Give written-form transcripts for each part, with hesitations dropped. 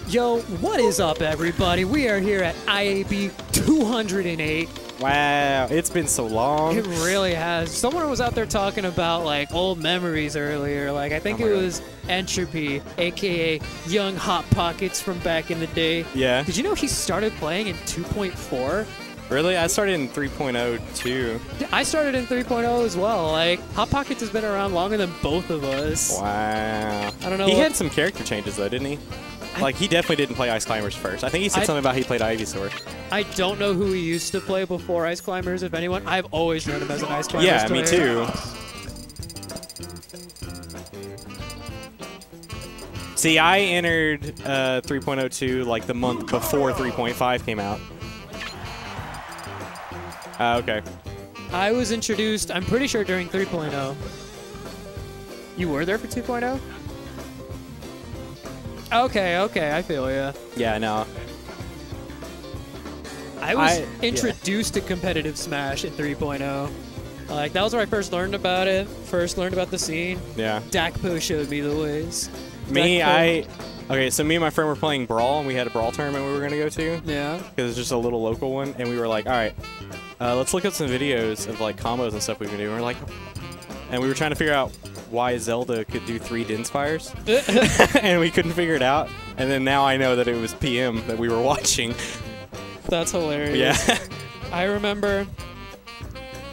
Yo, what is up, everybody? We are here at IaB 208. Wow, it's been so long. It really has. Someone was out there talking about like old memories earlier. Like I think it was Entropy, aka Young Hot Pockets from back in the day. Yeah. Did you know he started playing in 2.4? Really? I started in 3.0 too. I started in 3.0 as well. Like Hot Pockets has been around longer than both of us. Wow. I don't know. He had some character changes though, didn't he? Like he definitely didn't play Ice Climbers first. I think he said something about he played Ivysaur. I don't know who he used to play before Ice Climbers, if anyone. I've always known him as an Ice Climbers player. Me too. See, I entered 3.02 like the month before 3.5 came out. Okay. I was introduced, I'm pretty sure, during 3.0. You were there for 2.0? Okay, I feel ya. Yeah, no. I was introduced to competitive Smash in 3.0. Like, that was where I first learned about it, first learned about the scene. Yeah. Dakpo showed me the ways. Okay, so me and my friend were playing Brawl, and we had a Brawl tournament we were going to go to. Yeah. Because it's just a little local one, and we were like, all right, let's look up some videos of, like, combos and stuff we can do. And we're like, and we were trying to figure out why Zelda could do 3 Dinspires, and we couldn't figure it out. And then now I know that it was PM that we were watching. That's hilarious. Yeah. I remember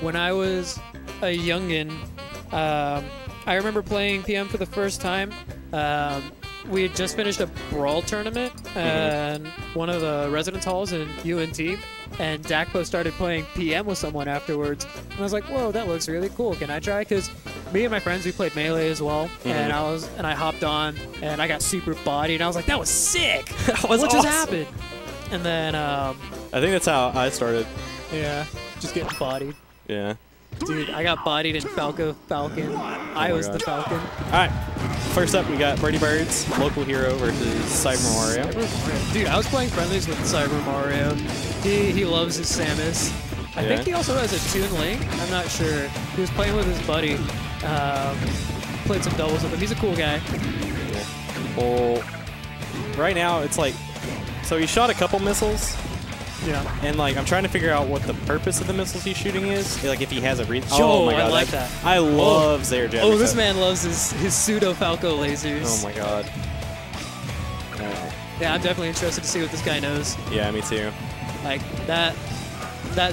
when I was a youngin', I remember playing PM for the first time. We had just finished a Brawl tournament and one of the residence halls in UNT, and Dakpo started playing PM with someone afterwards. And I was like, whoa, that looks really cool. Can I try? Because me and my friends, we played Melee as well, and I hopped on, and I got super bodied, and I was like, that was sick! What just happened? And then, I think that's how I started. Yeah, just getting bodied. Yeah. Dude, I got bodied in Falcon. I was the Falcon. Alright, first up we got Birdie Birds, local hero versus Cyber Mario. Dude, I was playing friendlies with Cyber Mario. He loves his Samus. I think he also has a Toon Link. I'm not sure. He was playing with his buddy. Played some doubles with him. He's a cool guy. Well, right now it's like, so he shot a couple missiles. Yeah. And like, I'm trying to figure out what the purpose of the missiles he's shooting is. Like, if he has a reason. Oh my god, I like that. I love Zaire Jet. Oh, this man loves his pseudo Falco lasers. Oh my god. Yeah, I'm definitely interested to see what this guy knows. Yeah, me too. Like, that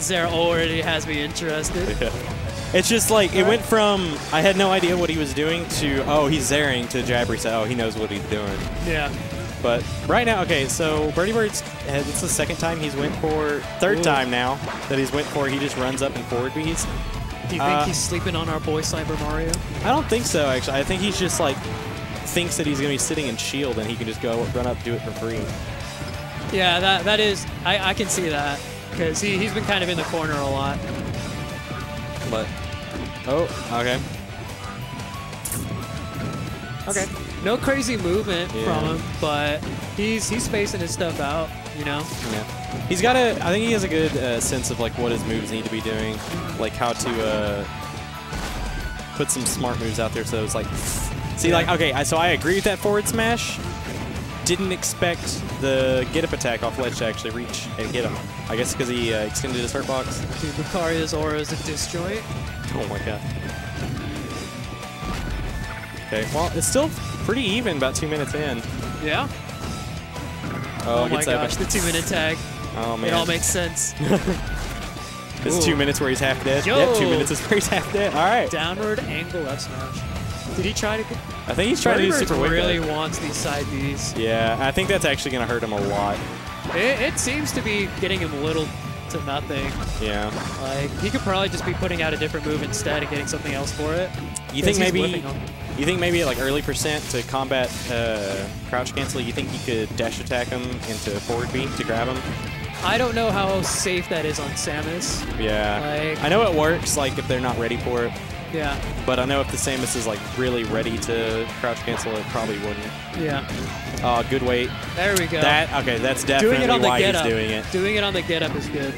Zare already has me interested. Yeah. It's just like, it went from, I had no idea what he was doing, to, oh, he's zaring, to jab reset, oh, he knows what he's doing. Yeah. But right now, okay, so Birdie Bird's, it's the second time he's went for, third time now that he's went for, he just runs up and forward Bs. Do you think he's sleeping on our boy Cyber Mario? I don't think so, actually. I think he's just like, thinks that he's going to be sitting in shield and he can just go run up, do it for free. Yeah, that is, I can see that, because he's been kind of in the corner a lot. But, oh, okay. Okay. No crazy movement from him, but he's spacing his stuff out, you know? Yeah. He's got a, I think he has a good sense of like what his moves need to be doing, like how to put some smart moves out there so it's like, see, like, okay, so I agree with that forward smash. Didn't expect the get-up attack off ledge to actually reach and get him. I guess because he extended his hurt box. Dude, Lucaria's aura is a disjoint. Oh my god. Okay, well, it's still pretty even about 2 minutes in. Yeah? Oh my gosh, the 2-minute tag. Oh man. It all makes sense. It's 2 minutes where he's half dead. Yo. Yep, 2 minutes is where he's half dead. All right. Downward angle F smash. Did he try to get... I think he's trying to do super Birdie whip really back. wants these side Bs. Yeah, I think that's actually going to hurt him a lot. It seems to be getting him little to nothing. Yeah. Like, he could probably just be putting out a different move instead and getting something else for it. You think maybe at like early percent to combat crouch cancel, you think you could dash attack him into forward B to grab him? I don't know how safe that is on Samus. Yeah. Like, I know it works like if they're not ready for it. Yeah. But I know if the Samus is like really ready to crouch cancel, it probably wouldn't. Yeah. Oh, good weight. There we go. Okay, that's definitely doing it on why the he's doing it. Doing it on the get up is good.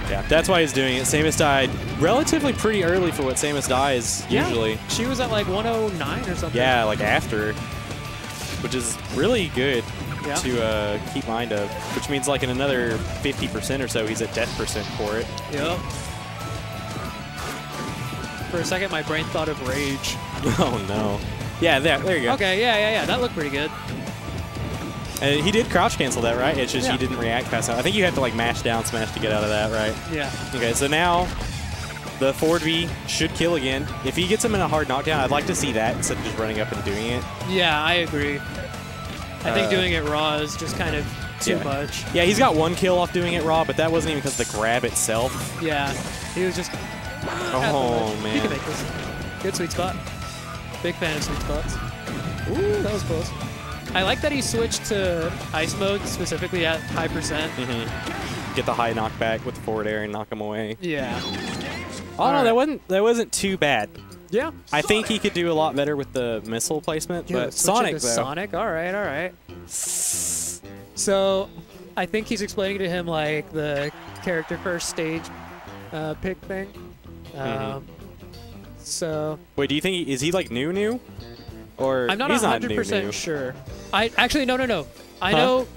Yeah, that's why he's doing it. Samus died relatively pretty early for what Samus dies usually. She was at like 109 or something. Yeah, like after, which is really good to keep mind of. Which means like in another 50% or so, he's at death percent for it. Yep. For a second, my brain thought of Rage. Oh no. Yeah, there you go. Okay, yeah. That looked pretty good. And he did crouch cancel that, right? It's just he didn't react fast enough. I think you have to like mash down smash to get out of that, right? Yeah. Okay, so now the forward V should kill again. If he gets him in a hard knockdown, I'd like to see that instead of just running up and doing it. Yeah, I agree. I think doing it raw is just kind of too much. Yeah, he's got one kill off doing it raw, but that wasn't even because of the grab itself. Yeah, he was just... Oh, man. He can make this. Good sweet spot. Big fan of sweet spots. Ooh, that was close. I like that he switched to ice mode, specifically at high percent. Get the high knockback with the forward air and knock him away. Yeah. Oh, no, that wasn't too bad. Yeah. I think he could do a lot better with the missile placement, but Sonic, though. Sonic, all right. So, I think he's explaining to him, like, the character first stage pick thing. So... Wait, do you think, is he, like, new? Or I'm not he's 100% new. sure. Actually, no. I know...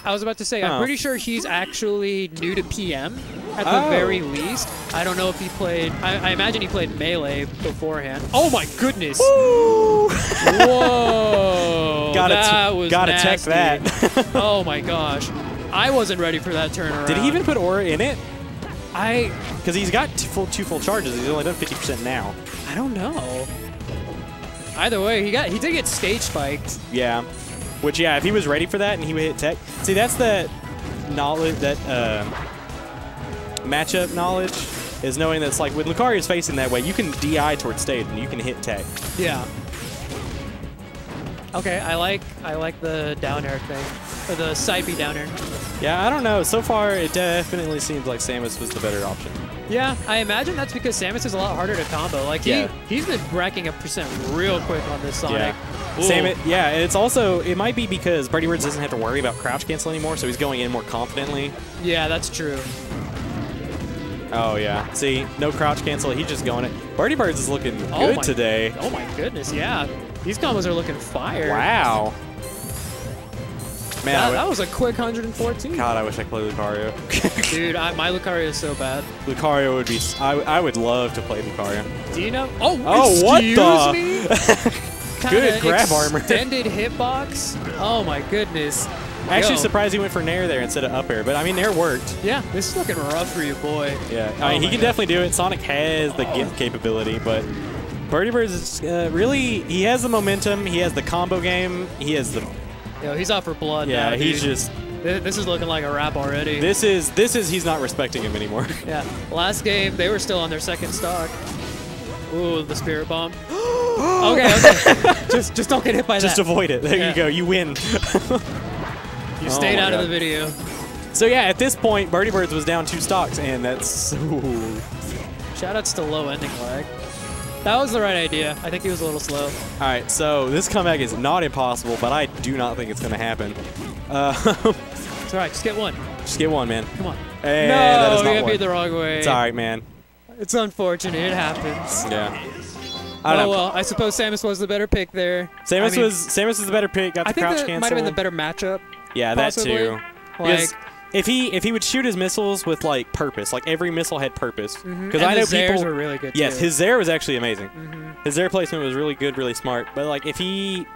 I was about to say, I'm pretty sure he's actually new to PM at the very least. I don't know if he played... I imagine he played Melee beforehand. Oh my goodness! Woo! Whoa! That was gotta nasty. tech that. Oh my gosh. I wasn't ready for that turnaround. Did he even put Aura in it? Because he's got two full charges. He's only done 50% now. I don't know. Either way, he did get stage spiked. Yeah. Which, yeah, if he was ready for that and he would hit tech. See, that's that knowledge, that matchup knowledge, is knowing that it's like when Lucaria's facing that way, you can DI towards stage and you can hit tech. Yeah. Okay, I like the down air thing. Or the side B down air. Yeah, I don't know. So far, it definitely seems like Samus was the better option. Yeah, I imagine that's because Samus is a lot harder to combo. Like, he's been racking up percent real quick on this Sonic. Yeah. And it's also, it might be because Birdie Birds doesn't have to worry about crouch cancel anymore, so he's going in more confidently. Yeah, that's true. Oh, yeah. See, no crouch cancel. He's just going it. Birdie Birds is looking good today. Oh, my goodness, yeah. These combos are looking fire. Wow. Man, that was a quick 114. God, I wish I played Lucario. Dude, my Lucario is so bad. Lucario would be... I would love to play Lucario. Do you know? Oh, what excuse me? kind Good of grab armor. extended hitbox. Oh my goodness. Actually Yo. surprised he went for Nair there instead of up air, but I mean Nair worked. Yeah, this is looking rough for you, boy. Yeah, Oh I mean, he my can God. definitely do it. Sonic has the gift capability, but Birdie Birds is really, he has the momentum, he has the combo game, he has the, Yo, he's out for blood yeah, now, he's dude. just, This is looking like a wrap already. this is, he's not respecting him anymore. Yeah, last game, they were still on their second stock. Ooh, the Spirit Bomb. Okay. just don't get hit by Just that. avoid it. There Yeah. you go, you win. You stayed my out of God. the video. So yeah, at this point, Birdie Birds was down 2 stocks, and that's, ooh. Shoutouts to low ending lag. That was the right idea. I think he was a little slow. All right, so this comeback is not impossible, but I do not think it's going to happen. It's alright, just get one. Just get one, man. Come on. Hey, No, that is you not got one. beat the wrong way. It's all right, man. It's unfortunate. It happens. Yeah. I don't Oh know. well, I suppose Samus was the better pick there. Samus I mean, was the better pick. Got the I think crouch that cancel. might have been the better matchup. Yeah, that possibly. too. Like, Because if he would shoot his missiles with like purpose, like every missile had purpose. Because and I know the Zairs people. were really good Yes, too. his Zair was actually amazing. His Zair placement was really good, really smart. But like if he,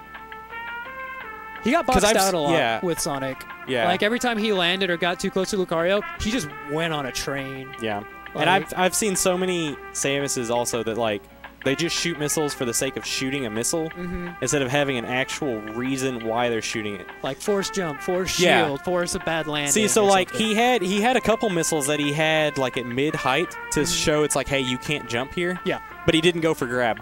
He got 'Cause boxed I've out a lot yeah. with Sonic. yeah, Like every time he landed or got too close to Lucario, he just went on a train. yeah. like- And I've seen so many Samuses also that like they just shoot missiles for the sake of shooting a missile instead of having an actual reason why they're shooting it. Like force jump, force Yeah. shield, force a bad landing. See, so or like something. he had a couple missiles that he had like at mid height to show it's like, hey, you can't jump here. Yeah. But he didn't go for grab.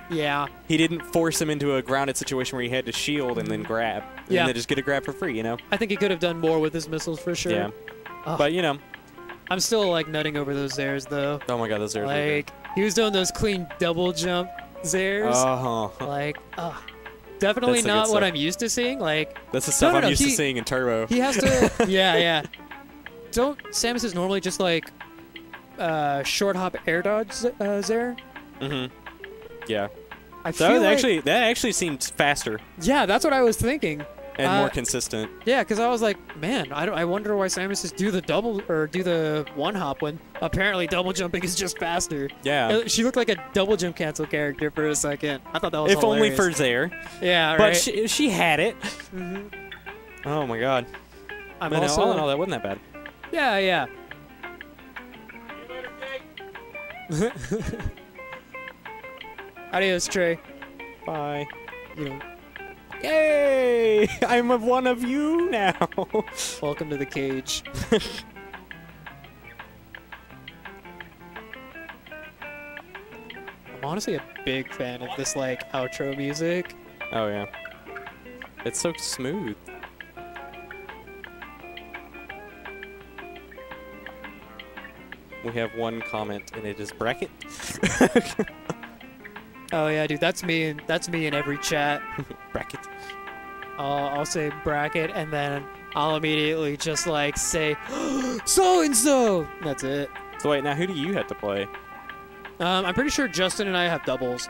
Yeah. He didn't force him into a grounded situation where he had to shield and then grab. Yeah. And then just get a grab for free, you know? I think he could have done more with his missiles for sure. Yeah. Ugh. But you know, I'm still like nutting over those Zairs though. oh my god, those are Like he was doing those clean double jump Zairs. Like, definitely That's the not good what stuff. I'm used to seeing. Like That's the stuff no, I'm used to he- seeing in Turbo. he has to. yeah. Don't Samus is normally just like short hop air dodge Zair. Mm-hmm. Yeah. I So feel like, that actually seemed faster yeah, that's what I was thinking. and more consistent. Yeah, because I was like, man, I wonder why Samus do the double or do the one hop when apparently double jumping is just faster. Yeah. She looked like a double jump cancel character for a second. I thought that was If only hilarious. for Zair. Yeah, But right. she had it. Oh my god. I'm But also all in all, that wasn't that bad. yeah. Adios, Trey. Bye. You know, Yay! I'm of one of you now. welcome to the cage. I'm honestly a big fan of this like outro music. Oh yeah. It's so smooth. We have one comment, and it is bracket. Oh yeah, dude, that's me. That's me in every chat. Bracket. I'll say bracket, and then I'll immediately just like say so and so. That's it. So wait, now who do you have to play? I'm pretty sure Justin and I have doubles.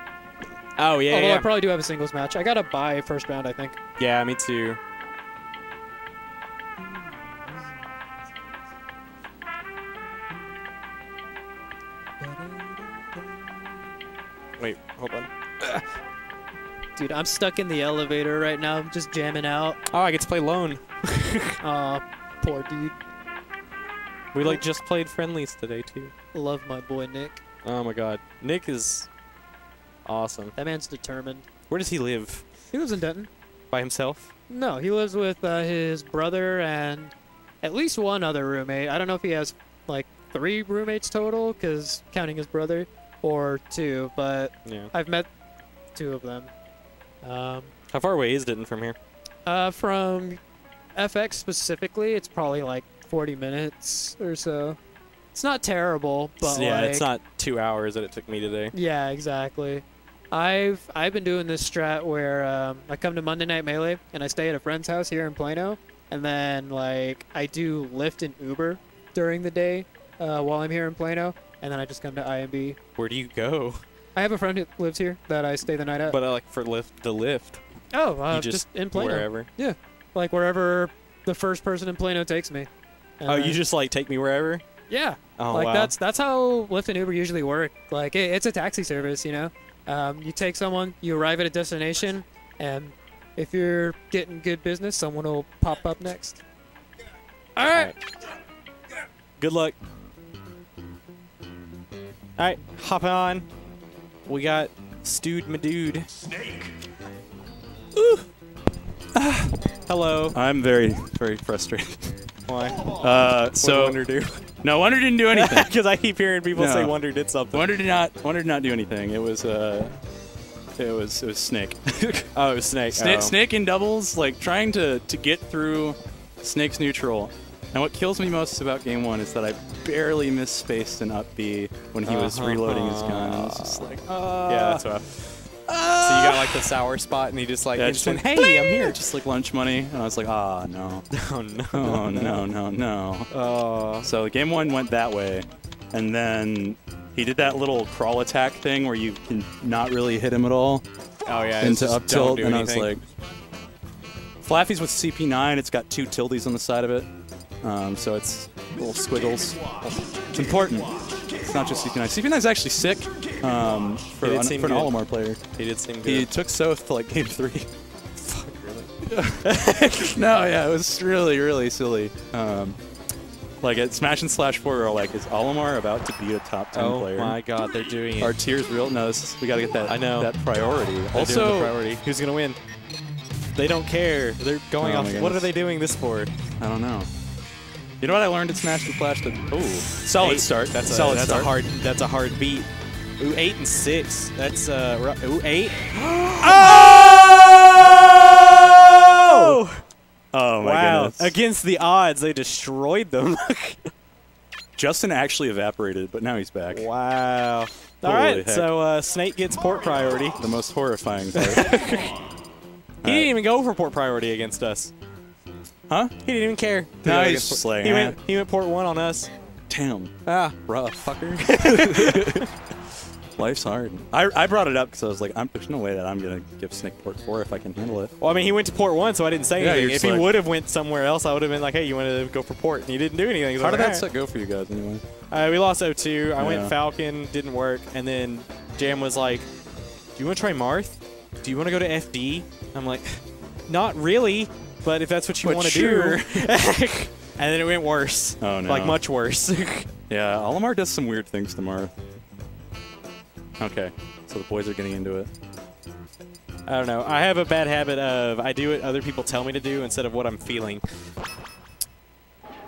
Oh yeah, Although yeah. I probably do have a singles match. I got to buy first round, I think. Yeah, me too. Wait, hold on. Dude, I'm stuck in the elevator right now. I'm just jamming out. Oh, I get to play lone. Aw, poor dude. We like just played friendlies today too. Love my boy Nick. Oh my god, Nick is awesome. That man's determined. Where does he live? He lives in Denton. By himself? No, he lives with his brother and at least one other roommate. I don't know if he has like 3 roommates total, because counting his brother, or 2, but Yeah. I've met 2 of them. How far away is Denton from here? From FX specifically, it's probably like 40 minutes or so. It's not terrible, but Yeah, like, it's not 2 hours that it took me today. Yeah, exactly. I've been doing this strat where I come to Monday Night Melee and I stay at a friend's house here in Plano, and then like I do Lyft and Uber during the day while I'm here in Plano, and then I just come to IaB. Where do you go? I have a friend who lives here that I stay the night at. But like for the lift. Oh, You just in Plano. Wherever. Yeah, like wherever the first person in Plano takes me. And Oh, then- you just like take me wherever? Yeah. Oh, like wow. that's how Lyft and Uber usually work. Like it's a taxi service, you know. You take someone, you arrive at a destination, and if you're getting good business, someone will pop up next. All right. Good luck. All right, hop on. We got Stewed my dude. Snake. Ooh. Ah. Hello. I'm very, very frustrated. Why? So Wonder do? No, Wonder didn't do anything. Because I keep hearing people say Wonder did something. Wonder did not do anything. It was Snake. Oh, it was Snake. Snake in doubles, like trying to get through Snake's neutral. And what kills me most about game 1 is that I barely misspaced an up B when he was reloading his gun. I was just like, yeah, that's rough. So you got like the sour spot, and he just like, just went, hey, I'm here. Just like lunch money. And I was like, ah, no. Oh, no. Oh, no. Oh. So game 1 went that way. And then he did that little crawl attack thing where you can not really hit him at all. Oh, yeah. Into up tilt. And I was like, Flaffy's with CP9. It's got 2 tildes on the side of it. So it's little squiggles. It's important. It's not just CP9. CP9 is actually sick for an Olimar player. He did seem good. He took Soth to like game 3. Fuck, really? No, yeah, it was really, really silly. Like at Smash and Slash 4, we're all like, is Olimar about to be a top 10 player? Oh my god, they're doing it. Our tier's real. No, we gotta get that. I know. That priority. Also, the priority. Who's gonna win? They don't care. They're going off. What are they doing this for? I don't know. You know what I learned at Smash and Flash? Solid start. That's a hard beat. Ooh, 8 and 6. That's ooh, 8. Oh! Oh my goodness! Against the odds, they destroyed them. Justin actually evaporated, but now he's back. Wow! All right, so Snake gets port priority. The most horrifying part. He didn't even go for port priority against us. Huh? He didn't even care. No, he's just like, he went port 1 on us. Damn. Ah, rough. Fucker. Life's hard. I brought it up because I was like, there's no way that I'm going to give Snake port 4 if I can handle it. Well, I mean, he went to port 1, so I didn't say anything. If he like, would have went somewhere else, I would have been like, hey, you want to go for port? And he didn't do anything. How did that set go for you guys anyway? We lost 0-2. I went Falcon, didn't work. And then Jam was like, do you want to try Marth? Do you want to go to FD? I'm like, not really. But if that's what you want to do. And then it went worse. Oh, no. Like, much worse. Yeah, Olimar does some weird things to Marth. Okay, so the boys are getting into it. I don't know. I have a bad habit of I do what other people tell me to do instead of what I'm feeling.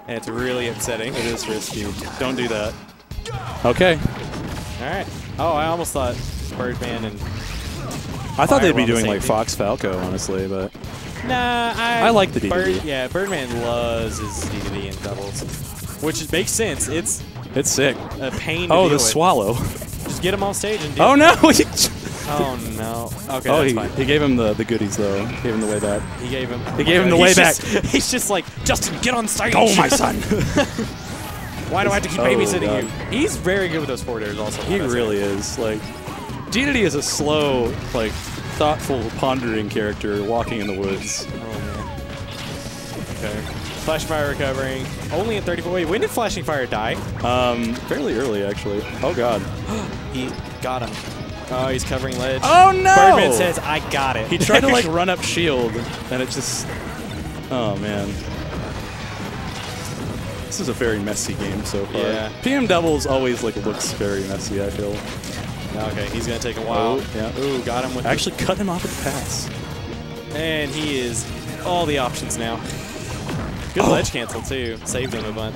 And it's really upsetting. It is risky. Don't do that. Okay. All right. Oh, I almost thought Birdman and I thought they'd be doing like Fox Falco, honestly, but... Nah, I like the DDD. Yeah, Birdman loves his DDD in doubles, which makes sense. It's sick. A pain to deal the with. Swallow. Just get him on stage and do Oh, no! Oh, no. Okay, that's fine. He gave him the goodies, though. He gave him the way back. He gave him the way back. He's just like, Justin, get on stage! Go, my son! Why do I have to keep babysitting you? He's very good with those forward airs also. He really is. Like, DDD is a slow, like, thoughtful, pondering character walking in the woods. Oh, man. Okay. Flashing Fire recovering. Only at 34. Wait, when did Flashing Fire die? Fairly early, actually. Oh, God. He got him. Oh, he's covering ledge. Oh, no! Birdman says, I got it. He tried to, like, run up shield, and it just... Oh, man. This is a very messy game so far. Yeah. PM doubles always, like, looks very messy, I feel. Okay, he's going to take a while. Oh, yeah. Ooh, got him with actually cut him off at the pass. And he is all the options now. Good ledge cancel, too. Saved him a bunch.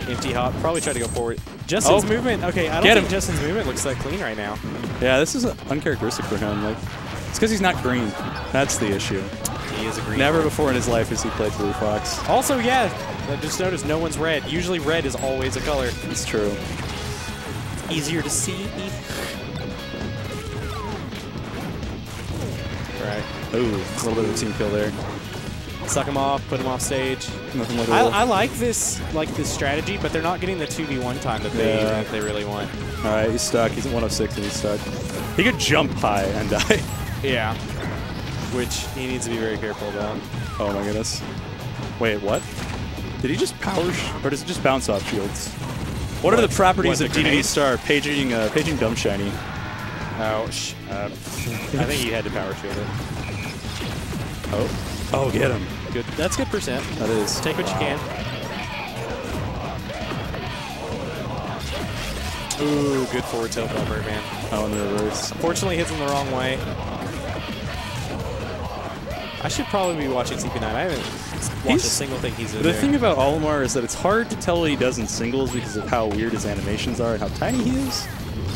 Empty hop. Probably tried to go forward. Justin's movement. Okay, I don't think Justin's movement looks that clean right now. Yeah, this is uncharacteristic for him. Like, it's because he's not green. That's the issue. He is a green. Never before in his life has he played Blue Fox. Also, yeah, I just noticed no one's red. Usually red is always a color. It's true. Easier to see. Right. Ooh, a little bit of a team kill there. Suck him off, put him off stage. Nothing like I like this strategy, but they're not getting the 2v1 time that they really want. All right, he's stuck. He's at 106 and he's stuck. He could jump high and die. Yeah. Which he needs to be very careful about. Oh my goodness. Wait, what? Did he just power or does it just bounce off shields? What are the properties What, of the DDD grenade? Star? Paging Dumb Shiny. Ouch. I think you had to power shield it. Oh, get him. Good. That's good percent. That is. Take what you can. Ooh, good forward tilt by Birdman. Oh, in the reverse. Unfortunately, hits him the wrong way. I should probably be watching CP9. I haven't watched a single thing he's in The there. thing about Olimar is that it's hard to tell what he does in singles because of how weird his animations are and how tiny he is.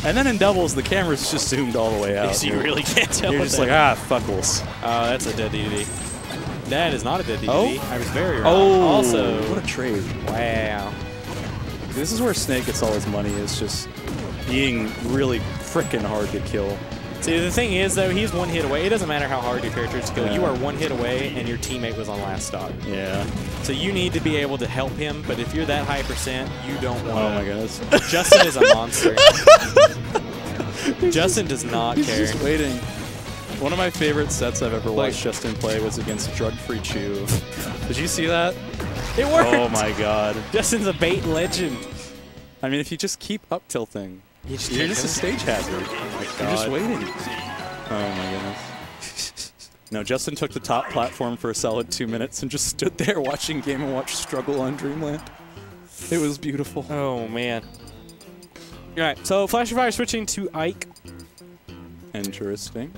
And then in doubles, the camera's just zoomed all the way out. So you really can't tell. You're what just that like, is. fuckles. Oh, that's a dead DDD. That is not a dead DDD. Oh? I was very wrong. Oh, Also, what a trade. wow. This is where Snake gets all his money, is just being really frickin' hard to kill. See, the thing is, though, he's one hit away. It doesn't matter how hard your character is to kill. Yeah. You are one hit away, and your teammate was on last stock. Yeah. So you need to be able to help him, but if you're that high percent, you don't want to. Oh my goodness. Justin is a monster. Justin does not He's care. just waiting. One of my favorite sets I've ever Like- watched Justin play was against Drug Free Chew. Did you see that? It worked. Oh my god. Justin's a bait legend. I mean, if you just keep up tilting, You just you're can't just a kill him. stage hazard. Oh my You're just God. waiting. Oh my goodness. No, Justin took the top platform for a solid 2 minutes and just stood there watching Game & Watch struggle on Dreamland. It was beautiful. Oh man. All right, so Flash of Fire switching to Ike Interesting.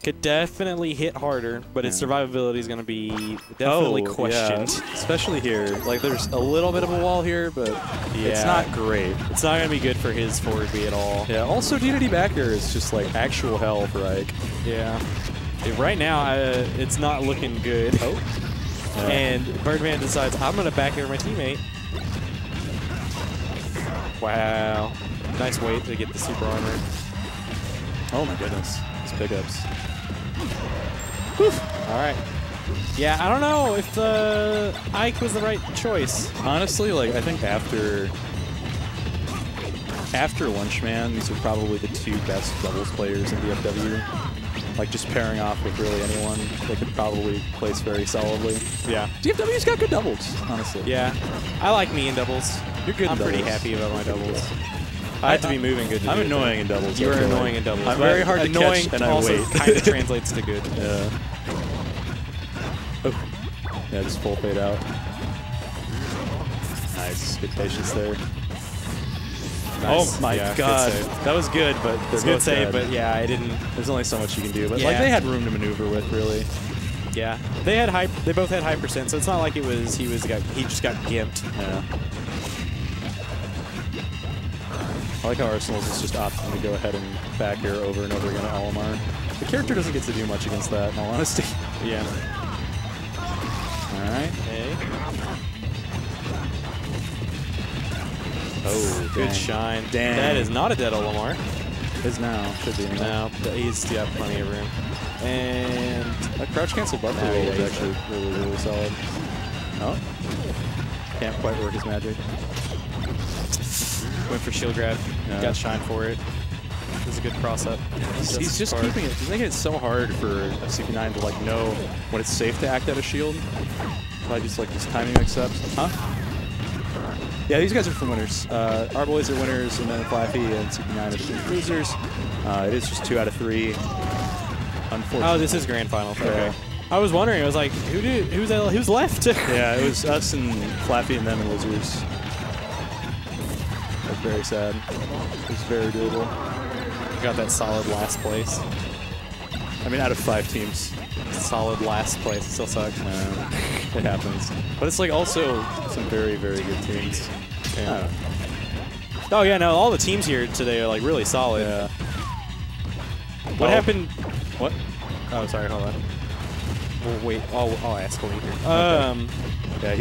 could definitely hit harder, but its Yeah. survivability is going to be definitely questioned. Yeah. Especially here. Like, there's a little bit of a wall here, but it's Yeah. not great. It's not going to be good for his forward B at all. Yeah, also DDD back air is just like actual hell for Ike. Yeah. Right now, it's not looking good. Oh. Yeah. And Birdman decides, I'm going to back air my teammate. Wow. Nice wait to get the super armor. Oh my goodness. These pickups. All right. Yeah, I don't know if Ike was the right choice. Honestly, like, I think after Lunchman, these are probably the two best doubles players in DFW. Like, just pairing off with really anyone, they could probably place very solidly. Yeah. DFW's got good doubles, honestly. Yeah. I like me in doubles. You're good in I'm pretty doubles. happy about my doubles. I have to be moving good to I'm do it, annoying though. in doubles. You I are feel annoying like. in doubles. I'm but very hard to annoying catch, and I also wait. kind of translates to good. Yeah. Oh. Yeah, just full fade out. Nice. Good patience there. Nice. Oh my Yeah, good god. save. That was good, but It's a good save, but yeah, I didn't. there's only so much you can do. But like Yeah. they had room to maneuver with, really. Yeah, they had high. They both had high percent, so it's not like it was he just got gimped. Yeah. I like how Arsenal's is just opting to go ahead and back air over and over again at Olimar. The character doesn't get to do much against that, in all honesty. Yeah. Alright. Okay. Oh, Good dang. shine. Dang. That is not a dead Olimar. Is now. Should be. No, he's got plenty of room. And That crouch cancel buffer No, roll yeah, was he's actually really, really solid. Oh. Can't quite work his magic. went for shield grab. Yeah. Got shine for it. It was a good cross up. He's just keeping it. He's making it so hard for a CP9 to like know when it's safe to act out a shield. Probably just like these timing mix-ups. Huh? Yeah, these guys are from winners. Our boys are winners, and then Flaffy and CP9 are the losers. It is just 2 out of 3. Unfortunately. Oh, this is grand finals. Yeah. Okay. I was wondering. I was like, who's left? Yeah, it was us and Flaffy and them and losers. That's very sad. It was very doable. Got that solid last place. I mean, out of 5 teams. Solid last place. It still sucks. It happens. But it's like also some very, very good teams. Yeah. Oh yeah, no, all the teams here today are like really solid. Yeah. What Oh. happened? What? Oh, sorry, hold on. Well, wait, I'll ask later.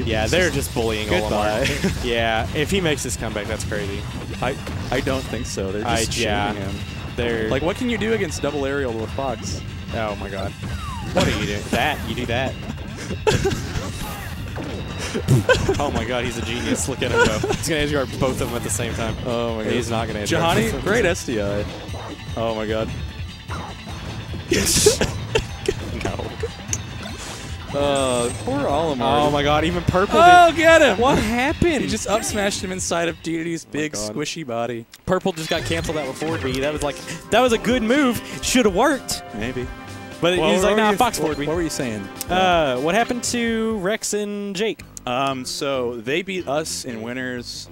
Yeah, They're just bullying Goodbye. Olimar. Yeah, if he makes this comeback, that's crazy. I don't think so. They're just yeah. shaming him. They're Like, what can you do against double aerial with Fox? oh my god. What are you doing? You do that. Oh my god, he's a genius. Look at him go. He's gonna edge guard both of them at the same time. Oh my god. He's not gonna edge guard both Jahani, of them. great SDI. Oh my god. No. Poor Olimar. Oh my god, even Purple Oh, did. get him! What happened? He just up smashed him inside of Deity's big God. squishy body. Purple just got canceled out with forward B. That was a good move. Should have worked. Maybe. But he's like, nah, Fox forward B. What were you saying? What happened to Rex and Jake? So they beat us in winners,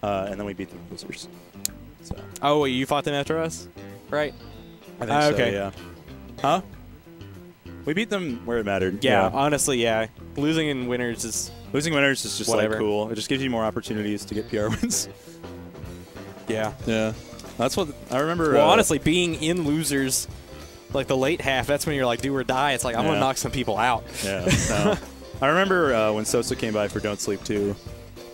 and then we beat the losers. So Oh, wait, you fought them after us? Right? I think so, okay. yeah. Huh? We beat them where it mattered. Yeah, honestly, yeah. Losing in winners is... Losing winners is just Whatever. like cool. It just gives you more opportunities to get PR wins. Yeah. Yeah. That's what I remember. Well, honestly, being in losers, like the late half, that's when you're like, do or die. It's like, I'm going to knock some people out. Yeah. No. I remember when Sosa came by for Don't Sleep 2.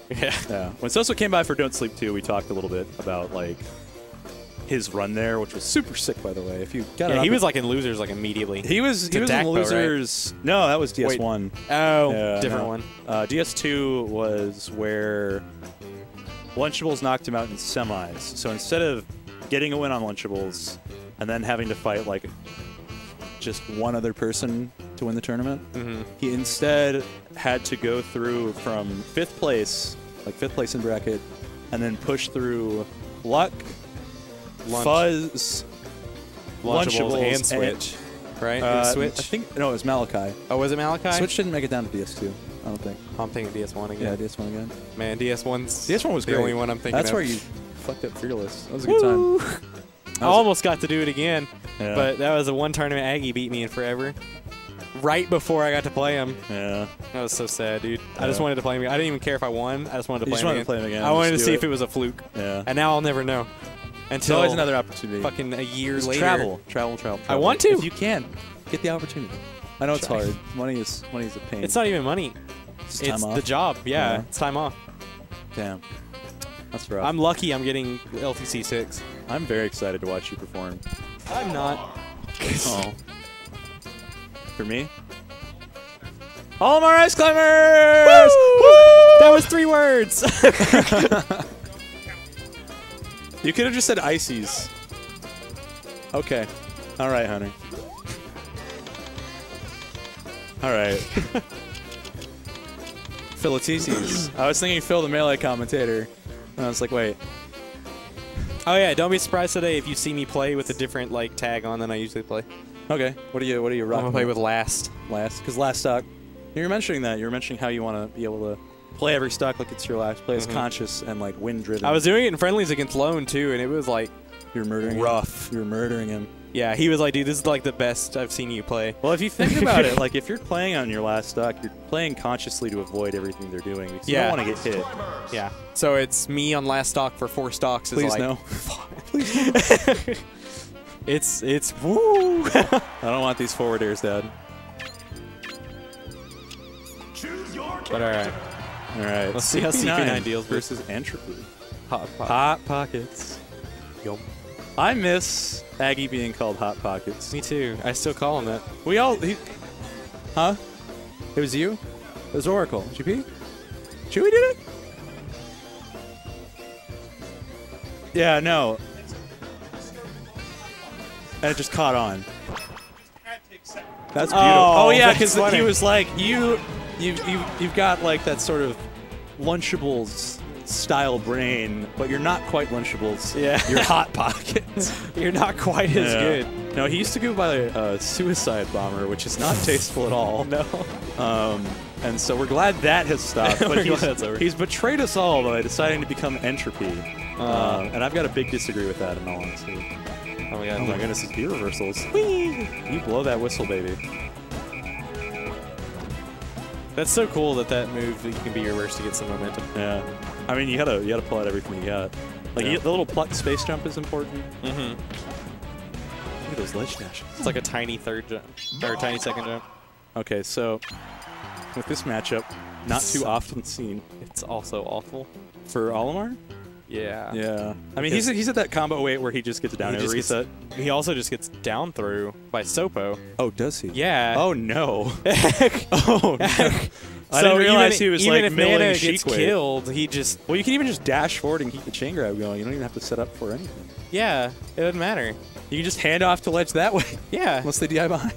Yeah. Yeah. When Sosa came by for Don't Sleep 2, we talked a little bit about like his run there, which was super sick, by the way. If you got Yeah, he was like in losers like immediately. he was in Dakpo, losers. Right? No, that was DS1. Oh, Yeah, different no. one. DS2 was where Lunchables knocked him out in semis. So instead of getting a win on Lunchables and then having to fight like just one other person to win the tournament, he instead had to go through from 5th place, like 5th place in bracket, and then push through Luck, Fuzz, Lunchables and Switch. Right? Switch? I think no, it was Malachi. Oh, was it Malachi? Switch didn't make it down to DS2. I don't think. I'm thinking DS1 again. Yeah, DS1 again. Man, DS1's DS1 was the great. only one I'm thinking That's of. where you fucked up Fearless. That was a good time. I almost got to do it again, Yeah. but that was the one tournament Aggie beat me in forever. Right before I got to play him. Yeah. That was so sad, dude. I Yeah. just wanted to play him. I didn't even care if I won. I just wanted to You play just him wanted to again. play him again. I wanted to Just see do if it was a fluke. Yeah. And now I'll never know. It's Until always another opportunity. fucking a year Just later. travel. I want to. If you can, get the opportunity. I know it's Try. hard. Money is a pain. It's not even money. It's It's time off. the job. Yeah, Yeah. it's time off. Damn. That's rough. I'm lucky I'm getting LTC 6. I'm very excited to watch you perform. I'm not. Oh. For me? All my ice climbers! That was 3 words. You could have just said ices. Okay. All right, Hunter. All right. Philatises. I was thinking Phil the Melee commentator. And I was like, wait. Oh yeah, don't be surprised today if you see me play with a different like tag on than I usually play. Okay. What are you I'm rocking? gonna play with last. last? Because last stock. You were mentioning that. You were mentioning how you want to be able to play every stock like it's your last. Play as conscious and like win driven. I was doing it in friendlies against Lone too, and it was like You're murdering rough. him. You're murdering him. Yeah, he was like, dude, this is like the best I've seen you play. Well, if you think about it, like if you're playing on your last stock, you're playing consciously to avoid everything they're doing because you Yeah. don't want to get hit. Yeah. So it's me on last stock for 4 stocks. Is Please like, no. It's woo. I don't want these forward airs, Dad. But all right. All right. Let's see how CP9 deals with versus Entropy. Hot Hot Pockets. Yum. I miss Aggie being called Hot Pockets. Me too. I still call him that. We all... Huh? It was you? It was Oracle. GP? Chewy did it? Yeah, no. And it just caught on. That's beautiful. Oh, Oh, yeah, that's because funny. he was like, you've got like that sort of Lunchables style brain, but you're not quite Lunchables. Yeah. You're Hot Pockets. You're not quite as Yeah. good. No, he used to go by Suicide Bomber, which is not tasteful at all. No. And so we're glad that has stopped. We're But glad that's over. he's betrayed us all by deciding to become Entropy. And I've got to big disagree with that in all honesty. Oh my god. Oh my goodness, it's gear reversals. Whee! You blow that whistle, baby. That's so cool that move that you can be reversed to get some momentum. Yeah. I mean, you gotta pull out everything you got. Like Yeah. the little pluck space jump is important. Mm-hmm. Look at those ledge dashes. It's like a tiny third jump or a tiny second jump. Okay, so with this matchup, not too often seen It's also awful. for Olimar. Yeah. Yeah. I mean, Because- he's at that combo weight where he just gets down He and just reset. He also just gets down through by Sopo. Oh, does he? Yeah. Oh no. Heck. Oh no. I So didn't realize even, he was even like if milling Mana Sheik gets weight. killed, he just Well, you can even just dash forward and keep the chain grab going. You don't even have to set up for anything. it doesn't matter. You can just hand off to ledge that way, Yeah. unless they DI behind.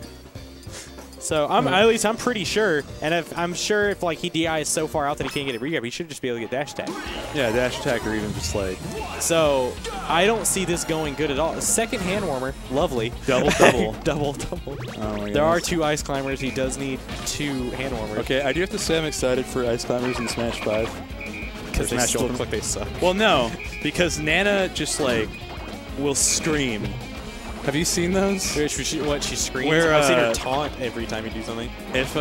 So at least I'm pretty sure, and I'm sure if like he DIs so far out that he can't get a regrab, he should just be able to get dash attack. Yeah, dash attack or even just like. So I don't see this going good at all. Second hand warmer, lovely. Double, double. Double, double. Oh my There are goodness. 2 ice climbers. He does need 2 hand warmers. Okay, I do have to say I'm excited for Ice Climbers in Smash 5. Because they Smash still Ultimate. look like they suck. Well, no, because Nana just like will scream. Have you seen those? She screams? Where, I've seen her taunt every time you do something. If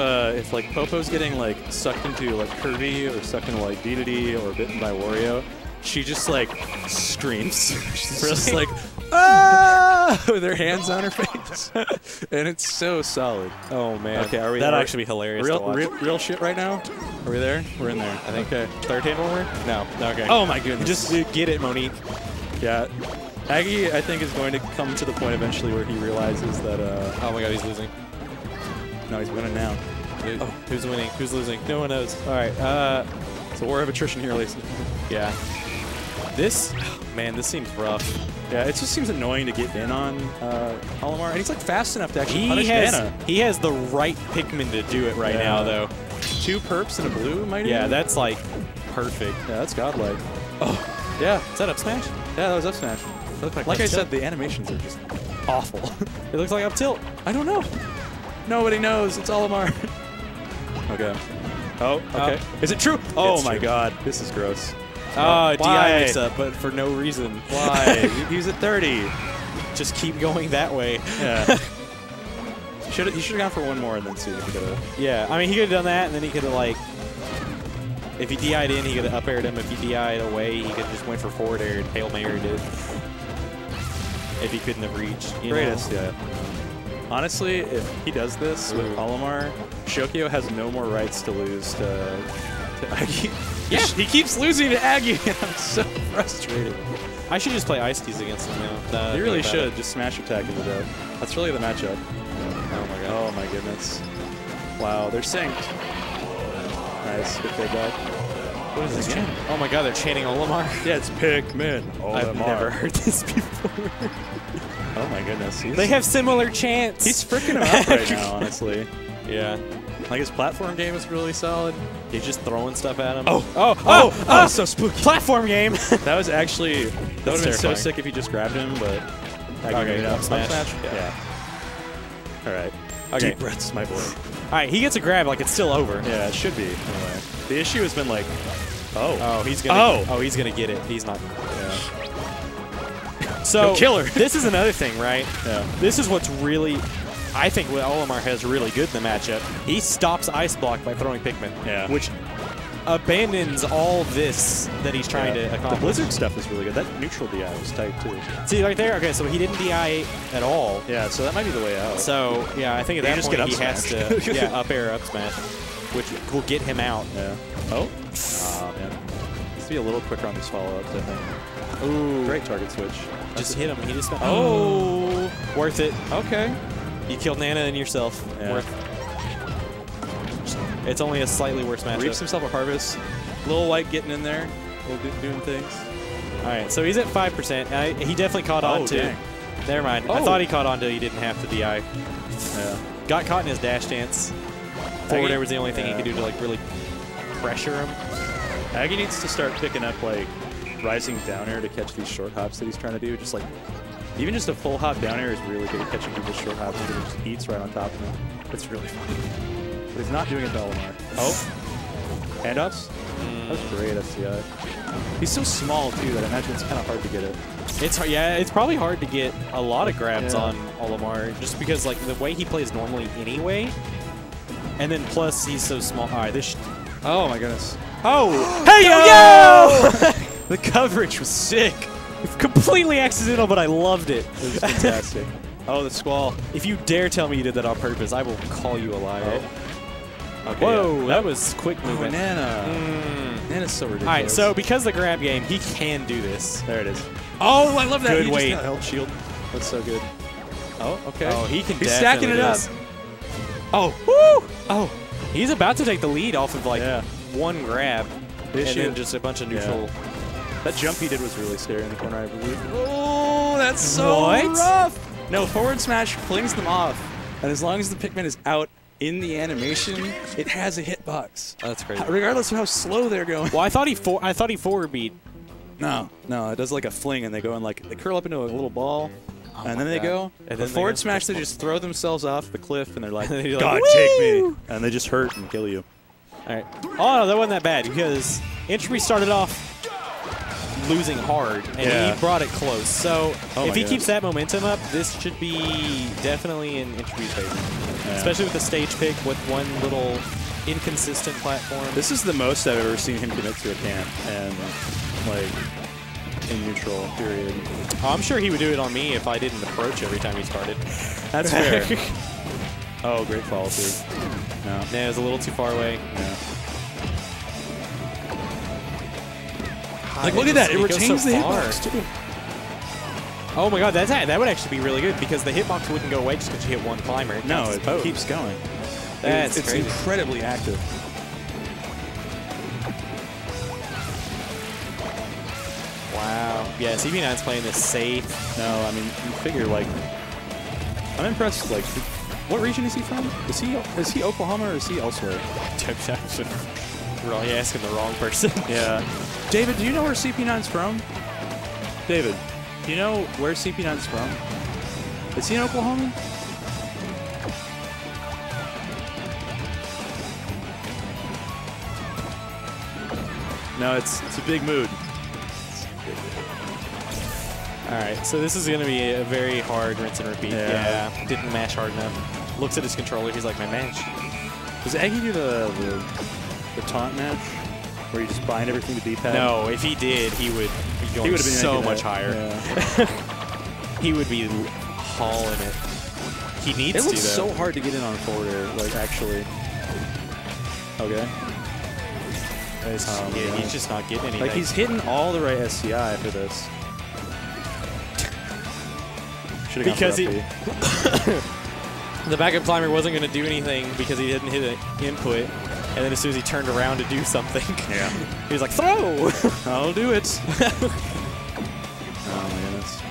like Popo's getting like sucked into like Kirby or sucked into like Dedede or bitten by Wario, she just like screams. She's just like ah with her hands on her face, and it's so solid. Oh man. Okay, are we? That'd are- actually be hilarious to watch. real shit right now? Are we there? We're in there. I think. Okay. Third hand warmer? No. Okay. Oh my goodness. Just get it, Monique. Yeah. Aggie, I think, is going to come to the point eventually where he realizes that. Oh my god, he's losing. No, he's winning now. Oh, who's winning? Who's losing? No one knows. All right. It's a war of attrition here, ladies. Yeah. This, man, this seems rough. Yeah, it just seems annoying to get in on Olimar, and he's like fast enough to actually punish Nana. He has the right Pikmin to do it right now, though. 2 perps and a blue, might Yeah, even? that's like perfect. Yeah, that's godlike. Oh, yeah. Is that up smash? Yeah, that was up smash. Like I said, the animations are just awful. It looks like up tilt. I don't know. Nobody knows. It's Olimar. Okay. Oh, okay. Is it true? Oh It's my true. god. This is gross. Oh, Why? DI mix up, but for no reason. Why? He's at 30. Just keep going that way. Yeah. He should have gone for one more and then see if he could have. Yeah, I mean, he could have done that, and then he could have, like, if he DI'd in, he could have up aired him. If he DI'd away, he could have just went for forward air and Hail Married it. If he couldn't have reached. You Greatest, know? yeah. Honestly, if he does this with Olimar, Shokio has no more rights to lose to Aggie. Yeah. He keeps losing to Aggie, and I'm so frustrated. I should just play Ice Teas against him now. You really should. Just smash attack into that. That's really the matchup. Oh my god. Oh my goodness. Wow, they're synced. Nice, good feedback. What is this chant? Oh my god, they're chanting Olimar. Yeah, it's Pikmin. I've never heard this before. Oh my goodness. They have similar chants. He's freaking him out right now, honestly. Yeah. Like his platform game is really solid. He's just throwing stuff at him. Oh, so spooky. Platform game. That was actually, that would have been so terrifying. sick if he just grabbed him, but. Okay, up smash. Yeah. All right. Okay. Deep breaths, my boy. All right, he gets a grab like it's still over. Yeah, it should be. Anyway. The issue has been like, Oh, he's gonna. He's gonna get it. He's not. Yeah. So Go killer. This is another thing, right? Yeah. This is what's really, I think, what Olimar has really good in the matchup. He stops Ice Block by throwing Pikmin. Yeah. Which abandons all this that he's trying to The accomplish. Blizzard stuff is really good. That neutral DI was tight too. See right there. Okay, so he didn't DI at all. Yeah, so that might be the way out. So yeah, I think at He that just point get he up has smashed. to up air up smash, which will get him out. Yeah. Oh. Ah, man. Let's be a little quicker on these follow-ups, I think. Ooh, Great target switch. just hit him. He just Oh. worth it. Okay. You killed Nana and yourself. Yeah. Worth. It's only a slightly worse matchup. Reaps himself a harvest. Little White getting in there. Doing things. All right, so he's at 5%. He definitely caught on Oh, to. dang. Never mind. I Oh. thought he caught on to he didn't have to DI. Yeah. Got caught in his dash dance. Forward air was the only thing he Yeah. could do to like really pressure him. Aggie needs to start picking up like rising down air to catch these short hops that he's trying to do. Just like even just a full hop down air is really good at catching people's short hops because it just eats right on top of him. It's really fun. But he's not doing it to Olimar. Oh. Handoffs? That was great SCI. He's so small too that I imagine it's kind of hard to get it. It's hard, yeah. It's probably hard to get a lot of grabs Yeah. on Olimar just because like the way he plays normally anyway, and then plus he's so small. All right, this. Oh my goodness. Oh, hey yo! The coverage was sick. Completely accidental, but I loved it. It was fantastic. Oh, the squall. If you dare tell me you did that on purpose, I will call you a liar. Okay, Whoa, yeah. that was quick Oh, movement. Nana. Nana's so ridiculous. All right, so because the grab game, he can do this. there it is. Oh, I love that. Good He weight. just got held shield. That's so good. Oh, okay. Oh, he can. He's definitely stacking it do up. this. Oh, woo! Oh, he's about to take the lead off of like Yeah. one grab, The and issue- then just a bunch of neutral. That jump he did was really scary in the corner, I believe. Oh, that's so What? rough. No, forward smash flings them off. And as long as the Pikmin is out in the animation, it has a hitbox. That's crazy. Regardless of how slow they're going. Well, I thought he forward beat. No, it does like a fling, and they go and like they curl up into a little ball, and then they go. And The then forward smash, they just throw themselves off the cliff, and they're like, You're like, "God, "Woo!" take me!" And they just hurt and kill you. All right. Oh, no, that wasn't that bad because Entropy started off losing hard, and Yeah. he brought it close. So Oh if my he God. keeps that momentum up, this should be definitely in Entropy's favor. Yeah. Especially with the stage pick with one little inconsistent platform. This is the most I've ever seen him commit to a camp, and like in neutral period. Oh, I'm sure he would do it on me if I didn't approach every time he started. That's fair. Oh, great follow through. No. Nah, it was a little too far away. Yeah. Like, look at that. It goes retains so the far. hitbox, too. Oh my god, that would actually be really good because the hitbox wouldn't go away just because you hit one climber. It No, counts as it both. keeps going. That's it's crazy. incredibly active. Wow. Yeah, CP9's playing this safe. No, I mean, you figure, like, I'm impressed, like, what region is he from? Is he Oklahoma or is he elsewhere? We're all asking the wrong person. Yeah. David, do you know where CP9's from? David, do you know where CP9's from? Is he in Oklahoma? No, it's a big mood. All right, so this is going to be a very hard rinse and repeat. Yeah. Yeah, didn't mash hard enough. Looks at his controller, he's like, my mash. Does Aggie do the taunt match? Where you just bind everything to D-pad? No, if he did, he would be going would've been so making much it. higher. Yeah. He would be hauling it. He needs It to, looks though. so hard to get in on forward air, like, actually. Okay. Yeah, he's just not getting anything. Like, he's hitting all the right SCI for this. Should've gone Because for he... up B. The backup climber wasn't going to do anything because he didn't hit an input. And then as soon as he turned around to do something, Yeah. he was like, throw! I'll do it. Oh, my goodness.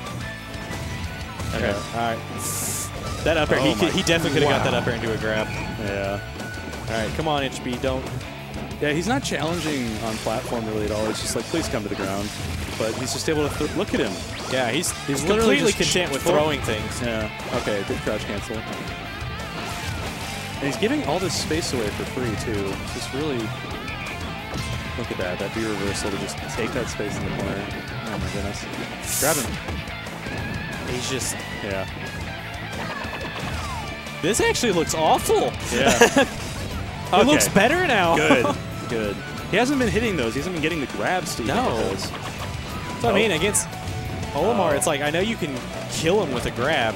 Okay, Yeah. all right. That up air, Oh my- he definitely could have got that wow. up air into a grab. Yeah. All right, come on, HB, don't. Yeah, he's not challenging on platform really at all. It's just like, please come to the ground. But he's just able to look at him. Yeah, he's literally completely just content with throwing things. Yeah. Okay, good crouch cancel. And he's giving all this space away for free, too. It's just really... Look at that. That B reversal to just take that space in the corner. Oh, my goodness. Grab him. He's just... Yeah. This actually looks awful. Yeah. It looks better now. Good. Good. He hasn't been hitting those. He hasn't been getting the grabs to even No. hit those. That's what I mean, against Olimar, it's like, I know you can kill him with a grab,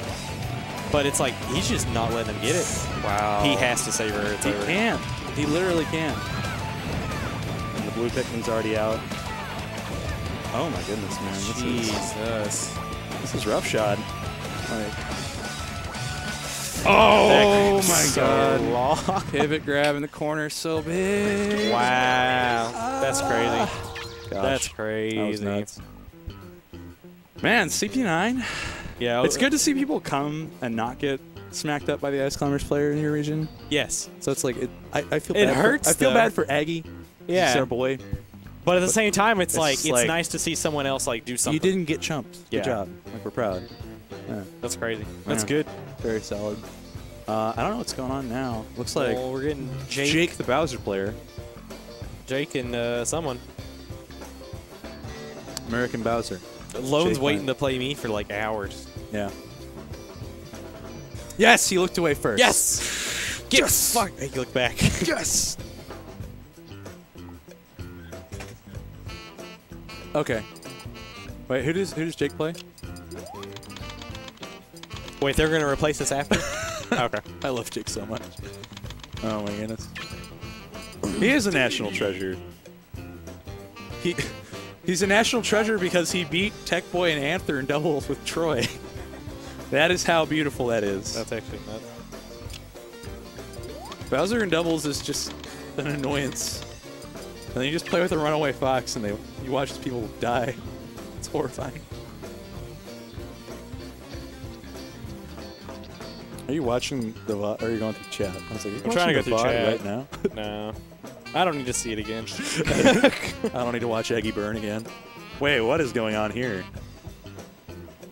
but it's like, he's just not letting him get it. Wow. He has to save her. It's He over. can't. He literally can't. And the blue Pikmin's already out. Oh my goodness, man. Jesus. This is rough shot. Like, Oh my so God. long. pivot grab in the corner so big. Wow. That's crazy. Gosh, That's that was crazy. nuts. Man, CP9. Yeah. It's good to see people come and not get smacked up by the Ice Climbers player in your region. Yes. So it's like, I feel It bad. hurts, I feel though. bad for Aggie. Yeah. He's our boy. But at the same time, it's like, just it's like- nice to see someone else like do something. You didn't get chumped. Yeah. Good job. Like, we're proud. Yeah. That's crazy. That's Yeah. good. Very solid. I don't know what's going on now. Looks like Well, we're getting Jake, the Bowser player. Jake and someone. American Bowser. Lone's Jake waiting went. to play me for like hours. Yeah. Yes, he looked away first. Yes! Get Yes! fuck. Hey, look back. Yes! Okay. Wait, who does Jake play? Wait, they're gonna replace us after? Okay. I love Jake so much. Oh my goodness. He is a national treasure. He's a national treasure because he beat Tech Boy and Anther in doubles with Troy. That is how beautiful that is. That's actually nuts. Bowser in doubles is just an annoyance. And then you just play with a runaway fox and you watch people die. It's horrifying. Are you watching the VOD, or are you going through chat? I was like, I'm trying to go through chat right now. No. I don't need to see it again. I don't need to watch Eggy burn again. Wait, what is going on here?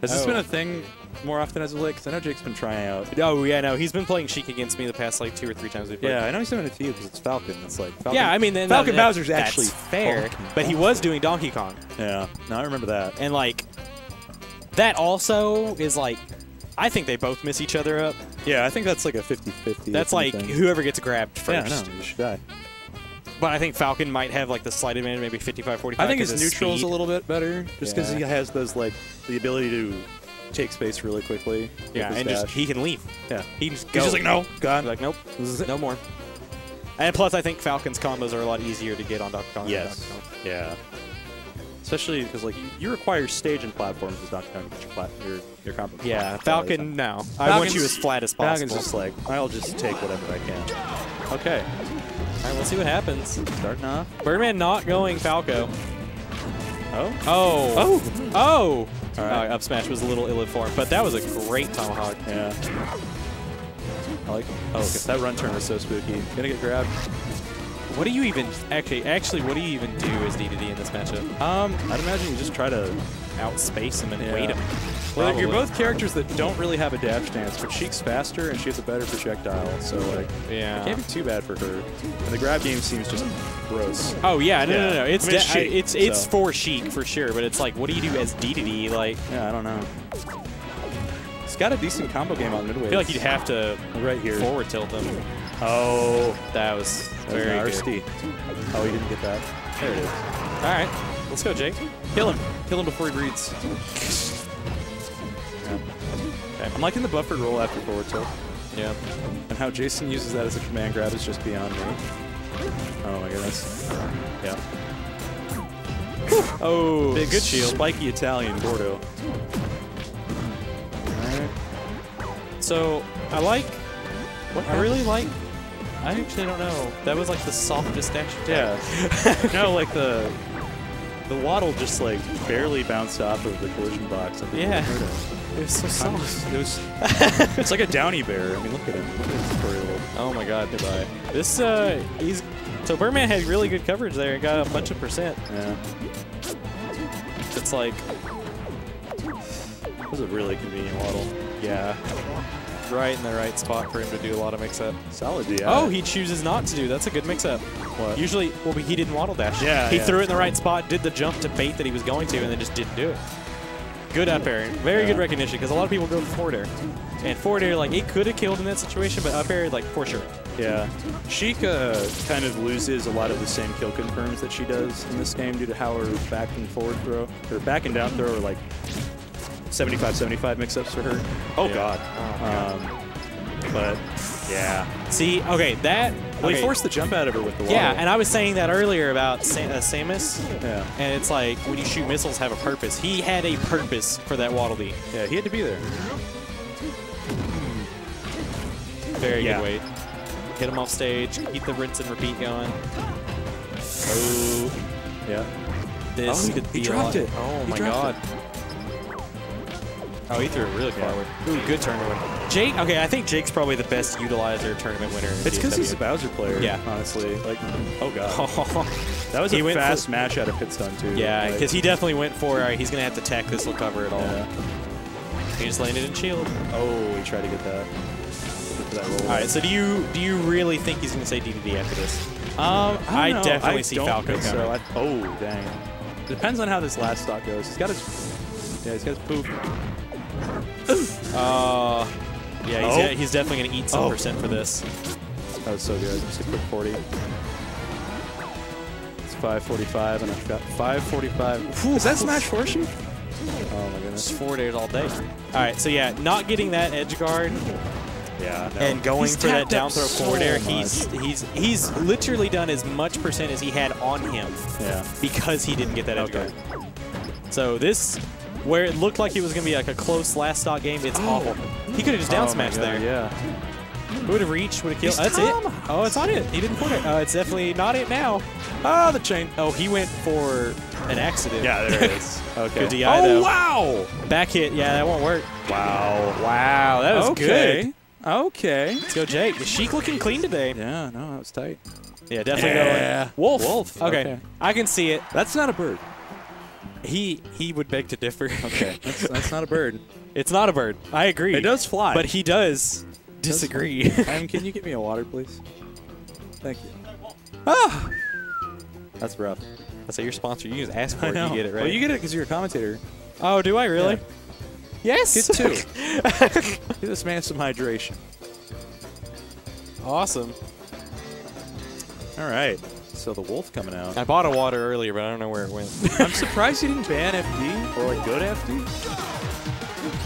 Has this been a thing more often as of late? Because I know Jake's been trying out. Oh, yeah, no. He's been playing Sheik against me the past, like, 2 or 3 times we've played. Yeah, I know he's doing it to you because it's Falcon. It's like Falcon. Yeah, I mean, then Falcon Bowser's that's actually fair, Falcon. but he was doing Donkey Kong. Yeah, no, I remember that. And, like, that also is, like, I think they both miss each other up. Yeah, I think that's like a 50-50. That's like whoever gets grabbed first. Yeah, I know. You should die. But I think Falcon might have, like, the slight advantage, maybe 55-45. I think his neutral's a little bit better, just because Yeah. he has those, like, the ability to take space really quickly. Yeah, with his and dash. just he can leave. Yeah. He can just He's go. just like, no, gone. Like, nope, This is it. no more. And plus, I think Falcon's combos are a lot easier to get on Donkey Kong. Yes. Than Donkey Kong. Yeah. Especially because, like, you require stage and platforms as Donkey Kong to get your combo. Yeah, all the Falcon, time. no. I want you as flat as possible. Falcon's just like, I'll just take whatever I can. Okay. All right, we'll see what happens. Starting off. Birdman not going Falco. Oh. Oh. Oh. All right. Up smash was a little ill-informed, but that was a great tomahawk. Yeah. I like. Oh, okay. That run turn was so spooky. Gonna get grabbed. What do you even actually? What do you even do as DDD in this matchup? I'd imagine you just try to Outspace him and Yeah. wait him. Well, you're Probably. both characters that don't really have a dash dance, but Sheik's faster and she has a better projectile, so like Yeah. it can't be too bad for her. And the grab game seems just gross. Oh yeah, no. Yeah. It's I mean, it's Sheik, it's so. for Sheik for sure, but it's like, what do you do as DDD? Like, Yeah, I don't know. It's got a decent combo game on midway. I feel like you'd have to right here. forward tilt him. Oh, That was that was very an good. RSD. Oh, he didn't get that. There it is. All right, let's go, Jake. Kill him. Kill him before he breathes. Yeah. Okay. I'm liking the buffered roll after forward tilt. Yeah. And how Jason uses that as a command grab is just beyond me. Oh my goodness. Yeah. Oh, Big good shield. Spiky Italian Gordo. Alright. So I like. What I really like. I actually don't know. That was like the softest dash attack. Yeah. No, like the waddle just like barely bounced off of the collision box. I think Yeah. it hurt him. It was so soft. It was. It's like a downy bear. I mean, look at him. Look at his furry little. Oh my God, goodbye. This he's so Birdman had really good coverage there and got a bunch of percent. Yeah. It's like, It was a really convenient waddle. yeah, right in the right spot for him to do a lot of mix-up. Solid DI. Oh, he chooses not to do. That's a good mix-up. What? Usually, well, he didn't waddle dash. Yeah, He yeah. threw it in the right spot, did the jump to bait that he was going to, and then just didn't do it. Good up air. Very good recognition, because a lot of people go for forward air. And forward air, like, it could have killed in that situation, but up air, like, for sure. Yeah. Sheik kind of loses a lot of the same kill confirms that she does in this game due to how her back and forward throw, her back and down throw are like 75-75 mix-ups for her. Oh, Yeah. God. But, yeah. See, okay, that... Well, okay. he forced the jump out of her with the waddle. Yeah, and I was saying that earlier about Samus. Yeah. And it's like, when you shoot missiles, have a purpose. He had a purpose for that Waddle Dee. Yeah, he had to be there. Very Yeah. good weight. Hit him off stage. Keep the rinse and repeat going. Oh, Yeah. this Oh, he could be dropped a lot. it. Oh He my dropped God. Oh, he threw it really Yeah. forward. Ooh, good tournament win. Jake, okay, I think Jake's probably the best utilizer tournament winner. in It's because he's a DFW. Bowser player, Yeah. honestly. Like, oh, God. That was He a went fast for- mash out of pit stun, too. Yeah, Like, because he definitely went for, all right, he's going to have to tech. This will cover it all. yeah. He just landed in shield. Oh, he tried to get that. Look for that roll. All right, so do you really think he's going to say DDD after this? I I don't know. definitely I see don't Falco think coming. so. Oh, dang. Depends on how this last stock goes. He's got his... Yeah, he's got his poop. Yeah, he's definitely going to eat some Oh. percent for this. That was so good. Just a quick 40. It's 545, and I've got 545. Is that Smash Force you? Oh, my goodness. Just 4 days all day. All right, so yeah, not getting that edge guard Yeah, no. and going He's for that tapped down up throw so forward air, much. he's literally done as much percent as he had on him Yeah. because he didn't get that edge Okay. guard. So this, where it looked like it was going to be like a close last stock game, it's awful. He could have just down Oh, my smashed God, there. Yeah. Would have reached, would have killed. He's That's Tom. it. Oh, it's not it. He didn't put it. It's definitely not it now. Ah, the chain. Oh, he went for an accident. Yeah, there it is. Okay. Good DI, oh, though. wow. Back hit. Yeah, that won't work. Wow. Wow, that was Okay. good. Okay. Let's go, Jake. Sheik looking clean today. Yeah, no, that was tight. Yeah, definitely Yeah. going. Wolf. Wolf. Okay. Okay. I can see it. That's not a bird. He would beg to differ. Okay. That's not a bird. It's not a bird. I agree. It does fly. But he does disagree. Can you get me a water, please? Thank you. Ah! That's rough. That's your sponsor. You just ask for I it. know. You get it, right? Well, you get it because you're a commentator. Oh, do I really? Yeah. Yes. Get two. Get this man some hydration. Awesome. All right. So the wolf coming out. I bought a water earlier, but I don't know where it went. I'm surprised you didn't ban FD or like good FD.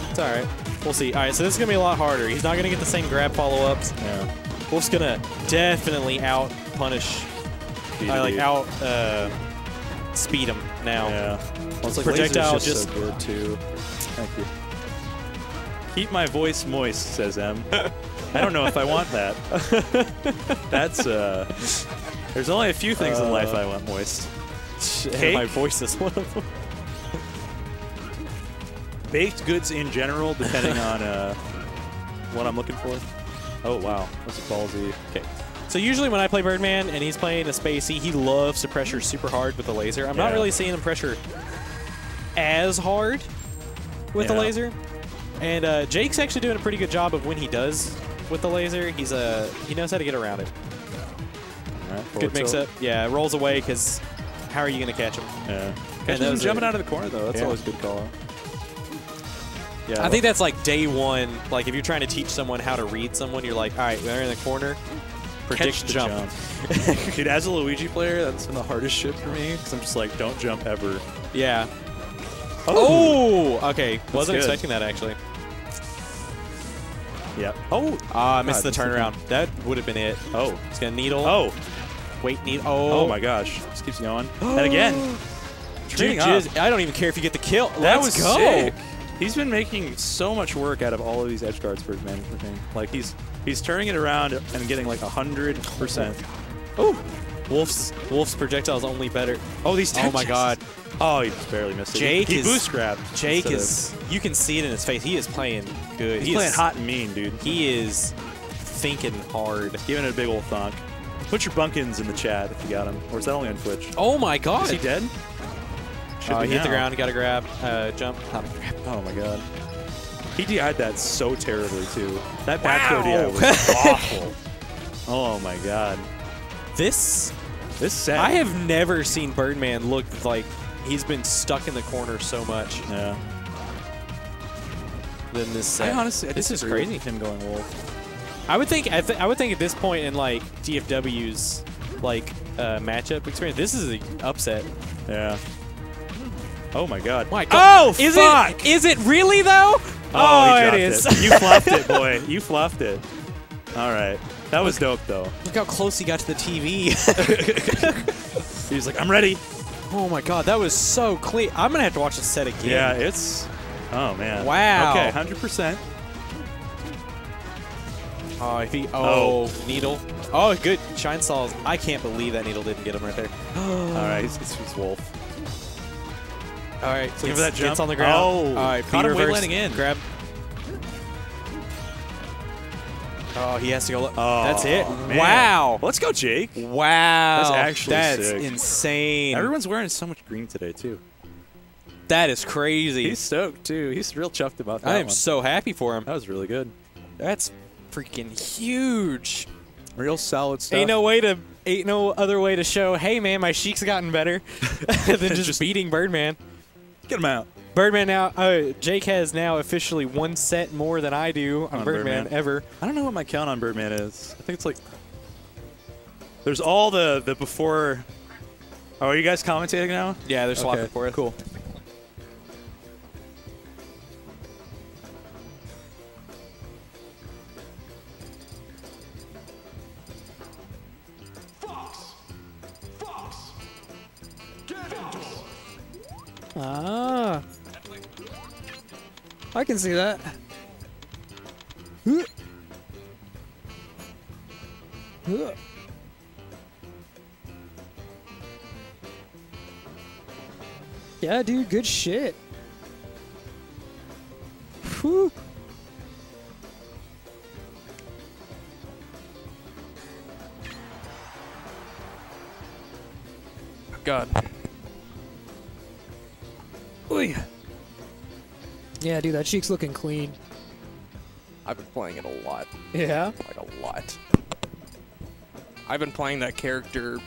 It's all right. We'll see. All right, so this is going to be a lot harder. He's not going to get the same grab follow-ups. Yeah. Wolf's going to definitely out-punish, speed him now. Yeah. Well, it's like Projectile laser's just so good too. Thank you. Keep my voice moist, says M. I don't know if I want that. That's there's only a few things in life I want moist. And my voice is one of them. Baked goods in general, depending on what I'm looking for. Oh wow, that's a ballsy. Okay. So usually when I play Birdman and he's playing a Spacey, he loves to pressure super hard with the laser. I'm not really seeing him pressure as hard with the laser. And Jake's actually doing a pretty good job of when he does with the laser. He knows how to get around it. Right, good mix-up. Yeah, it rolls away because how are you going to catch him? Yeah. And those jumping out of the corner, though. That's always a good call. Yeah, I think that's like day one. Like if you're trying to teach someone how to read someone, you're like, all right, they're in the corner. Predict the jump. Dude, as a Luigi player, that's been the hardest shit for me because I'm just like, don't jump ever. Yeah. Oh! Okay. Wasn't good. expecting that, actually. Yep. Oh! I missed the turnaround. That would have been it. Oh. He's going to needle. Oh! Wait, needle. Oh. Oh my gosh. Just keeps going. And again. Dude, I don't even care if you get the kill. That Let's was go. sick. He's been making so much work out of all of these edge guards for Birdman. Like he's turning it around and getting like 100%. Oh, Wolf's projectile is only better. Oh, these. Oh my god. Oh, he just barely missed it. Jake he is boost grabbed. Jake is. You can see it in his face. He is playing good. He's playing hot and mean, dude. He is thinking hard. Giving it a big old thunk. Put your bunkins in the chat if you got him, or is that only on Twitch? Oh my god. Is he dead? He hit the ground. He got to grab. Jump. Oh my god. He DI'd that so terribly too. That back throw DI was awful. Oh my god. This set. I have never seen Birdman look like he's been stuck in the corner so much. Yeah. Than this set. This is crazy. Him going Wolf. I would think. I would think at this point in like DFW's like matchup experience, this is an upset. Yeah. Oh my god. My god. Oh, fuck! Is it really though? Oh, it is. You fluffed it, boy. You fluffed it. All right. That was dope, though. Look how close he got to the TV. He was like, I'm ready. Oh my god, that was so clean. I'm gonna have to watch the set again. Yeah, it's. Oh man. Wow. Okay, 100%. Oh, if he. Oh, needle. Oh, good. Shine Saws. I can't believe that needle didn't get him right there. All right, he's Wolf. All right, give that jump. Gets on the ground. Oh, all right, caught him reverse, landing in. Grab. Oh, he has to go. Oh, that's it. Man. Wow. Let's go, Jake. Wow. That's sick. Insane. Everyone's wearing so much green today, too. That is crazy. He's stoked, too. He's real chuffed about that I am so happy for him. That was really good. That's freaking huge. Real solid stuff. Ain't no other way to show, hey, man, my Sheik's gotten better than just beating Birdman. Get him out. Birdman now, Jake has now officially one set more than I do on Birdman ever. I don't know what my count on Birdman is. I think it's like, there's all the before. Oh, are you guys commentating now? Yeah, they're swapping for it. Cool. Ah. I can see that. Yeah, dude, good shit. Whew. God. Oy. Yeah, dude, that cheek's looking clean. I've been playing it a lot. Yeah? Like, a lot. I've been playing that character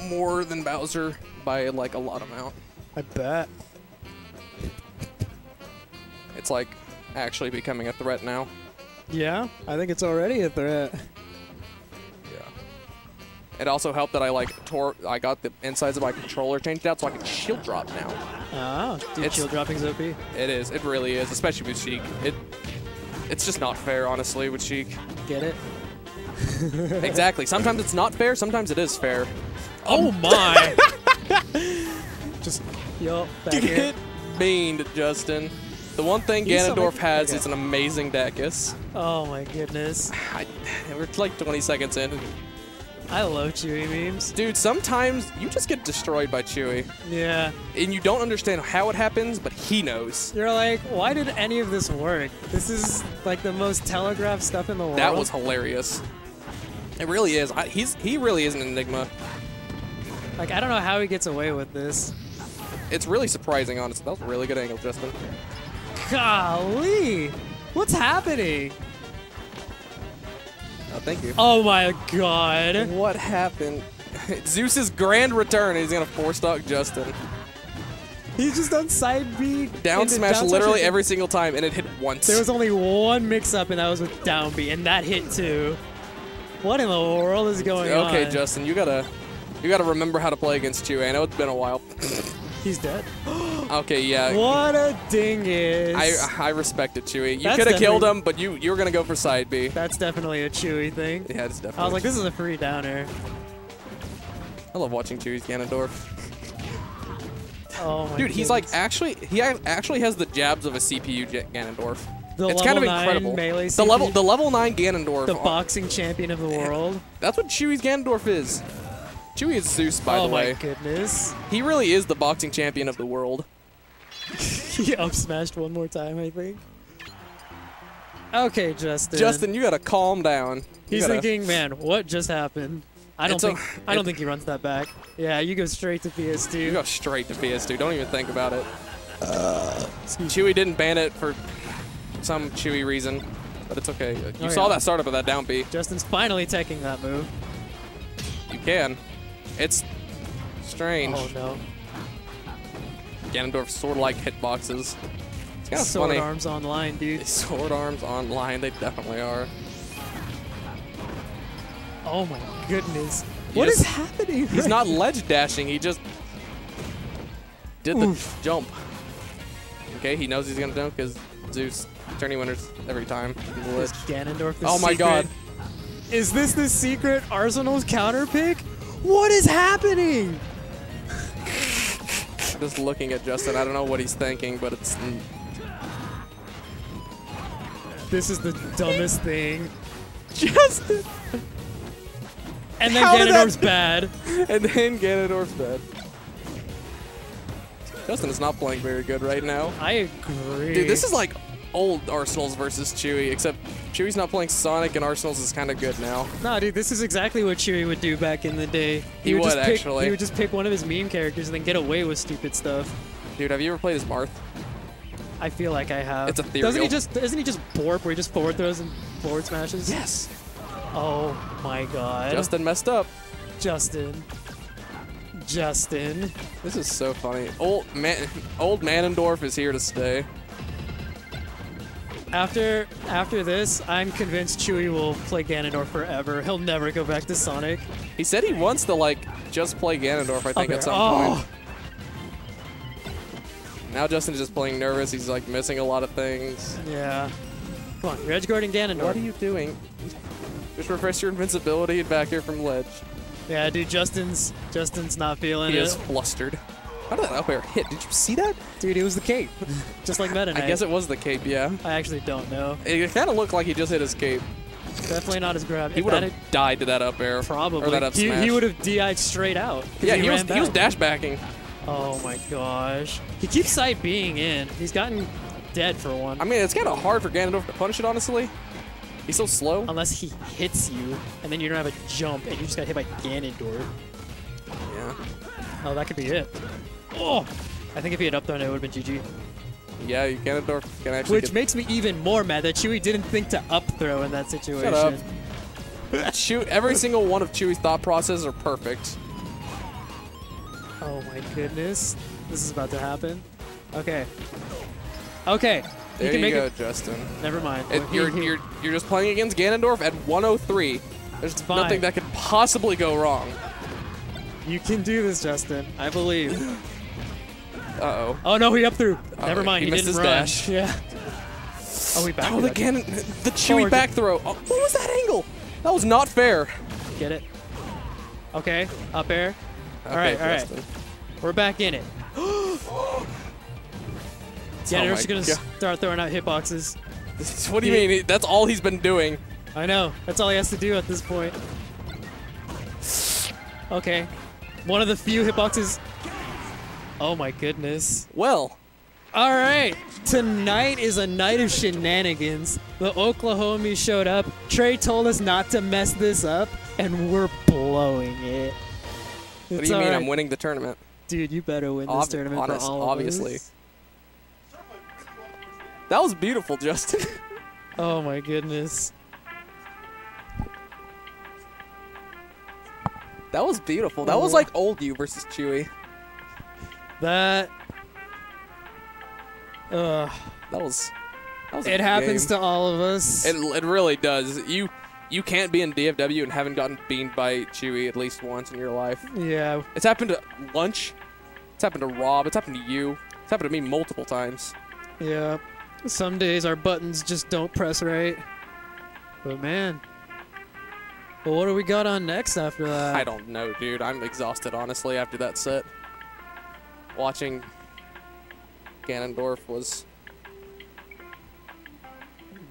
more than Bowser by, like, a lot amount. I bet. It's, like, actually becoming a threat now. Yeah? I think it's already a threat. Yeah. It also helped that I got the insides of my controller changed out so I can shield drop now. Ah, dude, shield dropping's OP. It is. It really is, especially with Sheik. It's just not fair, honestly, with Sheik. Get it? Exactly. Sometimes it's not fair, sometimes it is fair. Oh my! Just, yo, back here. Get beamed, Justin. The one thing He's Ganondorf so has okay. is an amazing Dacus. Oh my goodness. We're like 20 seconds in. I love Chewy memes. Dude, sometimes you just get destroyed by Chewy. Yeah. And you don't understand how it happens, but he knows. You're like, why did any of this work? This is like the most telegraphed stuff in the world. That was hilarious. It really is. He really is an enigma. Like, I don't know how he gets away with this. It's really surprising, honestly. That was a really good angle, Justin. Golly! What's happening? Oh, thank you. Oh my god. What happened? Zeus's grand return. He's gonna four-stock Justin. He's just done side B. Down into smash down literally smash. every single time, and it hit once. There was only one mix-up, and that was with down B, and that hit too. What in the world is going on? Okay, Justin, you gotta remember how to play against Chewy. I know it's been a while. He's dead. Okay, yeah. What a dingus. I respect it, Chewy. You That's could have killed definitely- him, but you were gonna go for side B. That's definitely a Chewy thing. Yeah, it's definitely. I was like, this is a free downer. I love watching Chewy's Ganondorf. Oh my Dude, he's like goodness. he actually has the jabs of a CPU Ganondorf. The It's kind of level 9 incredible. melee The level CPU, 9 Ganondorf. the boxing champion of the world. That's what Chewy's Ganondorf is. Chewy is Zeus, by Oh the way. my goodness. He really is the boxing champion of the world. He up smashed one more time, I think. Okay, Justin. Justin, you gotta calm down. He's thinking, man, what just happened? I don't It's think he runs that back. Yeah, you go straight to PS2. You go straight to PS2. Don't even think about it. Chewy didn't ban it for some Chewy reason, but it's okay. You saw that startup of that down B. Justin's finally taking that move. You can. It's strange. Oh no. Ganondorf sort of like hitboxes. It's kind of Sword funny. arms online, dude. Sword arms online, they definitely are. Oh my goodness. He What is just- happening? He's not ledge dashing, he just did the jump. Okay, he knows he's gonna jump because Zeus tourney winners every time. Is Ganondorf the Oh my secret? god. Is this the secret Arsenal's counter pick? What is happening? Just looking at Justin, I don't know what he's thinking, but it's This is the dumbest thing. Justin. And then How did Ganondorf's that- bad. And then Ganondorf's dead. Justin is not playing very good right now. I agree. Dude, this is like old Arsenals versus Chewy, except Chewy's not playing Sonic and Arsenals is kind of good now. Nah, dude, this is exactly what Chewy would do back in the day. He would, just pick, actually. He would just pick one of his meme characters and then get away with stupid stuff. Dude, have you ever played as Marth? I feel like I have. It's ethereal. Isn't he just Borp where he just forward throws and forward smashes? Yes. Oh my god. Justin messed up. Justin. This is so funny. Old Manendorf is here to stay. After this, I'm convinced Chewy will play Ganondorf forever. He'll never go back to Sonic. He said he wants to like just play Ganondorf, I think, Okay. at some point. Now Justin is just playing nervous. He's like missing a lot of things. Yeah. Come on, you're edge guarding Ganondorf. What are you doing? Just refresh your invincibility and back here from ledge. Yeah, dude, Justin's not feeling He it. is flustered. How did that up air hit? Did you see that? Dude, it was the cape. Just like Meta Knight. I guess it was the cape, yeah. I actually don't know. It kind of looked like he just hit his cape. Definitely not his grab. He If would that have had- died to that up air. Probably. Or that up smash. He would have DI'd straight out. 'cause Yeah, he was ran back. dash backing. Oh my gosh. He keeps side being in. He's gotten dead for one. I mean, it's kind of hard for Ganondorf to punish it, honestly. He's so slow. Unless he hits you, and then you don't have a jump, and you just got hit by Ganondorf. Yeah. Oh, that could be it. Oh! I think if he had up thrown it, it would have been GG. Yeah, you Ganondorf can actually Which makes me even more mad that Chewie didn't think to up throw in that situation. Shut up. Shoot, every single one of Chewie's thought processes are perfect. Oh my goodness. This is about to happen. Okay. Okay. There can you make go, it. Justin. Never mind. You're just playing against Ganondorf at 103. There's fine. nothing that could possibly go wrong. You can do this, Justin. I believe. Uh-oh. Oh no, he up through. Never mind. he He missed didn't his run. dash. Yeah. Oh, he back. Oh, the Chewie Forward. back throw. Oh, what was that angle? That was not fair. Get it. Okay. Up air. Okay, All right. Justin. We're back in it. Yeah, Oh they're my just gonna God. start throwing out hitboxes. What do you mean? That's all he's been doing. I know. That's all he has to do at this point. Okay. One of the few hitboxes. Oh my goodness. Well, All right. Tonight is a night of shenanigans. The Oklahomies showed up. Trey told us not to mess this up, and we're blowing it. what do you mean I'm winning the tournament? Dude, you better win this tournament for all of obviously. us. That was beautiful, Justin. Oh my goodness. That was beautiful. That was like old you versus Chewie. That That was a it good happens game. to all of us. It really does. You can't be in DFW and haven't gotten beamed by Chewie at least once in your life. Yeah. It's happened to Lunch. It's happened to Rob. It's happened to you. It's happened to me multiple times. Yeah. Some days our buttons just don't press right. But man. Well, what do we got on next after that? I don't know, dude. I'm exhausted, honestly, after that set. Watching Ganondorf was...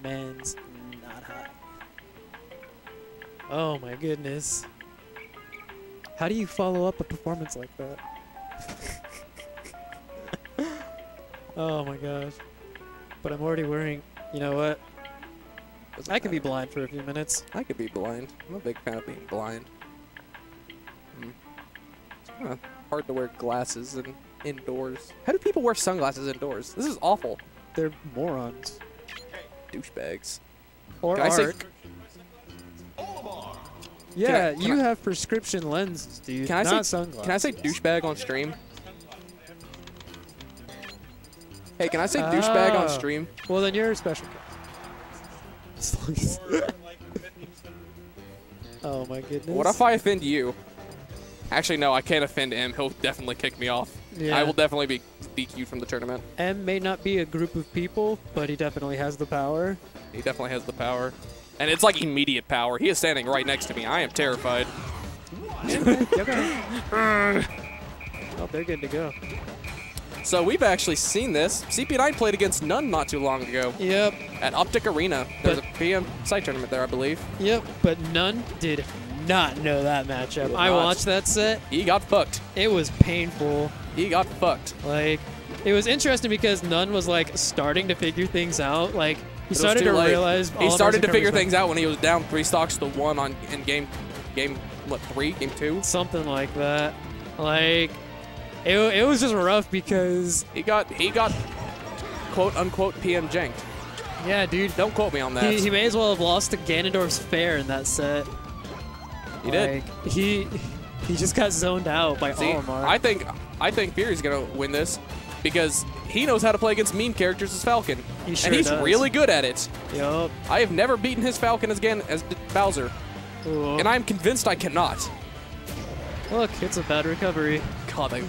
Man's not hot. Oh my goodness. How do you follow up a performance like that? Oh my gosh. But I'm already worrying. You know what? I could be blind for a few minutes. I could be blind. I'm a big fan of being blind. It's kind of hard to wear glasses indoors. How do people wear sunglasses indoors? This is awful. They're morons. Douchebags. Or Can I say- art. Yeah, can you I- have prescription lenses, dude. Can I not say sunglasses. Can I say douchebag on stream? Hey, can I say douchebag on Oh. stream? Well, then you're a special guest. As long as- Oh my goodness. What if I offend you? Actually, no, I can't offend him. He'll definitely kick me off. Yeah. I will definitely be DQ'd from the tournament. M may not be a group of people, but he definitely has the power. He definitely has the power. And it's like immediate power. He is standing right next to me. I am terrified. Oh, they're good to go. So we've actually seen this. CP9 played against None not too long ago Yep, at Optic Arena. There's a But- PM side tournament there, I believe. yep. But none did not know that matchup. Did I not. watched that set. He got fucked. It was painful. He got fucked. Like, it was interesting because None was like starting to figure things out. Like, he It was started too to late. realize. He started to figure things out when he was down 3 stocks to 1 in game what, 3? Game 2? Something like that. Like, it was just rough because He got quote unquote PM janked. yeah, dude. Don't quote me on that. He may as well have lost to Ganondorf's fair in that set. He did. Like, he just got zoned out by See, Olimar. I think Fury's gonna win this because he knows how to play against meme characters as Falcon, He sure and he's does. really good at it. Yup. I have never beaten his Falcon as Bowser, Ooh. and I'm convinced I cannot. Look, it's a bad recovery. God,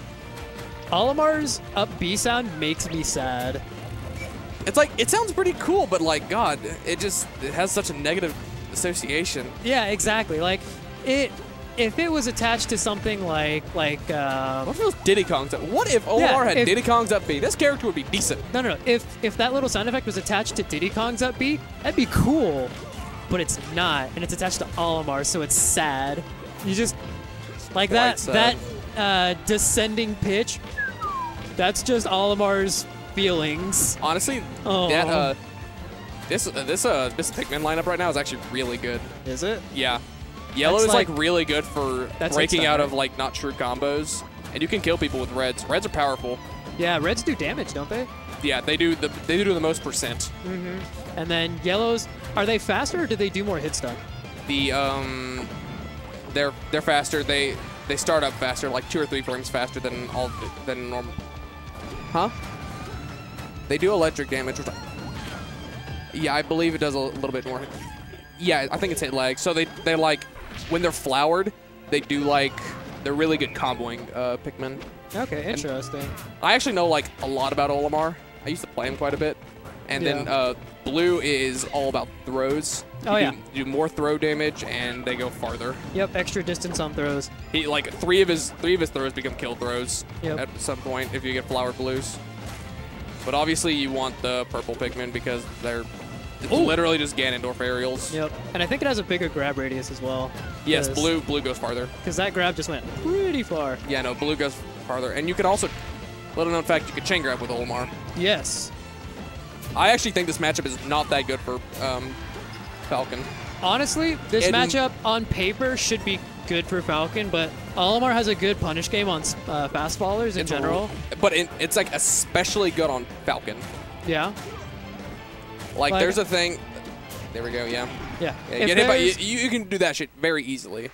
Olimar's up B sound makes me sad. it's like it sounds pretty cool, but like God, it has such a negative association. Yeah, exactly. Like, if it was attached to something like What if it was Diddy Kong's up? What if Olimar Yeah, had if- Diddy Kong's up B? This character would be decent. no. If that little sound effect was attached to Diddy Kong's up B, that'd be cool. But it's not, and it's attached to Olimar, so it's sad. You just like Quite that sad. descending pitch. That's just Olimar's feelings. Honestly, Oh. that this Pikmin lineup right now is actually really good. Is it? Yeah. Yellow That's is like like- really good for That's breaking like out stuff, of like not true combos, And you can kill people with reds. Reds are powerful. Yeah, reds do damage, don't they? Yeah, they do the most percent. And then yellows, are they faster or do they do more hit stun? They're faster. They start up faster, like 2 or 3 frames faster than normal. Huh? They do electric damage. Yeah, I believe it does a little bit more. Yeah, I think it's hit lag. So they like when they're flowered, they do like they're really good comboing Pikmin. Okay, interesting. And I actually know like a lot about Olimar. I used to play him quite a bit. And then blue is all about throws. You do more throw damage and they go farther. Yep, extra distance on throws. He like three of his throws become kill throws at some point if you get flowered blues. But obviously you want the purple Pikmin because it's literally just Ganondorf aerials. Yep, and I think it has a bigger grab radius as well. Yes, blue goes farther. Because that grab just went pretty far. Yeah, no, blue goes farther. And you can also, little known fact, you can chain grab with Olimar. Yes. I actually think this matchup is not that good for Falcon. Honestly, this matchup on paper should be good for Falcon, but Olimar has a good punish game on fast fallers in general. But it's like especially good on Falcon. Yeah. Like there's a thing. There we go. Yeah. Yeah. You get hit by, you can do that shit very easily.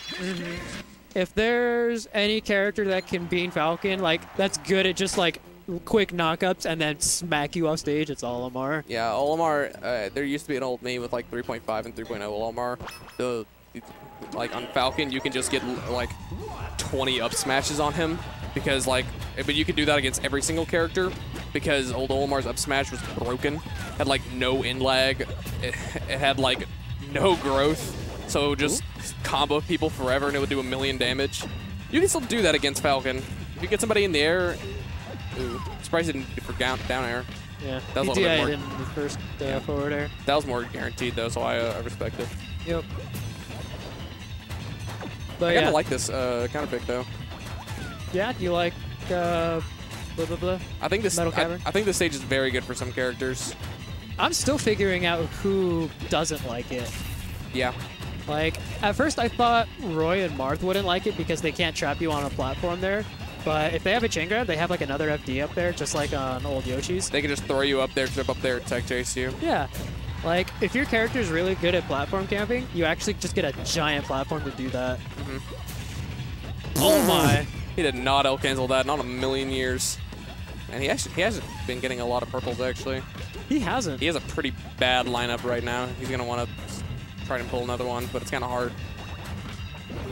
If there's any character that can beat Falcon, like that's good at just like quick knockups and then smack you off stage, it's Olimar. Yeah, Olimar. There used to be an old meme with like 3.5 and 3.0 Olimar. Like on Falcon, you can just get like 20 up smashes on him because like, but you can do that against every single character because old Olimar's up smash was broken, had like no in lag, it had like no growth, so it would just combo people forever and it would do 1,000,000 damage. You can still do that against Falcon. If you get somebody in the air, surprised it didn't for down air. Yeah, that was he a little bit in more. the first forward air. That was more guaranteed though, so I respect it. Yep. But I kind of like this counter pick though. Yeah, you like blah blah blah. I think this Metal Cavern? I think this stage is very good for some characters. I'm still figuring out who doesn't like it. Yeah. Like at first I thought Roy and Marth wouldn't like it because they can't trap you on a platform there. But if they have a chain grab, they have like another FD up there, just like on old Yoshi's. They can just throw you up there, jump up there, tech chase you. Yeah. Like, if your character is really good at platform camping, you actually just get a giant platform to do that. Oh my. He did not L-cancel that, not a million years. And he hasn't been getting a lot of purples, actually. He hasn't. He has a pretty bad lineup right now. He's going to want to try to pull another one, but it's kind of hard.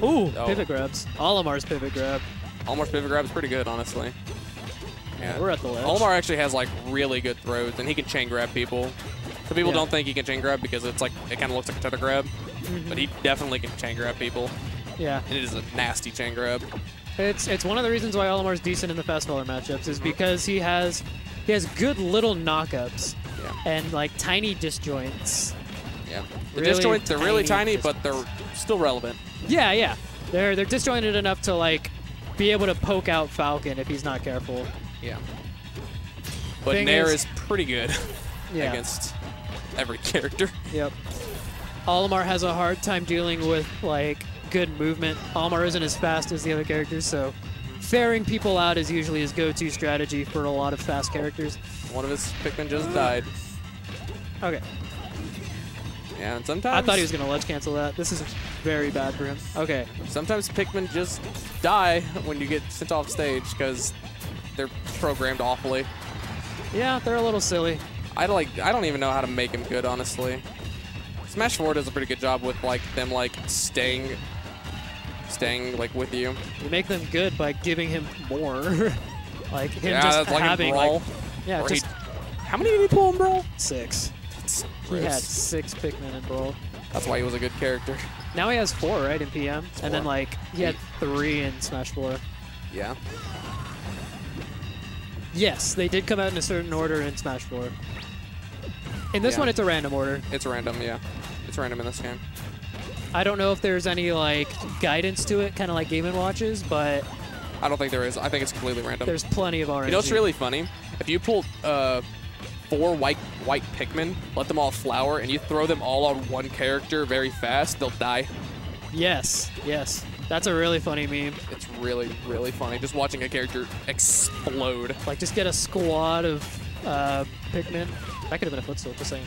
Ooh, pivot grabs. Olimar's pivot grab. Olimar's pivot grab is pretty good, honestly. Yeah, we're at the ledge. Olimar actually has, like, really good throws, and he can chain grab people. So people don't think he can chain grab because it's like it kind of looks like a tether grab, but he definitely can chain grab people. Yeah. And it is a nasty chain grab. It's one of the reasons why Olimar's decent in the fast faller matchups is because he has good little knockups and like tiny disjoints. Yeah. The disjoints, they're really tiny, but they're still relevant. Yeah, yeah. They're disjointed enough to like be able to poke out Falcon if he's not careful. Yeah. But Nair is pretty good against every character. Yep. Olimar has a hard time dealing with like good movement. Olimar isn't as fast as the other characters, so ferrying people out is usually his go-to strategy for a lot of fast characters. One of his Pikmin just died. Okay. Yeah, and sometimes... I thought he was going to ledge cancel that. This is very bad for him. Okay. Sometimes Pikmin just die when you get sent off stage because they're programmed awfully. Yeah, they're a little silly. I don't even know how to make him good, honestly. Smash 4 does a pretty good job with like them like staying like with you. You make them good by giving him more. Like him yeah, just that's like having Brawl. like just how many did he pull in Brawl? 6. That's he had 6 Pikmin in Brawl. That's why he was a good character. Now he has 4, right, in PM? 4. And then like he had 3 in Smash 4. Yeah. Yes, they did come out in a certain order in Smash 4. In this one, it's a random order. It's random, yeah. It's random in this game. I don't know if there's any like guidance to it, kind of like Game & Watches, but I don't think there is. I think it's completely random. There's plenty of RNG. You know what's really funny? If you pull 4 white Pikmin, let them all flower, and you throw them all on one character very fast, they'll die. Yes, yes. That's a really funny meme. It's really, really funny just watching a character explode. Like, just get a squad of Pikmin. That could have been a footstool, just saying.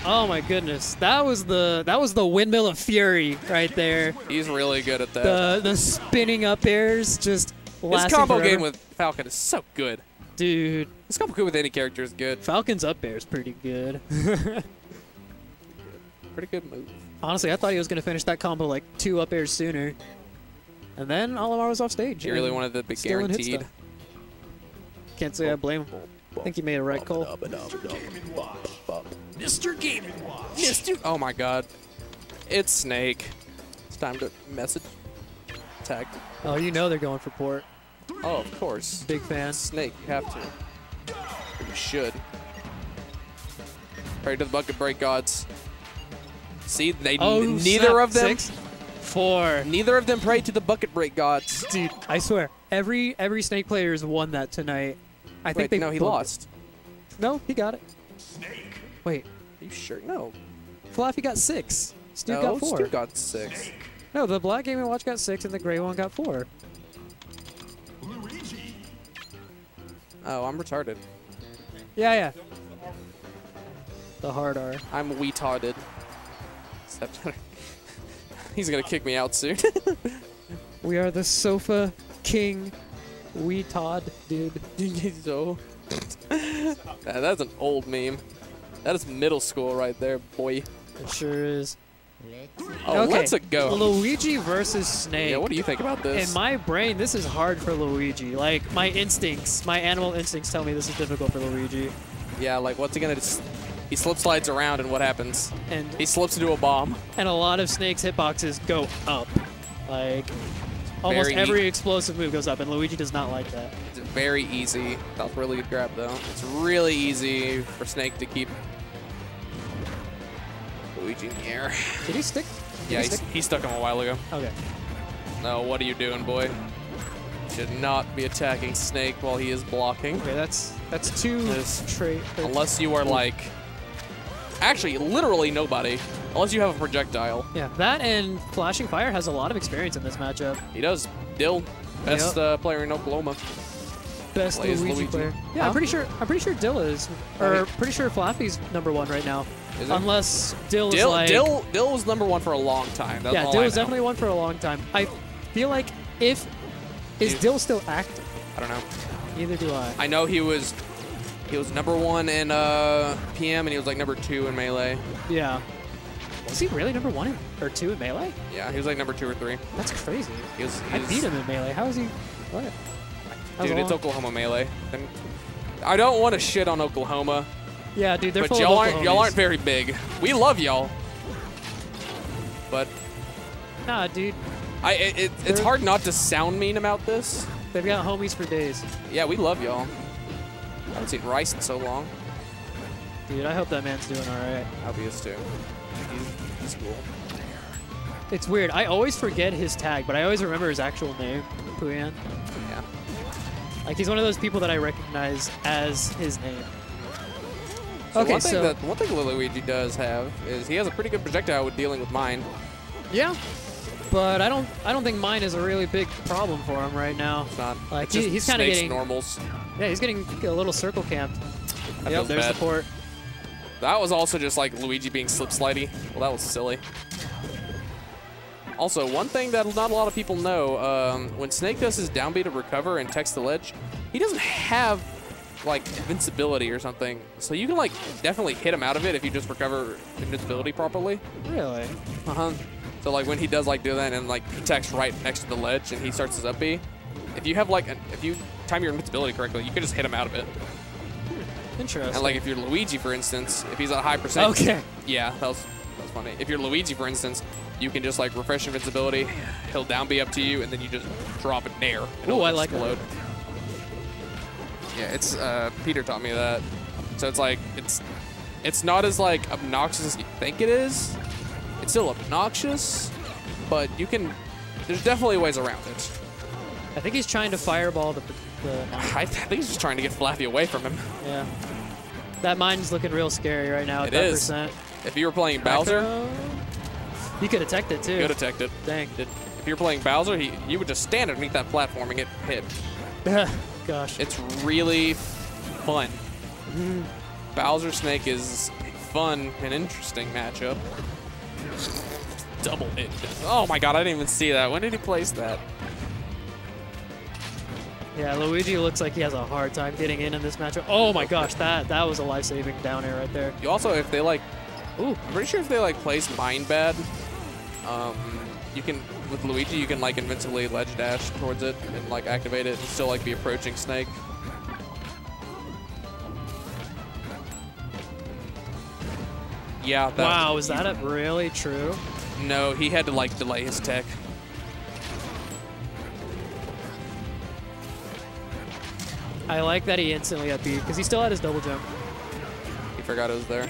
Oh my goodness, that was the windmill of fury right there. He's really good at that. The spinning up airs just lasting This combo forever. game with Falcon is so good. Dude, This combo good with any character is good. Falcon's up air is pretty good. Pretty good move. Honestly, I thought he was gonna finish that combo like 2 up airs sooner, and then Olimar was off stage. He really wanted the big Still in hit guaranteed. stuff. Can't say I blame him. I think he made a right call. Mr. Game Mr. Oh my god. It's Snake. It's time to message. Tag. Oh, you know they're going for port. Oh, of course. Big fan. Snake, you have to. You should. Pray to the bucket break gods. See, they neither snap. of them 6, 4. neither of them pray to the bucket break gods. Dude, I swear, every Snake player has won that tonight. I think Wait, they no, he both- lost. No, he got it. Wait, Are you sure? No. Fluffy got 6. Stu No, got 4. Stu got 6. No, the black Game & Watch got 6 and the gray one got 4. Oh, I'm retarded. Yeah, yeah. The hard R. I'm retarded. He's gonna kick me out soon. We are the Sofa King Todd, dude. So, that's an old meme. That is middle school right there, boy. It sure is. Oh, Okay, let's go. Luigi versus Snake. Yeah, what do you think about this? In my brain, this is hard for Luigi. Like, my instincts, my animal instincts tell me this is difficult for Luigi. Yeah, like what's he gonna do? He slip slides around and what happens? And He slips into a bomb. and a lot of Snake's hitboxes go up. Like, almost Very every explosive move goes up, and Luigi does not like that. It's very easy. That was a really good grab though. It's really easy for Snake to keep Luigi in the air. Did he stick? Did Yeah, he stick? he stuck him a while ago. Okay. No, what are you doing, boy? Should not be attacking Snake while he is blocking. Okay, that's 2 This- trait. Unless you are like... Actually, literally nobody. Unless you have a projectile. Yeah, that and Flashing Fire has a lot of experience in this matchup. He does. Dill, best player in Oklahoma. Best Plays Luigi, Luigi. player. Yeah, Huh? I'm pretty sure Dill is, or pretty sure Flaffy's #1 right now. Is it? Unless Dill's Dill, like, Dill was #1 for a long time. That's yeah, all Dill I was know. definitely one for a long time. I feel like is Dude. Dill still active? I don't know. Neither do I. I know he was #1 in PM, and he was like #2 in Melee. Yeah. Was he really #1 or 2 in Melee? Yeah, he was like #2 or 3. That's crazy. He was, I beat him in Melee. How is he? What? That was Dude, a it's long- Oklahoma Melee. And I don't want to shit on Oklahoma, Yeah, dude, they're but full y'all of aren't Oklahomies. very big. We love y'all, but Nah, dude, it's They're- hard not to sound mean about this. they've got homies for days. Yeah, we love y'all. I haven't seen Rice in so long. Dude, I hope that man's doing all right. Obvious too. He's cool. It's weird. I always forget his tag, but I always remember his actual name, Puyan. Yeah. Like, he's one of those people that I recognize as his name. So Okay, one thing Luigi does have is he has a pretty good projectile with dealing with mine. Yeah, but I don't think mine is a really big problem for him right now. It's not. Like, it's just he's kinda Snake's getting- normals. Yeah, he's getting a little circle camped. That Yep, feels there's bad. the port. That was also just like Luigi being slip slidey. Well, that was silly. Also, one thing that not a lot of people know, when Snake does his down B to recover and text the ledge, he doesn't have like invincibility or something. So you can like definitely hit him out of it if you just recover invincibility properly. Really? Uh-huh. So like when he does like do that and like he texts right next to the ledge and he starts his up B, if you have like if you time your invincibility correctly, you can just hit him out of it. Interesting. And like if you're Luigi, for instance, if he's at a high percent, Okay. yeah, that was funny. If you're Luigi, for instance, you can just like refresh invincibility, he'll down B up to you, and then you just drop it nair. and Ooh, it'll I like that. explode. Yeah, it's Peter taught me that. So it's like it's not as like obnoxious as you think it is. It's still obnoxious, but you can. There's definitely ways around it. I think he's trying to fireball the I think he's just trying to get Flaffy away from him. yeah. That mine's looking real scary right now at It that is. percent. If you were playing Bowser, He could have teched it too. Could have teched it. Dang. If you're playing Bowser, he would just stand underneath that platform and get hit. Gosh. It's really fun. Bowser Snake is a fun and interesting matchup. Double hit. Oh my god, I didn't even see that. When did he place that? Yeah, Luigi looks like he has a hard time getting in this matchup. Oh my gosh, that was a life-saving down air right there. You also, if they like, Ooh. I'm pretty sure if they like place Mind Bad, you can, with Luigi, you can like invincibly ledge dash towards it and like activate it and still like be approaching Snake. Yeah. That, Wow, is that really true? No, he had to like delay his tech. I like that he instantly got beat because he still had his double jump. He forgot it was there.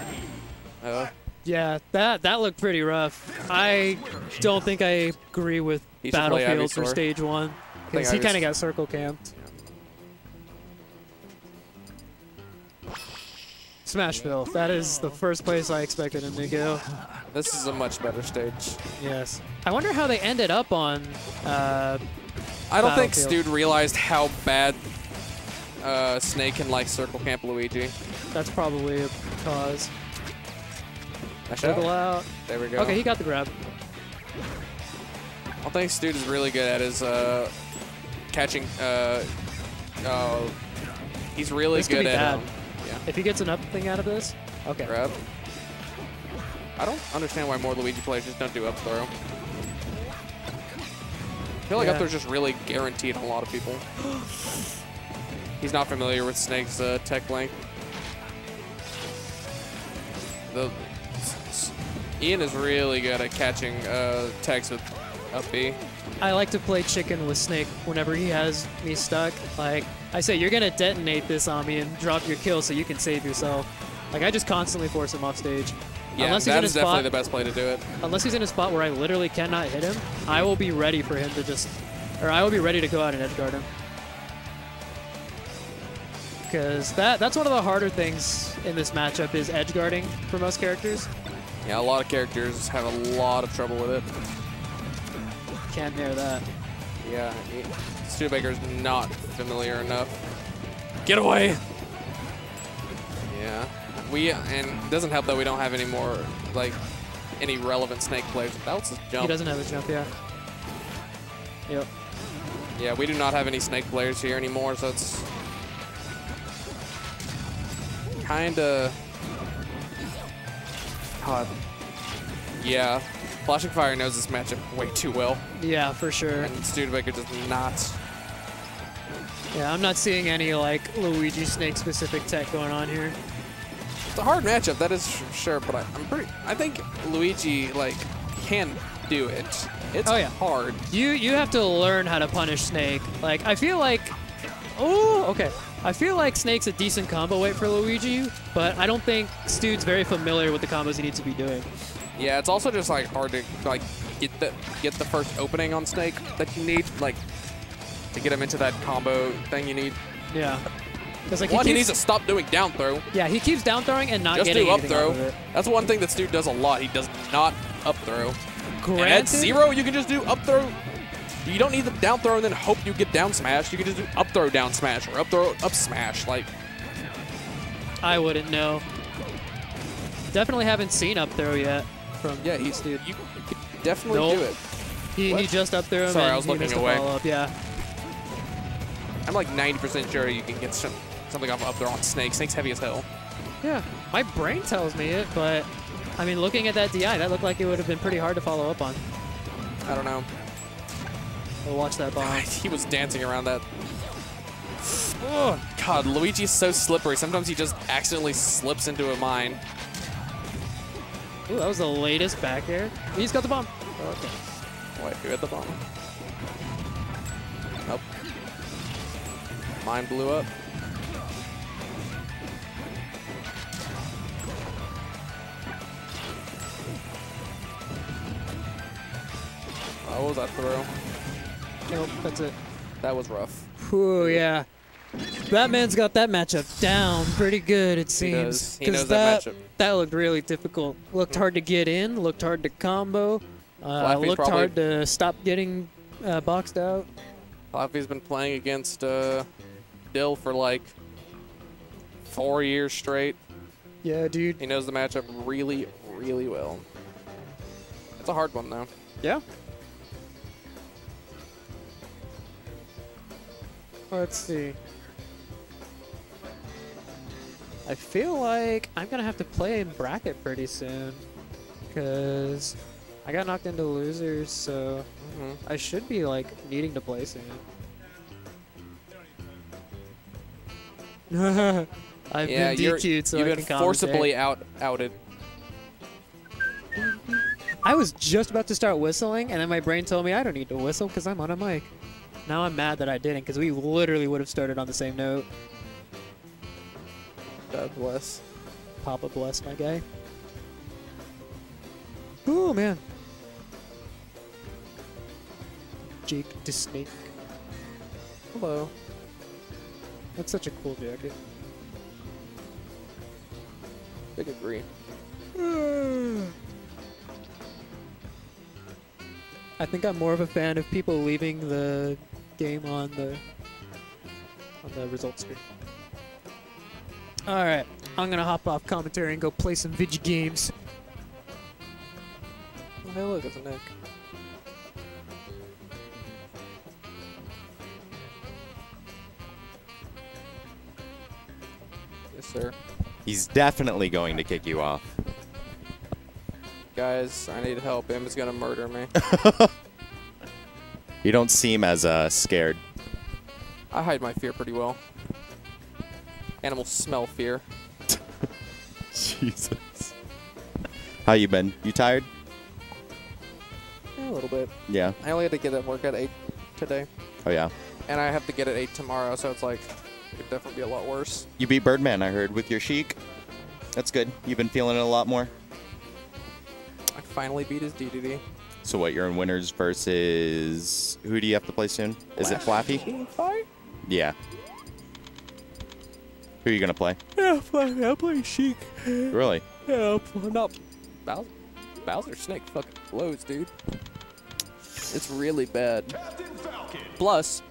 Yeah, that looked pretty rough. I don't think I agree with He should play Battlefield for Ivysaur. stage 1 because he kind of got circle camped. Smashville. That is the first place I expected him to go. This is a much better stage. Yes. I wonder how they ended up on. I don't think Battlefield. Stude realized how bad Snake can like circle camp Luigi. That's probably a cause. Dash Circle out. out. There we go. Okay, he got the grab. I think Stude is really good at his catching. He's really This could good be at bad. yeah. If he gets an up thing out of this, okay. Grab. I don't understand why more Luigi players just don't do up throw. I feel like Yeah. up throw's just really guaranteed on a lot of people. He's not familiar with Snake's tech length. Ian is really good at catching techs with up B. I like to play chicken with Snake whenever he has me stuck. Like, I say, you're going to detonate this on me and drop your kill so you can save yourself. Like, I just constantly force him off stage. Yeah, Unless he's that in a is definitely spot, the best play to do it. unless he's in a spot where I literally cannot hit him, I will be ready for him to just, or I will be ready to go out and edge guard him. Because that's one of the harder things in this matchup is edge guarding for most characters. Yeah, a lot of characters have a lot of trouble with it. Can't hear that. Yeah, Studebaker's not familiar enough. Get away! Yeah, and it doesn't help that we don't have any more, like, any relevant Snake plays. That was his jump. He doesn't have a jump, yeah. Yep. Yeah, we do not have any Snake players here anymore, so it's kinda hot. Yeah, Flashing Fire knows this matchup way too well, Yeah, for sure. and Studebaker does not. Yeah, I'm not seeing any, like, Luigi Snake specific tech going on here. It's a hard matchup, that is sure, but I think Luigi, like, can do it. It's Oh, yeah. hard. You have to learn how to punish Snake. Like, I feel like... Oh, okay. I feel like Snake's a decent combo weight for Luigi, but I don't think Stude's very familiar with the combos he needs to be doing. Yeah, it's also just, like, hard to, like, get the first opening on Snake that you need, like, to get him into that combo thing you need. Yeah. Because, like, One, he keeps, needs to stop doing down throw. Yeah, he keeps down throwing and not Just getting do up anything throw. off of it. That's one thing that Stude does a lot. He does not up throw. Granted, And at 0, you can just do up throw. You don't need the down throw and then hope you get down smash. You can just do up throw down smash or up throw up smash. Like, I wouldn't know. Definitely haven't seen up throw yet from yeah, Stude. you could definitely Nope. do it. He What? just up threw him Sorry, and I was he looking missed a away. follow-up. Yeah. I'm like 90% sure you can get something off up throw on Snake. Snake's heavy as hell. Yeah, my brain tells me it, but I mean, looking at that DI, that looked like it would have been pretty hard to follow up on. I don't know. We'll watch that bomb. He was dancing around that. Oh, God, Luigi's so slippery. Sometimes he just accidentally slips into a mine. Ooh, that was the latest back air. He's got the bomb. Okay. Wait, who had the bomb? Nope. Mine blew up. What was that throw? Nope, that's it. That was rough. Ooh, yeah. Batman's got that matchup down pretty good, it seems. does. He knows that matchup. That looked really difficult. Looked hard to get in, looked hard to combo. Flaffy's Looked probably- hard to stop getting boxed out. Flaffy's been playing against Dill for like 4 years straight. Yeah, dude. He knows the matchup really, really well. It's a hard one, though. Yeah. Let's see. I feel like I'm going to have to play in bracket pretty soon. Because I got knocked into losers, so I should be, like, needing to play soon. I've been DQ'd, so you've I been can forcibly commentate. outed. I was just about to start whistling, and then my brain told me I don't need to whistle because I'm on a mic. Now I'm mad that I didn't, because we literally would have started on the same note. God bless. Papa bless, my guy. Oh, man. Jake the Snake. Hello. That's such a cool jacket. Big agree. I think I'm more of a fan of people leaving the game on the results screen. All right, I'm gonna hop off commentary and go play some video games. Oh, hey, look, it's a Nick. Yes, sir. He's definitely going to kick you off. Guys, I need help. Emma's gonna murder me. You don't seem as scared. I hide my fear pretty well. Animals smell fear. Jesus. How you been? You tired? Yeah, a little bit. Yeah. I only had to get at work at 8 today. Oh, yeah. And I have to get at 8 tomorrow, so it's like, it could definitely be a lot worse. You beat Birdman, I heard, with your Sheik. That's good. You've been feeling it a lot more. I finally beat his DDD. So what, you're in winners versus... Who do you have to play soon? Is it Flaffy? Fight? Yeah. Who are you going to play? Yeah, Flaffy. I'm playing Sheik. Really? Yeah, I'm not... Bowser Snake fucking blows, dude. It's really bad. Plus,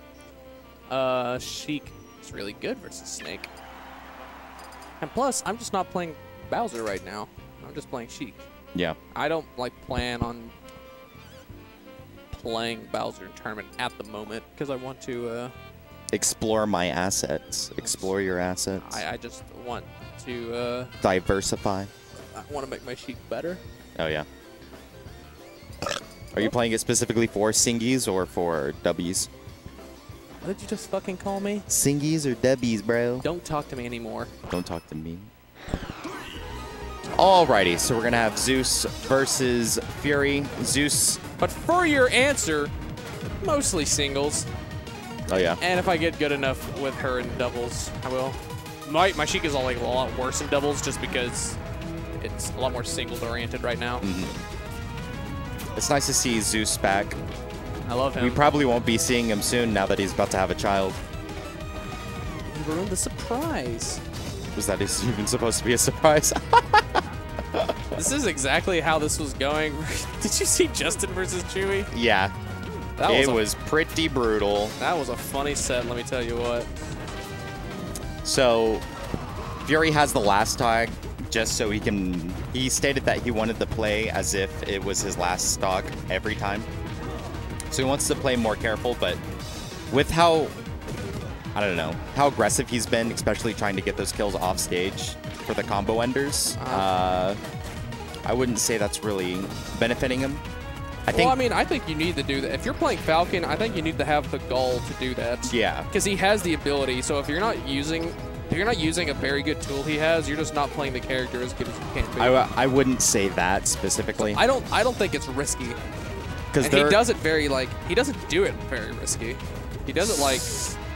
Sheik is really good versus Snake. And plus, I'm just not playing Bowser right now. I'm just playing Sheik. Yeah. I don't like plan on playing Bowser in tournament at the moment because I want to. Explore my assets. Explore your assets. I just want to. Diversify. I want to make my Sheik better. Oh, yeah. Are you playing it specifically for Singies or for W's? What did you just fucking call me? Singies or W's, bro? Don't talk to me anymore. Don't talk to me. Alrighty, so we're going to have Zeus versus Fury. Zeus. But for your answer, mostly singles. Oh, yeah. And if I get good enough with her in doubles, I will. My Sheik is all like a lot worse in doubles just because it's a lot more singles oriented right now. It's nice to see Zeus back. I love him. We probably won't be seeing him soon now that he's about to have a child. You ruined the surprise. Was that even supposed to be a surprise? This is exactly how this was going. Did you see Justin versus Chewy? Yeah. That It was pretty brutal. That was a funny set, let me tell you what. So, Fury has the last tag just so he can... He stated that he wanted to play as if it was his last stock every time. So he wants to play more careful, but with how... I don't know, how aggressive he's been, especially trying to get those kills off stage for the combo enders, I wouldn't say that's really benefiting him. Well, I mean, I think you need to do that. If you're playing Falcon, I think you need to have the goal to do that. Yeah. Because he has the ability. So if you're not using a very good tool he has, you're just not playing the character as good as you can be. I wouldn't say that specifically. I don't think it's risky. Because he does it very he doesn't do it very risky. He does it like,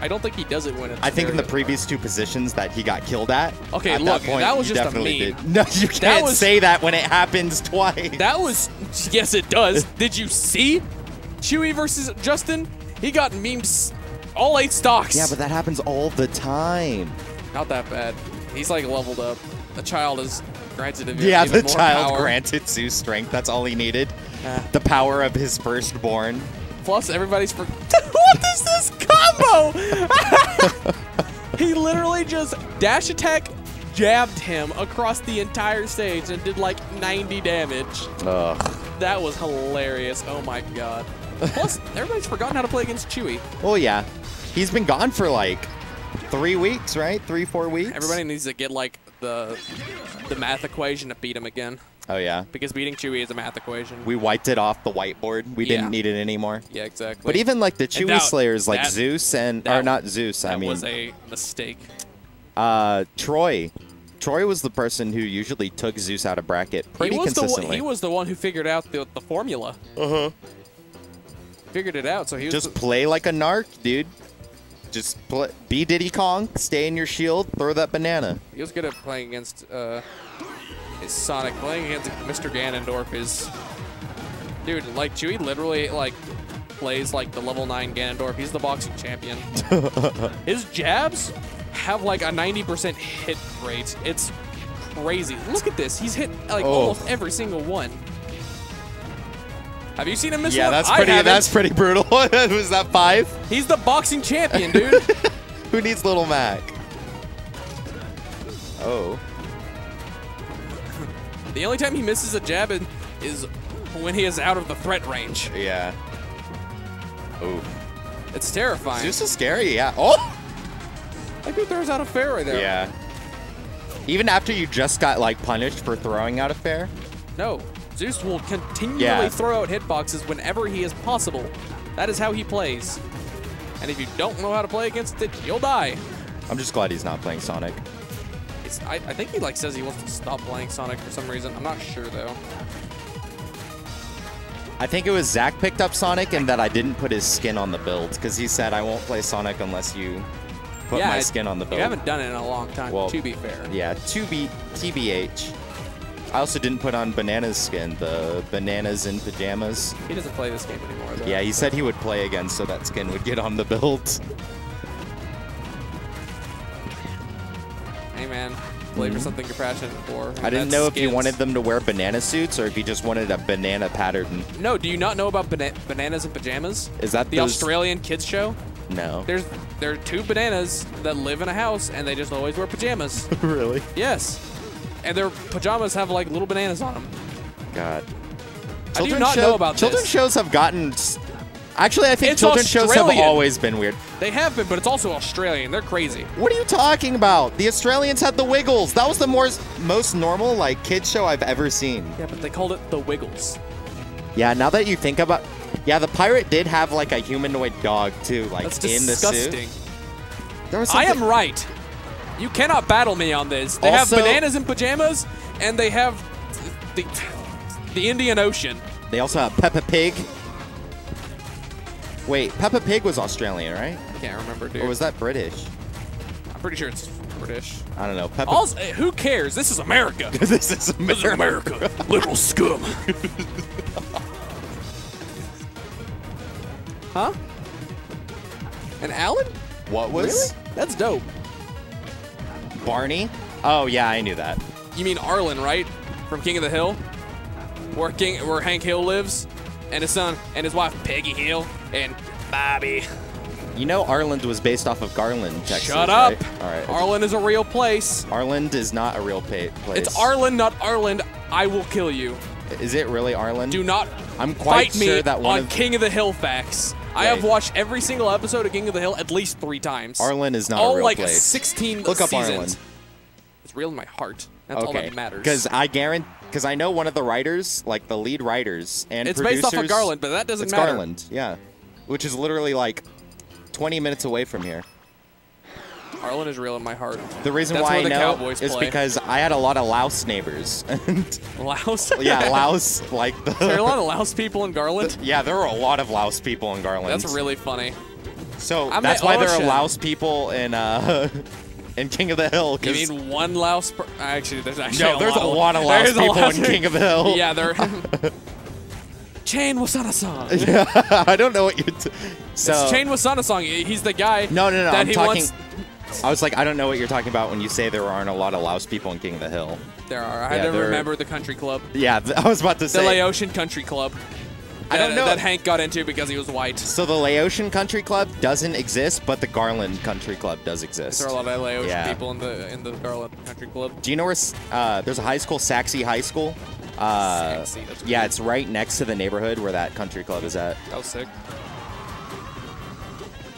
I don't think he does it when it's I think in the very previous two positions that he got killed at. Okay, at look, that, point, that was you just a definitely meme. did. No, you can't say that when it happens twice. That was, yes it does. Did you see Chewy versus Justin? He got memed all 8 stocks. Yeah, but that happens all the time. Not that bad. He's like leveled up. The child is granted him Yeah, even the more child power. granted Zeus strength. That's all he needed. The power of his firstborn. Plus, everybody's for. What is this combo? He literally just dash attack jabbed him across the entire stage and did like 90 damage. Ugh. That was hilarious. Oh my god. Plus, everybody's forgotten how to play against Chewy. Oh yeah, he's been gone for like 3 weeks, right? 3-4 weeks. Everybody needs to get like the math equation to beat him again. Oh yeah. Because beating Chewy is a math equation. We wiped it off the whiteboard. We didn't need it anymore. Yeah, exactly. But even like the Chewy that- Slayers, like that- Zeus and that- or not Zeus. I That mean, was a mistake. Troy. Troy was the person who usually took Zeus out of bracket pretty consistently. He was the one who figured out the formula. Figured it out, so he was Just play like a narc, dude. Just be Diddy Kong, stay in your shield, throw that banana. he was good at playing against his Sonic. Playing against Mr. Ganondorf is, dude. Like Chewy literally like plays like the level 9 Ganondorf. He's the boxing champion. His jabs have like a 90% hit rate. It's crazy. Look at this. He's hit like almost every single one. Have you seen him miss one? That's I pretty. haven't. That's pretty brutal. Was that 5? He's the boxing champion, dude. Who needs Little Mac? Oh. The only time he misses a jab is when he is out of the threat range. Yeah. Oh. It's terrifying. Zeus is scary. Yeah. Oh. Like who throws out a fair right there? Yeah. Even after you just got like punished for throwing out a fair. No. Zeus will continually throw out hitboxes whenever he is possible. That is how he plays. And if you don't know how to play against it, you'll die. I'm just glad he's not playing Sonic. I think he like says he wants to stop playing Sonic for some reason. I'm not sure though. I think it was Zach picked up Sonic and that I didn't put his skin on the build because he said I won't play Sonic unless you put my skin on the build. You haven't done it in a long time, Well, to be fair. Yeah, TBH. I also didn't put on Banana's skin, the Bananas in Pajamas. He doesn't play this game anymore though. Yeah, he said he would play again so that skin would get on the build. Hey man, play for something you're passionate for. I didn't know if you wanted them to wear banana suits or if you just wanted a banana pattern. No, do you not know about Bananas in Pajamas? Is that the Australian kids show? No. There are 2 bananas that live in a house and they just always wear pajamas. Really? Yes. And their pajamas have like little bananas on them. God. I do not know about children's this. shows have gotten... Actually, I think It's children's shows have Australian. always been weird. They have been, but it's also Australian. They're crazy. What are you talking about? The Australians had the Wiggles. That was the most normal like kids show I've ever seen. Yeah, but they called it the Wiggles. Yeah, now that you think about... Yeah, the pirate did have like a humanoid dog too, like That's in the disgusting. suit. There was I something... am right. You cannot battle me on this. They Also- have bananas in pajamas, and they have the Indian Ocean. They also have Peppa Pig. Wait, Peppa Pig was Australian, right? I can't remember, dude. Or was that British? I'm pretty sure it's British. I don't know. Peppa Also, who cares? This is America. This is America. This is America. Liberal scum. Huh? And Alan? What was? Really? That's dope. Barney? Oh, yeah, I knew that. You mean Arlen, right? From King of the Hill? Where Hank Hill lives? And his son and his wife, Peggy Hill, and Bobby. You know Arland was based off of Garland, Texas, Shut up. right? All right. Arlen is a real place. Arland is not a real place. It's Arlen, not Arland. I will kill you. Is it really Arland? Do not I'm quite fight me sure that one on of... King of the Hill facts. I have watched every single episode of King of the Hill at least 3 times. Arlen is not all a real like place. 16 Look up seasons. Arlen. It's real in my heart. That's all that matters. Because I know one of the writers, like the lead writers and it's producers. based off of Garland, but that doesn't it's matter. Garland, yeah. Which is literally like 20 minutes away from here. Arlen is real in my heart. The reason That's why where I the know Cowboys is play. because I had a lot of Laos neighbors. And Laos? yeah, Laos, like the... There are a lot of Laos people in Garland? Yeah, there are a lot of Laos people in Garland. That's really funny. So that's why there are Ocean. Laos people in King of the Hill. You mean one Laos? Actually, there's actually No, there's a lot of Laos people in King of the Hill. Yeah, there. Chain Wasana-san. Yeah, I don't know what you're. It's Chain Wasana-san. He's the guy. No. That I'm he talking. wants what? I was like, I don't know what you're talking about when you say there aren't a lot of Laos people in King of the Hill. There are. I had to remember the country club. Yeah, I was about to say. The Laotian Country Club. I don't know. That Hank got into because he was white. So the Laotian Country Club doesn't exist, but the Garland Country Club does exist. There are a lot of Laotian people in the Garland Country Club. Do you know where there's a high school, Saxe High School? Saxe, that's yeah, cool. it's right next to the neighborhood where that country club is at. That was sick.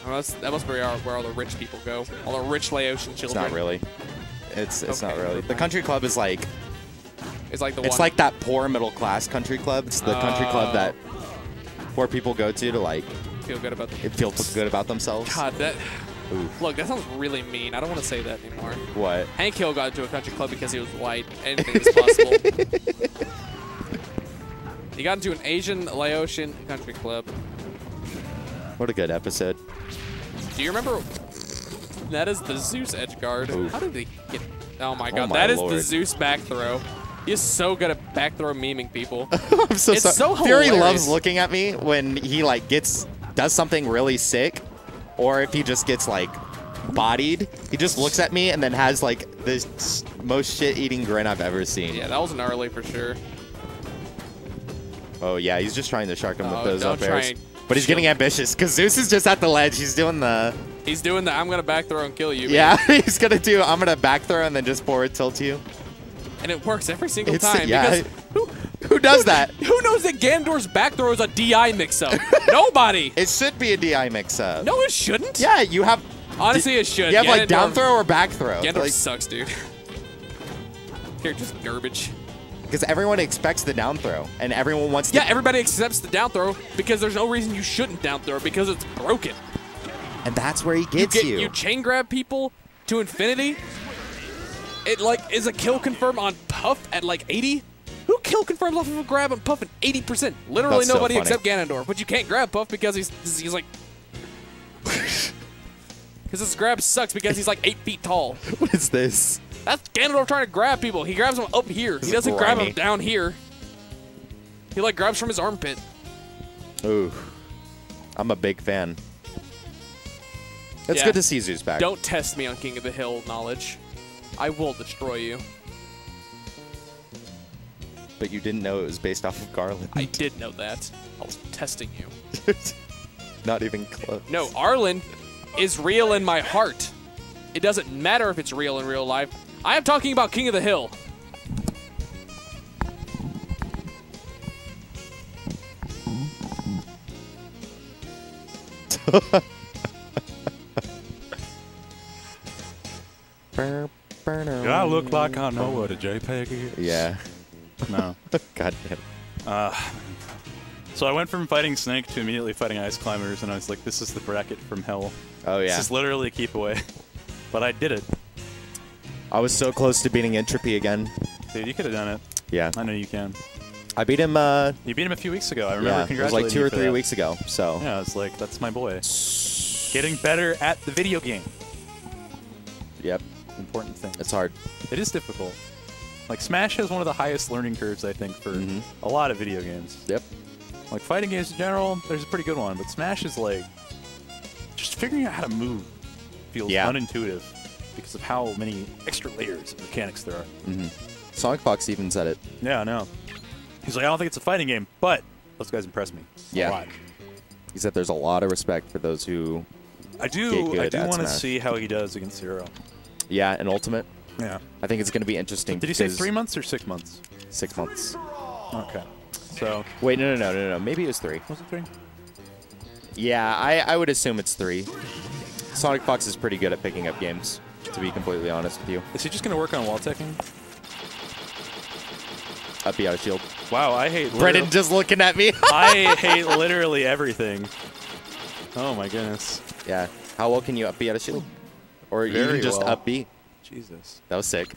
Oh, that must be where all the rich people go. All the rich Laotian children. It's not really. It's Okay, not really. never The mind. country club is like. It's like the It's one. like that poor middle class country club. It's the country club that poor people go to like feel good about it feel good about themselves. God, that. Oof. Look, that sounds really mean. I don't want to say that anymore. What? Hank Hill got into a country club because he was white. Anything is possible. He got into an Asian Laotian country club. What a good episode. Do you remember? That is the Zeus edge guard. Oof. How did he get? Oh my God, my that is Lord. the Zeus back throw. He is so good at back throw memeing people. I'm so It's sorry. so Fury hilarious. loves looking at me when he like does something really sick, or if he just gets like bodied. He just looks at me and then has like this most shit-eating grin I've ever seen. Yeah, that was gnarly for sure. Oh yeah, he's just trying to shark him with those don't up try airs. and But he's shield. getting ambitious because Zeus is just at the ledge. He's doing the He's doing the I'm gonna back throw and kill you. yeah. He's gonna do. I'm gonna back throw and then just forward tilt you. And it works every single It's- time. yeah. Because Who does that? who knows that Ganondorf's back throw is a DI mix-up? Nobody. It should be a DI mix-up. No, it shouldn't. Yeah, you have. Honestly, it should. You have like down Ganondorf- throw or back throw. Ganondorf Like, sucks, dude. Character's garbage. because everyone expects the down throw, and everyone wants to. Yeah, everybody accepts the down throw because there's no reason you shouldn't down throw because it's broken. And that's where he gets you. You chain grab people to infinity. It like is a kill confirm on Puff at like 80. Who kill confirms off of a grab on Puff at 80%? Literally That's so nobody funny. except Ganondorf. But you can't grab Puff because he's like. Because this grab sucks because he's like 8 feet tall. What is this? That's Ganondorf trying to grab people. He grabs them up here. He This is doesn't grab grimy. them down here. He like grabs from his armpit. Ooh, I'm a big fan. It's Yeah. good to see Zeus back. Don't test me on King of the Hill knowledge. I will destroy you. But you didn't know it was based off of Garland. I did know that. I was testing you. Not even close. No, Arlen is real in my heart. It doesn't matter if it's real in real life. I am talking about King of the Hill. Do I look like I know what a JPEG is? Yeah. No. God damn. So I went from fighting Snake to immediately fighting Ice Climbers, and I was like, this is the bracket from hell. Oh yeah. This is literally a keep away. But I did it. I was so close to beating Entropy again. Dude, you could have done it. Yeah. I know you can. I beat him. You beat him a few weeks ago. I remember Yeah. It was congratulating like 2 you or for 3 that. weeks ago. So. Yeah, I was like, that's my boy. Getting better at the video game. Yep. Important thing. It's hard. It is difficult. Like, Smash has one of the highest learning curves, I think, for a lot of video games. Yep. Like, fighting games in general, there's a pretty good one, but Smash is like, just figuring out how to move feels unintuitive because of how many extra layers of mechanics there are. Sonic Fox even said it. Yeah, I know. He's like, I don't think it's a fighting game, but those guys impress me. Yeah. A lot. He said there's a lot of respect for those who. I Get do good at want to Smash. see how he does against Zero. Yeah, in Ultimate. Yeah. I think it's going to be interesting. Did he say because 3 months or 6 months? 6 months. Okay. So, Wait, no. Maybe it was 3. was it 3? Yeah, I would assume it's 3. Sonic Fox is pretty good at picking up games, to be completely honest with you. Is he just going to work on wall teching? Up out of shield. Wow, I hate Brennan just looking at me. I hate literally everything. Oh my goodness. Yeah. How well can you up B out of shield? Or Very even just well. up B? Jesus. That was sick.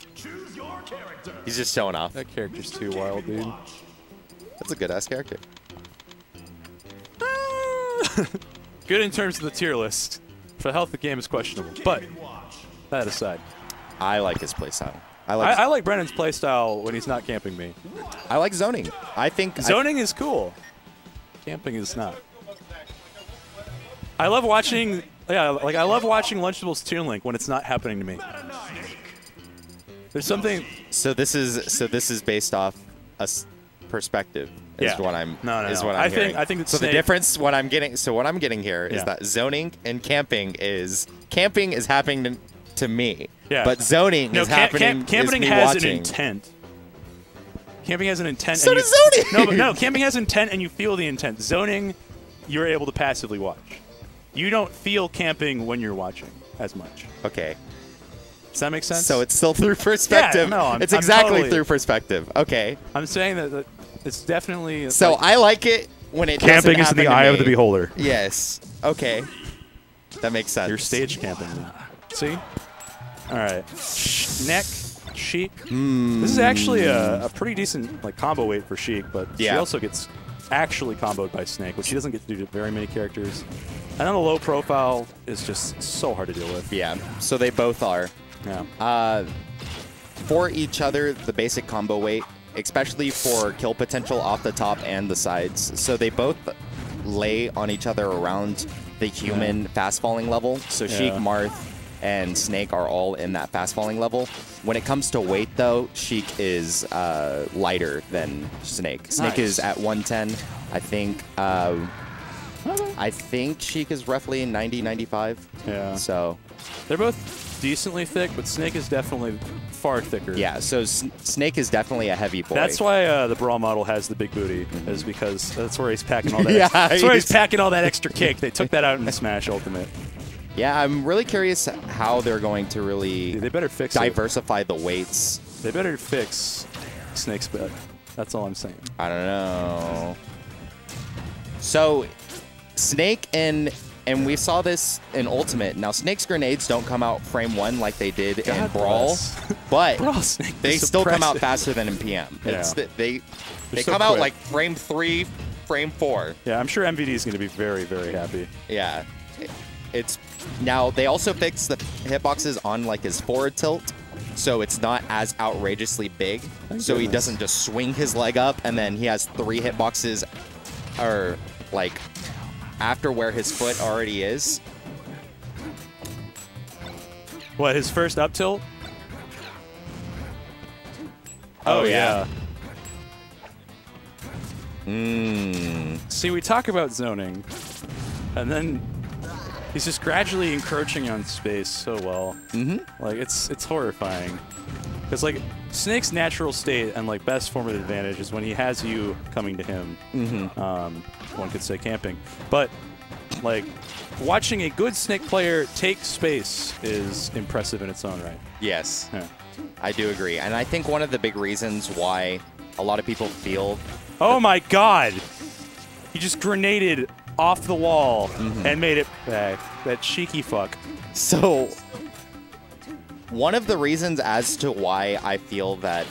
He's just showing off. That character's too wild, dude. That's a good ass character. Good in terms of the tier list. For the health of the game is questionable. But, that aside. I like his playstyle. I like Brennan's playstyle when he's not camping me. I like zoning. I think Zoning is cool. Camping is not. I love watching Yeah, like I love watching Lunchable's Toon Link when it's not happening to me. There's something. So this is based off a perspective. Is Yeah. what I'm. No. Is what I'm hearing. I think it's so. The Snake. difference. What I'm getting here is Yeah. that zoning and camping is happening to me. Yeah. But zoning is happening. Camping is me has watching. an intent. Camping has an intent. So and does you, zoning. No, camping has intent, and you feel the intent. Zoning, you're able to passively watch. You don't feel camping when you're watching as much. Okay. Does that make sense? So it's still through perspective. Yeah, no, it's I'm exactly totally- through perspective. Okay. I'm saying that it's definitely. So like, I like it when it camping doesn't is in the happen to eye of me. the beholder. Yes. Okay. That makes sense. You're stage camping. See? All right. Neck, Sheik. This is actually a pretty decent like combo weight for Sheik, but she Yeah. also gets actually comboed by Snake, which she doesn't get to do to very many characters. And then the low profile is just so hard to deal with. Yeah. So they both are. Yeah. For each other, the basic combo weight, especially for kill potential off the top and the sides. So they both lay on each other around the human fast falling level. So Sheik, Marth, and Snake are all in that fast falling level. When it comes to weight, though, Sheik is lighter than Snake. Snake Nice. is at 110. I think Sheik is roughly 90, 95. Yeah. So They're both decently thick, but Snake is definitely far thicker. yeah, so Snake is definitely a heavy boy. That's why the Brawl model has the big booty, is because that's where he's packing all that. Yeah, that's where he's he's- packing all that extra kick. They took that out in Smash Ultimate. Yeah, I'm really curious how they're going to really Dude, they better fix it. diversify the weights. They better fix Snake's bet. That's all I'm saying. I don't know. So, Snake and we saw this in Ultimate. Now, Snake's grenades don't come out frame 1 like they did in God Brawl, bless. but Brawl Snake they is still come out suppressive. faster than in PM. Yeah. They so come out quick. like frame 3, frame 4. Yeah, I'm sure MVD is going to be very, very happy. Yeah. It's now they also fixed the hitboxes on like his forward tilt, so it's not as outrageously big. So he goodness. doesn't just swing his leg up and then he has 3 hitboxes or like after where his foot already is. What, his first up tilt? Oh, yeah. See, we talk about zoning, and then he's just gradually encroaching on space so well. Like it's horrifying. Because like Snake's natural state and like best form of advantage is when he has you coming to him. One could say camping, but like watching a good Snake player take space is impressive in its own right. Yes, Yeah. I do agree. And I think one of the big reasons why a lot of people feel Oh my God! He just grenaded off the wall and made it back. That cheeky fuck. so one of the reasons as to why I feel that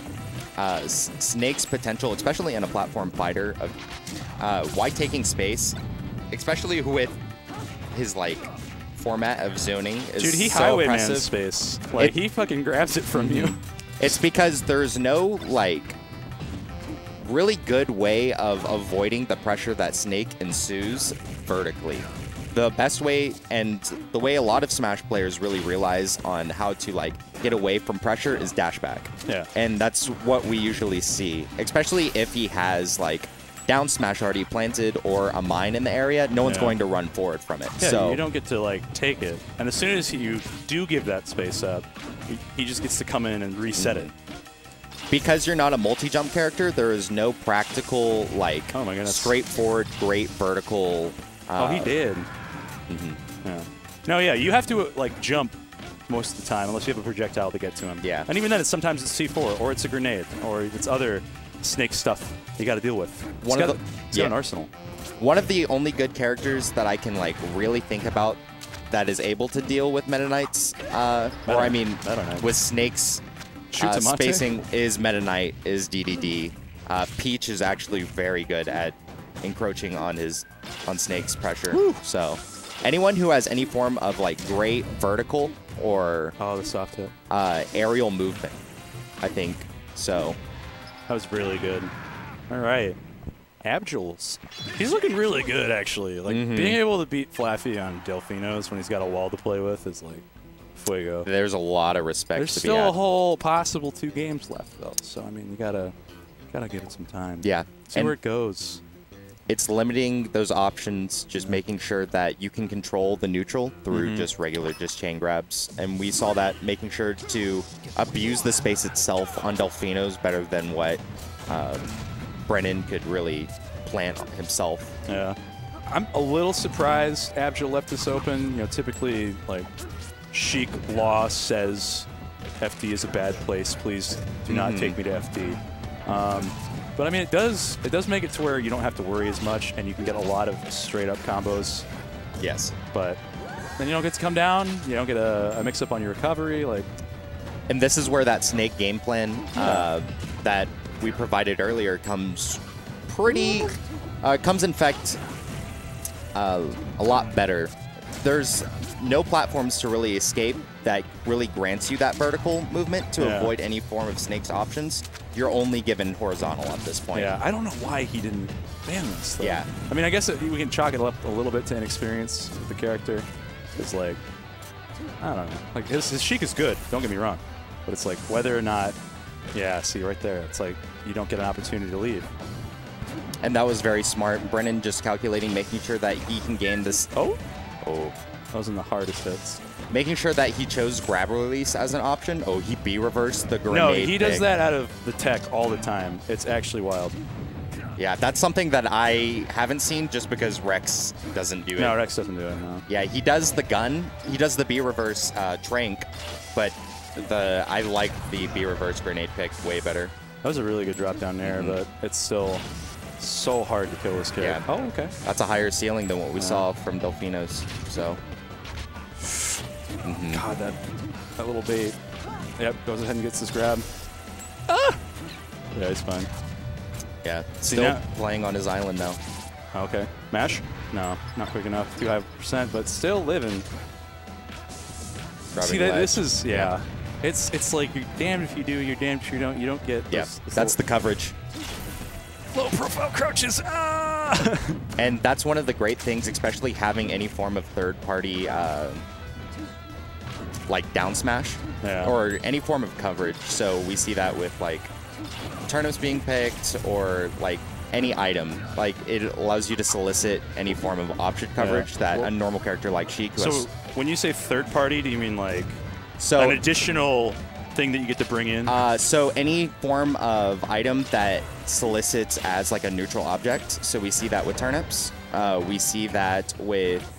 Snake's potential, especially in a platform fighter, of why taking space, especially with his like format of zoning, is Dude, he so highwayman impressive. space. Like, he fucking grabs it from you. It's because there's no like really good way of avoiding the pressure that Snake ensues vertically. The best way, and the way a lot of Smash players really realize on how to like get away from pressure, is dash back. Yeah. And that's what we usually see, especially if he has like down smash already planted or a mine in the area. No one's Yeah. going to run forward from it. Yeah, so you don't get to, like, take it. And as soon as you do give that space up, he just gets to come in and reset it. because you're not a multi-jump character, there is no practical like Oh my goodness. straightforward, great vertical. Oh, he did. Yeah. No, yeah, you have to, like, jump most of the time, unless you have a projectile to get to him. Yeah. And even then, sometimes it's C4, or it's a grenade, or it's other Snake stuff you got to deal with. He's got an arsenal. One of the only good characters that I can like really think about that is able to deal with Meta Knights, or I mean, Meta Knight. with Snake's Shoots a Mate? spacing, is Meta Knight, is DDD. Peach is actually very good at encroaching on Snake's pressure. So anyone who has any form of like great vertical or Oh, the soft hit. aerial movement, I think so. That was really good. All right. Abjul's. He's looking really good, actually. Like, being able to beat Flaffy on Delfinos when he's got a wall to play with is, like, fuego. There's a lot of respect There's to be still had. a whole possible 2 games left, though. So, I mean, you gotta give it some time. Yeah. See And where it goes. it's limiting those options, just making sure that you can control the neutral through just regular chain grabs. And we saw that making sure to abuse the space itself on Delfinos better than what Brennan could really plant himself. Yeah. I'm a little surprised Abjul left this open. You know, typically, like, Sheik law says FD is a bad place. Please do not take me to FD. But I mean, it does make it to where you don't have to worry as much, and you can get a lot of straight up combos. Yes. But then you don't get to come down. You don't get a mix up on your recovery. Like, And this is where that snake game plan that we provided earlier comes in fact a lot better. There's no platforms to really escape that really grants you that vertical movement to avoid any form of snake's options. You're only given horizontal at this point. yeah, I don't know why he didn't ban this, though. Yeah. I mean, I guess we can chalk it up a little bit to inexperience with the character. It's like, I don't know. Like, his Sheik is good, don't get me wrong. But it's like, whether or not, yeah, see, right there, it's like, you don't get an opportunity to leave. And that was very smart. Brennan just calculating, making sure that he can gain this. Oh, those are the hardest hits. Making sure that he chose grab release as an option. Oh, he B-reversed the grenade. No, he does pick. that out of the tech all the time. It's actually wild. Yeah, that's something that I haven't seen just because Rex doesn't do it. No, Rex doesn't do it, no. Yeah, he does the gun. He does the B-reverse trank, but I like the B-reverse grenade pick way better. That was a really good drop down there, but it's still so hard to kill this kid. Yeah. Oh, okay. That's a higher ceiling than what we saw from Delfinos. So. God, that little bait. Yep, goes ahead and gets this grab. Ah! Yeah, he's fine. Yeah, See still now- playing on his island now. Okay. Mash? No, not quick enough. Too high percent, but still living. Grabbing See, that ledge. this is, yeah. It's like you're damned if you do, you're damned if you don't. You don't get Yeah, that's the coverage. low profile crouches. Ah! And that's one of the great things, especially having any form of third-party, like down smash, or any form of coverage. So we see that with like turnips being picked, or like any item. Like it allows you to solicit any form of option coverage that a normal character like Sheik. Who So has, when you say third party, do you mean like so an additional thing that you get to bring in? so any form of item that solicits as like a neutral object. So we see that with turnips. We see that with.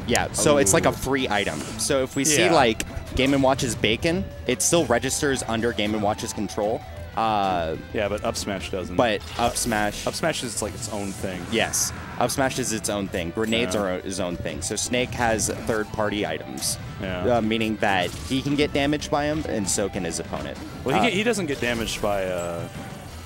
Yeah, so it's like a free item. So if we see like Game & Watch's bacon, it still registers under Game & Watch's control. Yeah, but up smash doesn't. But up smash is like its own thing. Yes, up smash is its own thing. Grenades are his own thing. So Snake has third-party items, meaning that he can get damaged by him, and so can his opponent. Well, he doesn't get damaged by.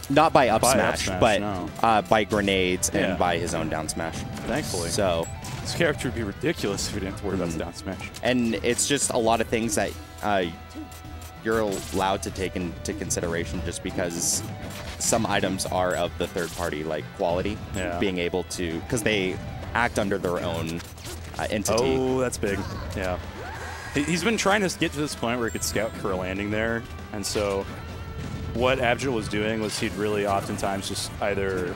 Not by up smash, but no. by grenades and by his own down smash. Thankfully. So this character would be ridiculous if we didn't have to worry about the down smash. And it's just a lot of things that you're allowed to take into consideration just because some items are of the third party like quality, being able to, because they act under their own entity. Oh, that's big. Yeah. He's been trying to get to this point where he could scout for a landing there, and so what Abjul was doing was he'd really oftentimes just either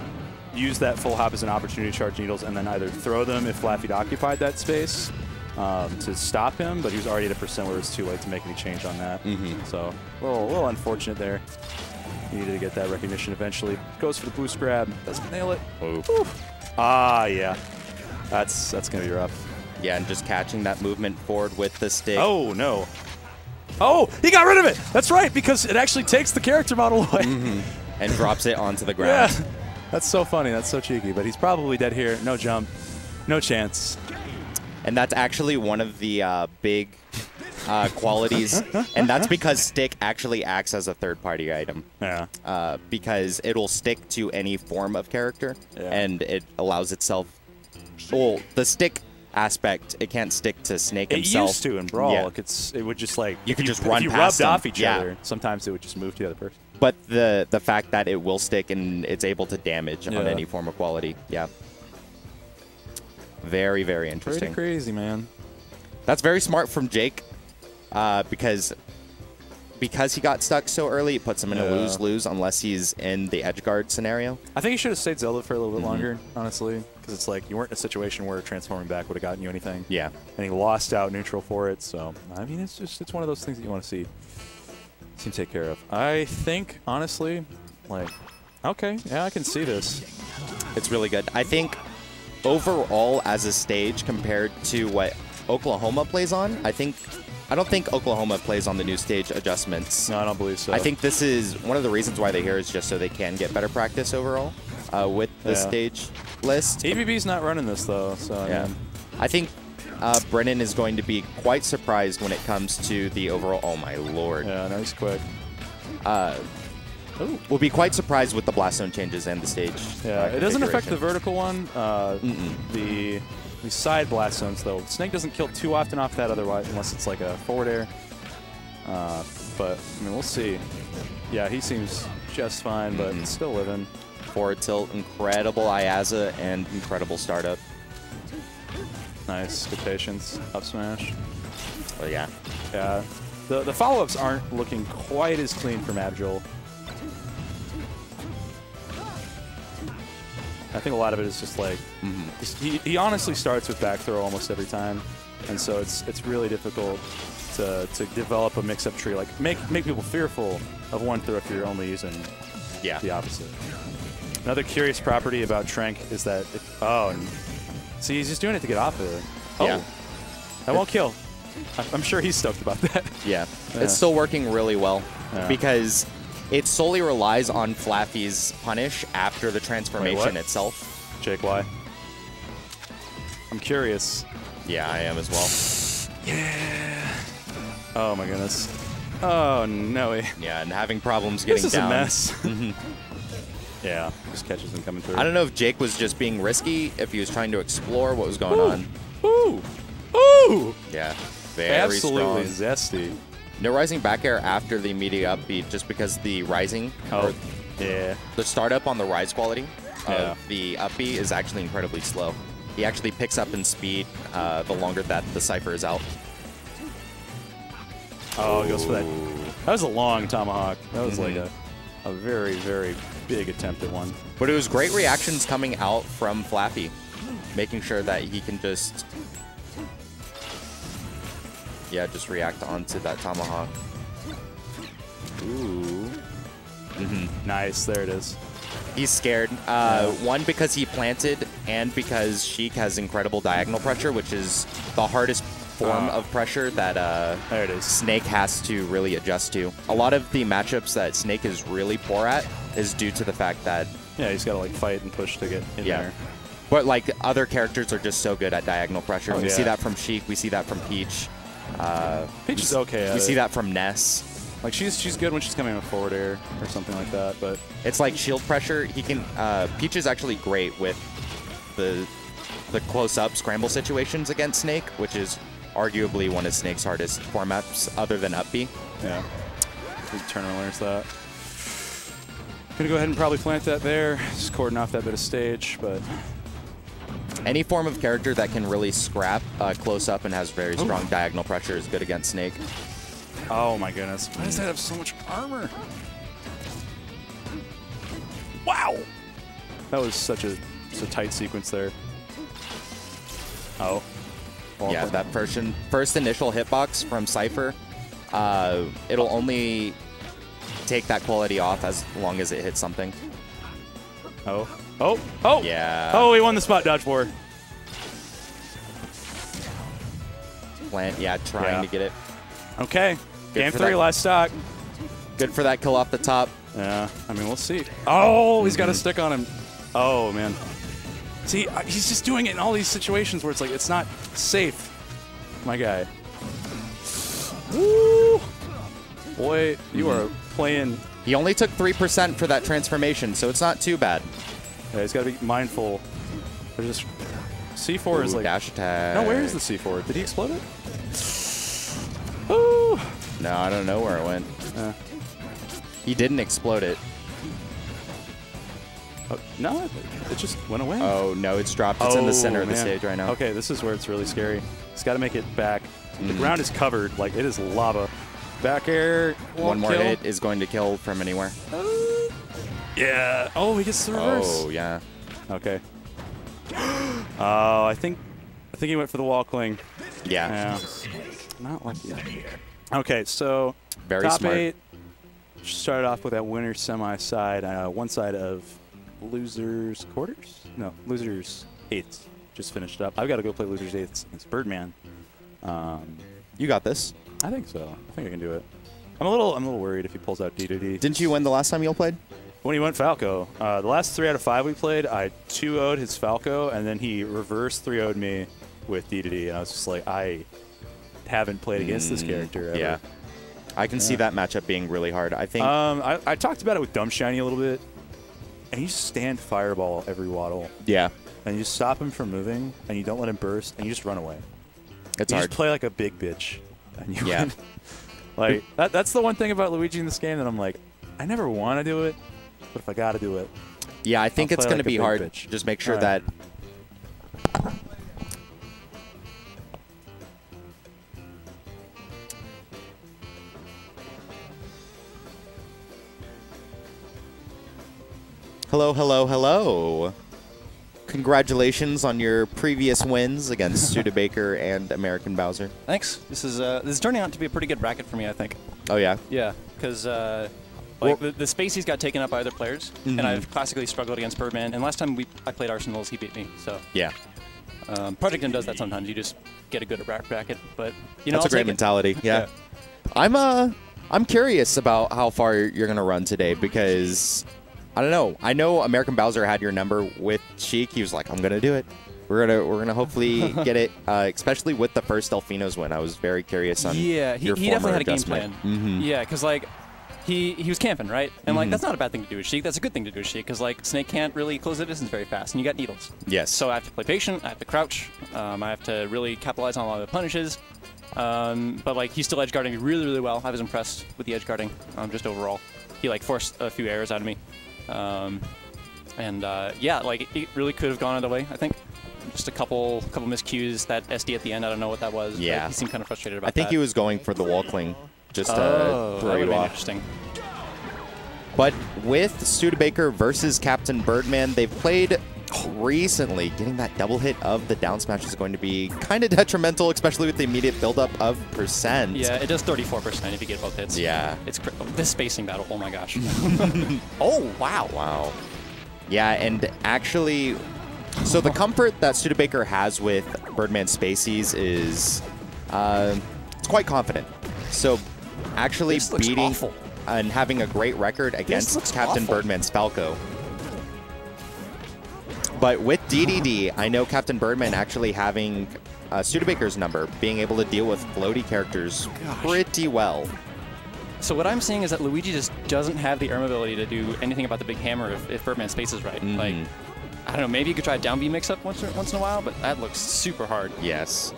use that full hop as an opportunity to charge needles and then either throw them if Flaffy'd occupied that space to stop him, but he was already at a percent where it was too late to make any change on that. So a little unfortunate there. He needed to get that recognition eventually. Goes for the boost grab. Doesn't nail it. Ah, yeah. That's going to be rough. Yeah, and just catching that movement forward with the stick. Oh, no. Oh, he got rid of it. That's right, because it actually takes the character model away. And drops it onto the ground. Yeah. That's so funny. That's so cheeky. But he's probably dead here. No jump. No chance. And that's actually one of the big qualities. And that's because stick actually acts as a third-party item. Yeah. Because it'll stick to any form of character. And it allows itself... Well, the stick aspect, it can't stick to Snake himself. It used to in Brawl. Yeah. Like it would just like... You could just if run you past rubbed them. off each other, sometimes it would just move to the other person. but the fact that it will stick and it's able to damage on any form of quality. Yeah. Very, very interesting. Pretty crazy, man. That's very smart from Jake, because he got stuck so early, it puts him in a lose-lose unless he's in the edge guard scenario. I think he should have stayed Zelda for a little bit longer, honestly, because it's like you weren't in a situation where transforming back would have gotten you anything. Yeah. And he lost out neutral for it, so I mean, it's one of those things that you want to see him take care of. I think, honestly, like, okay, yeah, I can see this. It's really good. I think overall as a stage compared to what Oklahoma plays on, I don't think Oklahoma plays on the new stage adjustments. No, I don't believe so. I think this is one of the reasons why they're here is just so they can get better practice overall with the stage list. IaB's not running this, though. So yeah. I think Brennan is going to be quite surprised when it comes to the overall... Oh, my lord. Yeah, no, he's quick. We'll be quite surprised with the blast zone changes and the stage. Yeah, it doesn't affect the vertical one. The side blast zones, though. Snake doesn't kill too often off that otherwise, unless it's like a forward air. But, I mean, we'll see. Yeah, he seems just fine, but still living. Forward tilt, incredible IaB and incredible startup. Nice. Good patience. Up smash. Oh, yeah. Yeah. The follow-ups aren't looking quite as clean from Abjul. I think a lot of it is just like he honestly starts with back throw almost every time, and so it's really difficult to develop a mix-up tree. Like make people fearful of one throw if you're only using the opposite. Another curious property about Trank is that see, he's just doing it to get off of it. Yeah, that won't kill. I'm sure he's stoked about that. Yeah, it's still working really well because it solely relies on Flaffy's punish after the transformation itself. Jake, why? I'm curious. Yeah, I am as well. Yeah. Oh my goodness. Oh no. Yeah, and having problems getting down. This is a mess. Yeah, just catches him coming through. I don't know if Jake was just being risky, if he was trying to explore what was going on. Ooh! Ooh! Yeah, very absolutely strong. Zesty. No rising back air after the immediate upbeat, just because the rising, the startup on the rise quality of the upbeat is actually incredibly slow. He actually picks up in speed the longer that the Cypher is out. Oh, he goes for that. That was a long tomahawk. That was like a very, very big attempt at one. But it was great reactions coming out from Flappy, making sure that he can just... just react onto that tomahawk. Ooh. Nice, there it is. He's scared. One, because he planted, and because Sheik has incredible diagonal pressure, which is the hardest form of pressure that there it is. Snake has to really adjust to. A lot of the matchups that Snake is really poor at is due to the fact that... Yeah, he's got to like fight and push to get in there. But like other characters are just so good at diagonal pressure. We see that from Sheik. We see that from Peach. Peach is okay. We see that from Ness. Like she's good when she's coming with forward air or something like that, but it's like shield pressure. He can. Peach is actually great with the close-up scramble situations against Snake, which is arguably one of Snake's hardest formats, other than up B. Yeah. Turner learns that. Gonna go ahead and probably plant that there, just cordon off that bit of stage, but. Any form of character that can really scrap close up and has very strong diagonal pressure is good against Snake. Oh my goodness. Why does that have so much armor? Wow! That was such a tight sequence there. Oh. Well, yeah, that first initial hitbox from Cypher, it'll only take that quality off as long as it hits something. Oh. Oh! Oh! Yeah. Oh, he won the spot dodge war. Plant, trying to get it. Okay. Game 3, last stock. Good for that kill off the top. Yeah, I mean, we'll see. Oh, he's got a stick on him. Oh, man. See, he's just doing it in all these situations where it's like, it's not safe. My guy. Woo! Boy, you are playing... He only took 3% for that transformation, so it's not too bad. Yeah, he's got to be mindful. There's just... C4 is like... Dash attack. No, where is the C4? Did he explode it? Ooh! No, I don't know where it went. He didn't explode it. Oh, no, it just went away. Oh, no, it's dropped. It's in the center of the man. stage right now. Okay, this is where it's really scary. He's got to make it back. The ground is covered. Like, it is lava. Back air. One more kill. hit is going to kill from anywhere. Yeah. Oh, he gets the reverse. Oh, yeah. Okay. Oh, I think he went for the wall cling. Yeah. Yeah. Not like that. Okay, so Very top smart. 8 started off with that winner semi side. One side of losers quarters? No, losers eighths. Just finished up. I've got to go play losers eighths against Birdman. You got this. I think so. I think I can do it. I'm a little worried if he pulls out D2D. Didn't you win the last time you all played? When he went Falco, the last 3 out of 5 we played, I 2-0'd his Falco, and then he reverse 3-0'd me with D2D, and I was just like, I haven't played against this character ever. Yeah. I can see that matchup being really hard. I think. I talked about it with Dumb Shiny a little bit, and you just stand Fireball every waddle, Yeah. and you stop him from moving, and you don't let him burst, and you just run away. It's You hard. just play like a big bitch, and you Yeah. win. Like, that's the one thing about Luigi in this game that I'm like, I never want to do it, but if I got to do it. Yeah, I think I'll it's play going like to a be big hard. bitch. Just make sure All that. right. Hello, hello, hello. Congratulations on your previous wins against Studebaker and American Bowser. Thanks. This is turning out to be a pretty good bracket for me, I think. Oh, yeah? Yeah, because the space he's got taken up by other players, and I've classically struggled against Birdman. And last time I played Arsenals, he beat me. So Yeah. Project M does that sometimes. You just get a good bracket, but you know, That's a great mentality. Yeah. I'm curious about how far you're going to run today because I don't know. I know American Bowser had your number with Sheik. He was like, "I'm going to do it. We're gonna hopefully get it." Especially with the first Delfino's win, I was very curious on. Yeah, he your definitely had a game adjustment. plan. Yeah, because like he was camping, right? And like that's not a bad thing to do with Sheik. That's a good thing to do with Sheik because like Snake can't really close the distance very fast, and you got needles. Yes. So I have to play patient. I have to crouch. I have to really capitalize on a lot of the punishes. But like he's still edge guarding me really, really well. I was impressed with the edge guarding. Just overall, he like forced a few errors out of me. Yeah, like it really could have gone either way. I think just a couple miscues. That SD at the end, I don't know what that was. Yeah. But he seemed kind of frustrated about I think that. he was going for the wall cling just to that throw would you have been off. interesting. But with Studebaker versus Captain Birdman, they've played recently. Getting that double hit of the down smash is going to be kind of detrimental, especially with the immediate buildup of percent. Yeah, it does 34% if you get both hits. Yeah. It's this spacing battle. Oh my gosh. Oh, wow. Wow. Yeah, and actually, so the comfort that Studebaker has with Birdman Spaceys is it's quite confident. So actually This looks beating awful. and having a great record against looks Captain awful. Birdman's Falco. But with DDD, I know Captain Birdman actually having Studebaker's number, being able to deal with floaty characters pretty well. So what I'm seeing is that Luigi just doesn't have the ability to do anything about the big hammer if Birdman spaces right. Like, I don't know, maybe you could try a down B mix-up once in a while, but that looks super hard. Yes.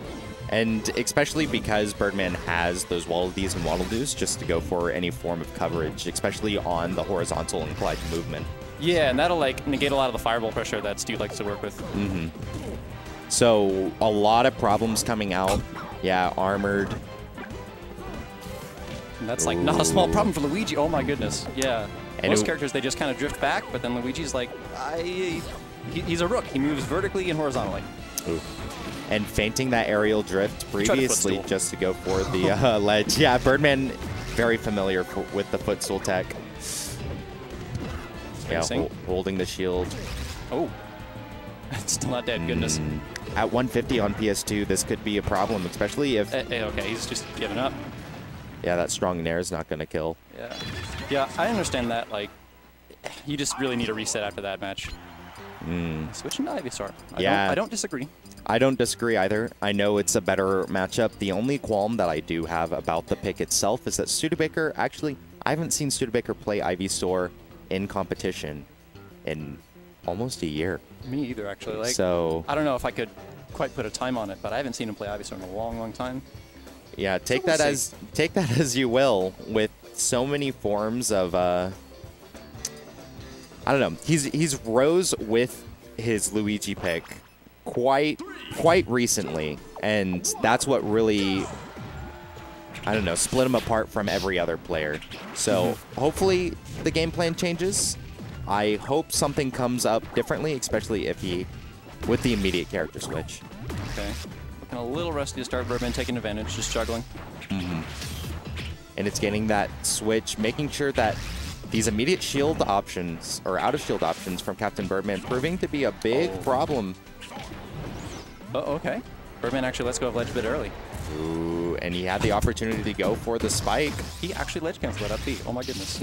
And especially because Birdman has those Waddle Dees and Waddle Doos just to go for any form of coverage, especially on the horizontal and collide movement. Yeah, and that'll like negate a lot of the fireball pressure that Stu likes to work with. So a lot of problems coming out. Yeah, armored. And that's like not a small problem for Luigi. Oh my goodness. Yeah. And Most it- characters, they just kind of drift back, but then Luigi's like, he's a rook. He moves vertically and horizontally. And feinting that aerial drift Try the previously footstool. just to go for the ledge. Yeah, Birdman very familiar with the footstool tech. Yeah, Spacing. holding the shield. Oh. It's still not dead. Goodness. At 150 on PS2, this could be a problem, especially if Okay, he's just giving up. yeah, that strong nair is not going to kill. Yeah. Yeah, I understand that. Like, you just really need a reset after that match. Switching to Ivysaur. Yeah. I don't disagree. I don't disagree either. I know it's a better matchup. The only qualm that I do have about the pick itself is that Studebaker, actually, I haven't seen Studebaker play Ivysaur in competition in almost a year. Me either, actually. Like, So, I don't know if I could quite put a time on it, but I haven't seen him play Ivysaur in a long, long time. yeah, take we'll that as you will with so many forms of I don't know. He's rose with his Luigi pick quite recently, and that's what really, I don't know, split him apart from every other player. So hopefully the game plan changes. I hope something comes up differently, especially if he with the immediate character switch. Okay. Looking a little rusty to start. Birdman taking advantage, just struggling. And it's getting that switch, making sure that these immediate shield options, or out of shield options from Captain Birdman, proving to be a big problem. Oh, okay. Birdman actually lets go of ledge a bit early. Ooh, and he had the opportunity to go for the spike. He actually ledge canceled that up B. Oh my goodness.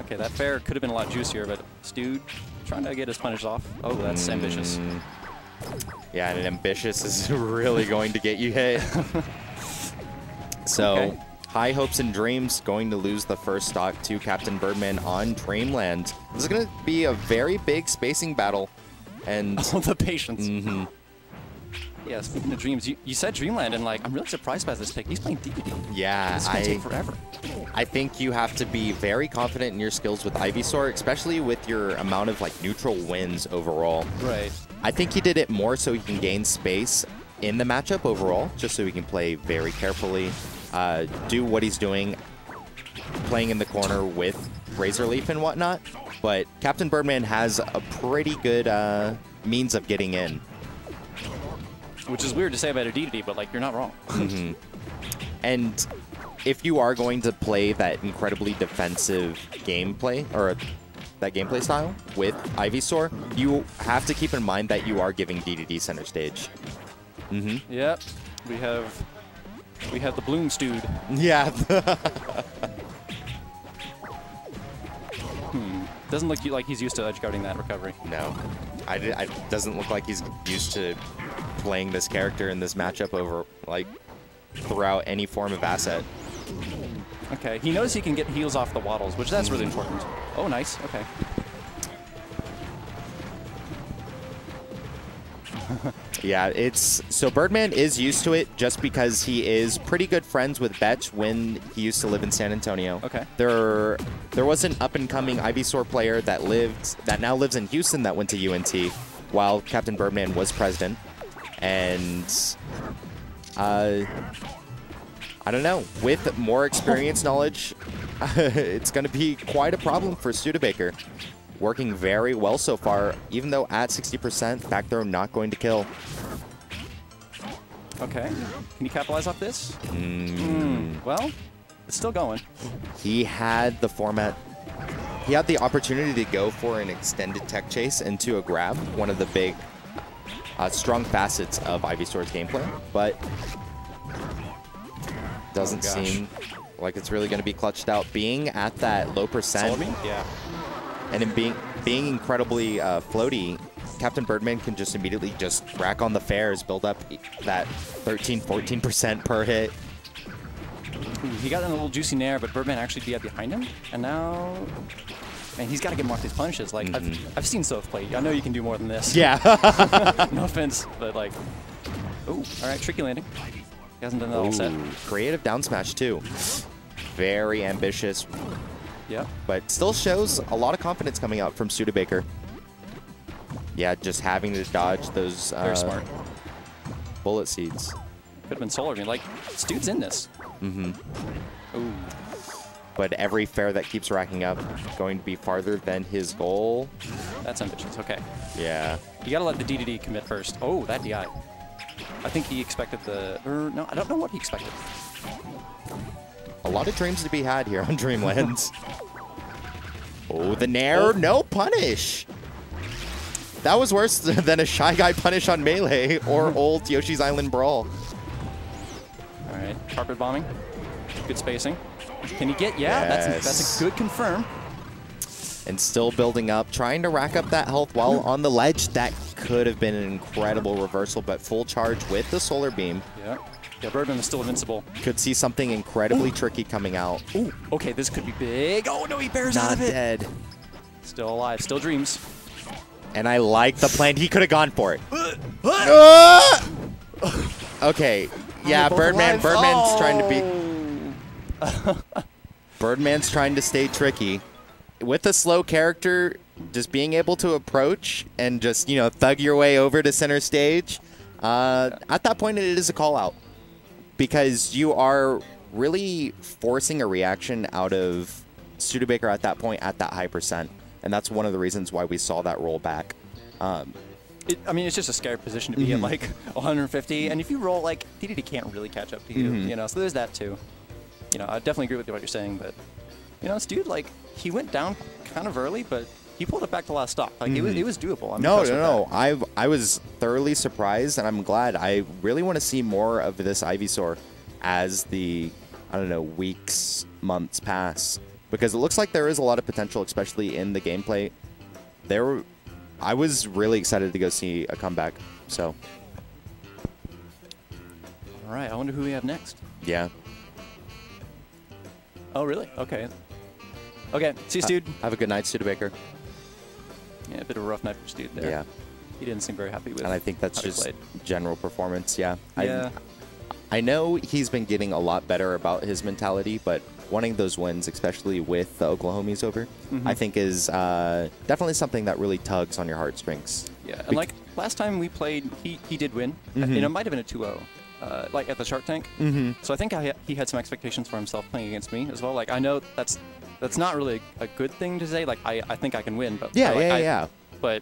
Okay, that fair could have been a lot juicier, but this dude trying to get his punish off. Oh, that's ambitious. Yeah, and ambitious is really going to get you hit. So, Okay. high hopes and dreams, going to lose the first stock to Captain Birdman on Dreamland. This is going to be a very big spacing battle. And Oh, the patience. Yeah, speaking of dreams, you said Dreamland, and like I'm really surprised by this pick. He's playing DD. yeah, This is gonna take forever. I think you have to be very confident in your skills with Ivysaur, especially with your amount of like neutral wins overall. Right. I think he did it more so he can gain space in the matchup overall, just so he can play very carefully, do what he's doing, playing in the corner with Razor Leaf and whatnot. But Captain Birdman has a pretty good means of getting in. Which is weird to say about a DD, but like you're not wrong. And if you are going to play that incredibly defensive gameplay, or that gameplay style with Ivysaur, you have to keep in mind that you are giving DDD center stage. Yep. We have the Bloom Stewed. Yeah. Doesn't look like he's used to edge guarding that recovery. No. It doesn't look like he's used to playing this character in this matchup over, like, throughout any form of asset. Okay, he knows he can get heals off the waddles, which that's really important. Oh, nice. Okay. Yeah, so Birdman is used to it just because he is pretty good friends with Betch when he used to live in San Antonio. Okay. There was an up-and-coming Ivysaur player that now lives in Houston that went to UNT while Captain Birdman was president. And I don't know, with more experience knowledge, it's going to be quite a problem for Studebaker. Working very well so far, even though at 60%, back throw not going to kill. Okay. Can you capitalize off this? Well, it's still going. He had the format. He had the opportunity to go for an extended tech chase into a grab, one of the big, strong facets of Ivysaur's gameplay, but doesn't seem like it's really going to be clutched out. Being at that low percent, Yeah. and in being incredibly floaty, Captain Birdman can just immediately just rack on the fares, build up that 13-14% per hit. He got in a little juicy nair, but Birdman actually be behind him, and now, man, he's got to get more of these punishes. Like I've seen Soph play. I know you can do more than this. Yeah. No offense, but like, oh, all right, tricky landing. He hasn't done that all set. Creative down smash too. Very ambitious. Yeah. But still shows a lot of confidence coming out from Studebaker. Yeah, just having to dodge those Very smart. bullet seeds. Could have been solar beam. Like, Stude's in this. Ooh. But every fair that keeps racking up going to be farther than his goal. That's ambitious. Okay. Yeah. You gotta let the DDD commit first. Oh, that DI. I think he expected the... no, I don't know what he expected. A lot of dreams to be had here on Dreamland. Oh, the nair. No punish. That was worse than a Shy Guy punish on Melee or old Yoshi's Island Brawl. All right. Carpet bombing. Good spacing. Can he get... Yeah, that's a good confirm. And still building up, trying to rack up that health while on the ledge. That could have been an incredible reversal, but full charge with the solar beam. Yeah. Yeah, Birdman is still invincible. Could see something incredibly tricky coming out. Ooh, okay, this could be big. Oh, no, he bears out Not of it. dead. Still alive, still dreams. And I like the plan. He could have gone for it. Okay. Yeah, both Birdman's alive? trying to be... Birdman's trying to stay tricky. With a slow character, just being able to approach and just, you know, thug your way over to center stage, at that point it is a call out. Because you are really forcing a reaction out of Studebaker at that point at that high percent. And that's one of the reasons why we saw that roll back. I mean, it's just a scary position to be in, like 150. And if you roll, like, DDD can't really catch up to you, you know, so there's that too. You know, I definitely agree with what you're saying, but, you know, this dude, like, he went down kind of early, but he pulled it back to last stock. Like, it was doable. No. I was thoroughly surprised, and I'm glad. I really want to see more of this Ivysaur as the, I don't know, weeks, months pass. Because it looks like there is a lot of potential, especially in the gameplay. I was really excited to go see a comeback, so. All right, I wonder who we have next. Yeah. Oh, really? Okay. Okay, see you, Stude. Have a good night, Studebaker. Yeah, a bit of a rough night for Stude there. Yeah. He didn't seem very happy with it. And I think that's just general performance, yeah. Yeah. I know he's been getting a lot better about his mentality, but wanting those wins, especially with the Oklahomies over, I think is definitely something that really tugs on your heartstrings. Yeah, and like last time we played, he did win. And it might have been a 2-0. Like at the Shark Tank. So I think he had some expectations for himself playing against me as well. Like I know that's not really a good thing to say. Like I think I can win, but yeah. But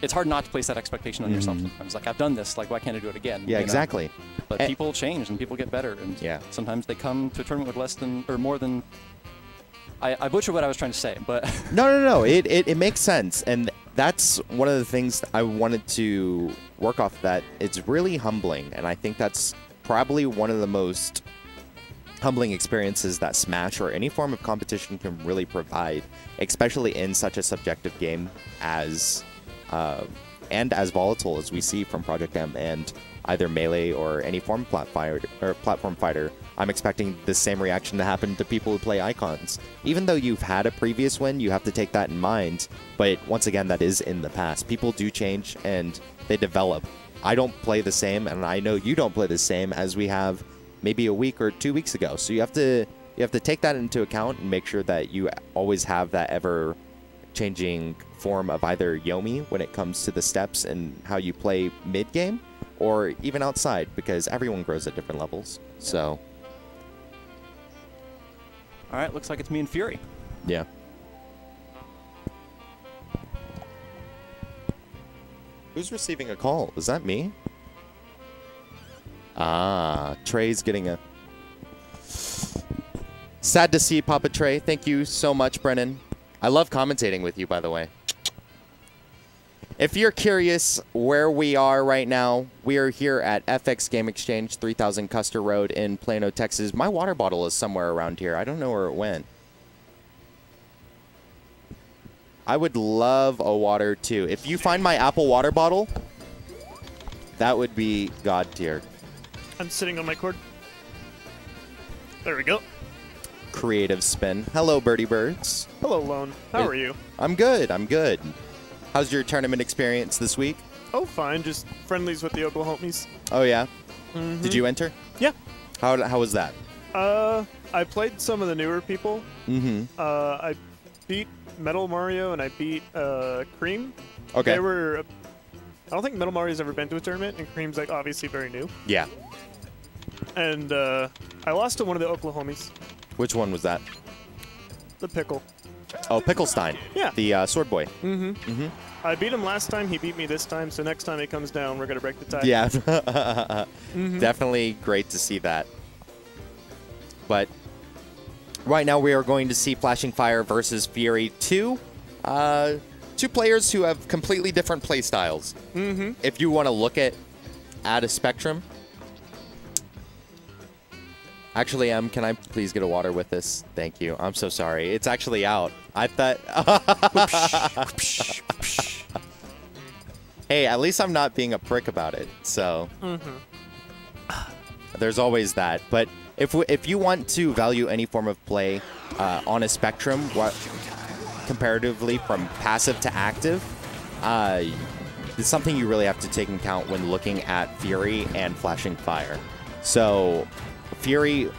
it's hard not to place that expectation on yourself sometimes. Like I've done this. Like why can't I do it again? Yeah, exactly. But people change and people get better, and sometimes they come to a tournament with less than or more than. I butchered what I was trying to say, but no. It makes sense, and that's one of the things I wanted to work off. That it's really humbling, and I think that's probably one of the most humbling experiences that Smash or any form of competition can really provide, especially in such a subjective game as and as volatile as we see from Project M and either Melee or any form of platform fighter. I'm expecting the same reaction to happen to people who play Icons. Even though you've had a previous win, you have to take that in mind. But once again, that is in the past. People do change and they develop. I don't play the same, and I know you don't play the same as we have maybe a week or 2 weeks ago. So you have to take that into account and make sure that you always have that ever-changing form of either Yomi when it comes to the steps and how you play mid-game, or even outside, because everyone grows at different levels. So. All right, looks like it's me and Fury. Yeah. Who's receiving a call? Is that me? Ah, Trey's getting a... Sad to see, Papa Trey. Thank you so much, Brennan. I love commentating with you, by the way. If you're curious where we are right now, we are here at FX Game Exchange, 3000 Custer Road in Plano, Texas. My water bottle is somewhere around here. I don't know where it went. I would love a water, too. If you find my Apple water bottle, that would be God tier. I'm sitting on my cord. There we go. Creative spin. Hello, Birdie Birds. Hello, Lone. How are you? I'm good. I'm good. How's your tournament experience this week? Oh, fine. Just friendlies with the Oklahomies. Oh, yeah? Did you enter? Yeah. How was that? I played some of the newer people. I beat Metal Mario and I beat Cream. Okay. They were... I don't think Metal Mario's ever been to a tournament, and Cream's like obviously very new. Yeah. And I lost to one of the Oklahomies. Which one was that? The Pickle. Oh, Picklestein. Yeah. The sword boy. I beat him last time, he beat me this time, so next time he comes down, we're going to break the tie. Yeah. Definitely great to see that. But right now we are going to see Flashing Fire versus Fury 2. Two players who have completely different play styles. If you want to look at a spectrum. Actually, can I please get a water with this? Thank you. I'm so sorry. It's actually out. I thought... Hey, at least I'm not being a prick about it. So there's always that. But if you want to value any form of play on a spectrum, comparatively from passive to active, it's something you really have to take into account when looking at Fury and Flashing Fire. So Fury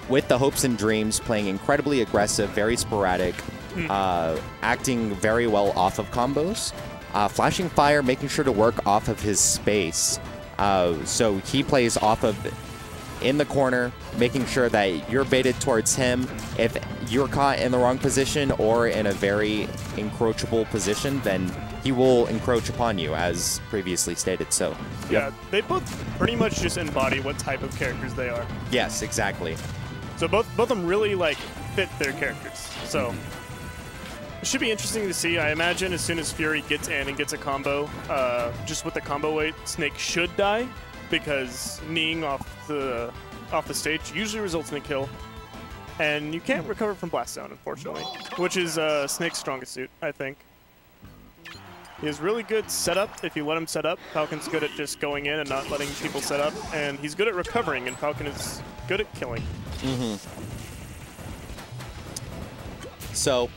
with the hopes and dreams, playing incredibly aggressive, very sporadic, acting very well off of combos. Flashing Fire, making sure to work off of his space. So he plays off of in the corner, making sure that you're baited towards him. If you're caught in the wrong position or in a very encroachable position, then he will encroach upon you, as previously stated. So yeah, they both pretty much just embody what type of characters they are. yes, exactly. So both of them really like fit their characters. So it should be interesting to see. I imagine as soon as Fury gets in and gets a combo, just with the combo weight, Snake should die, because kneeing off the stage usually results in a kill, and you can't recover from Blast Zone, unfortunately, which is Snake's strongest suit, I think. He has really good setup if you let him set up. Falcon's good at just going in and not letting people set up, and he's good at recovering, and Falcon is good at killing. So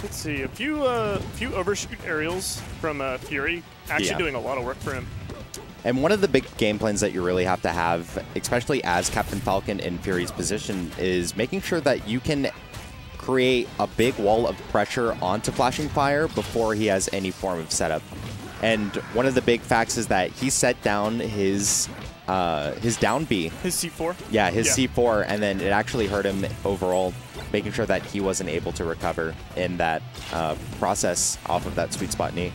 let's see, a few overshoot aerials from Fury, actually doing a lot of work for him. And one of the big game plans that you really have to have, especially as Captain Falcon in Fury's position, is making sure that you can create a big wall of pressure onto Flashing Fire before he has any form of setup. And one of the big facts is that he set down his down B. His C4? Yeah, his C4, and then it actually hurt him overall, making sure that he wasn't able to recover in that process off of that sweet spot knee.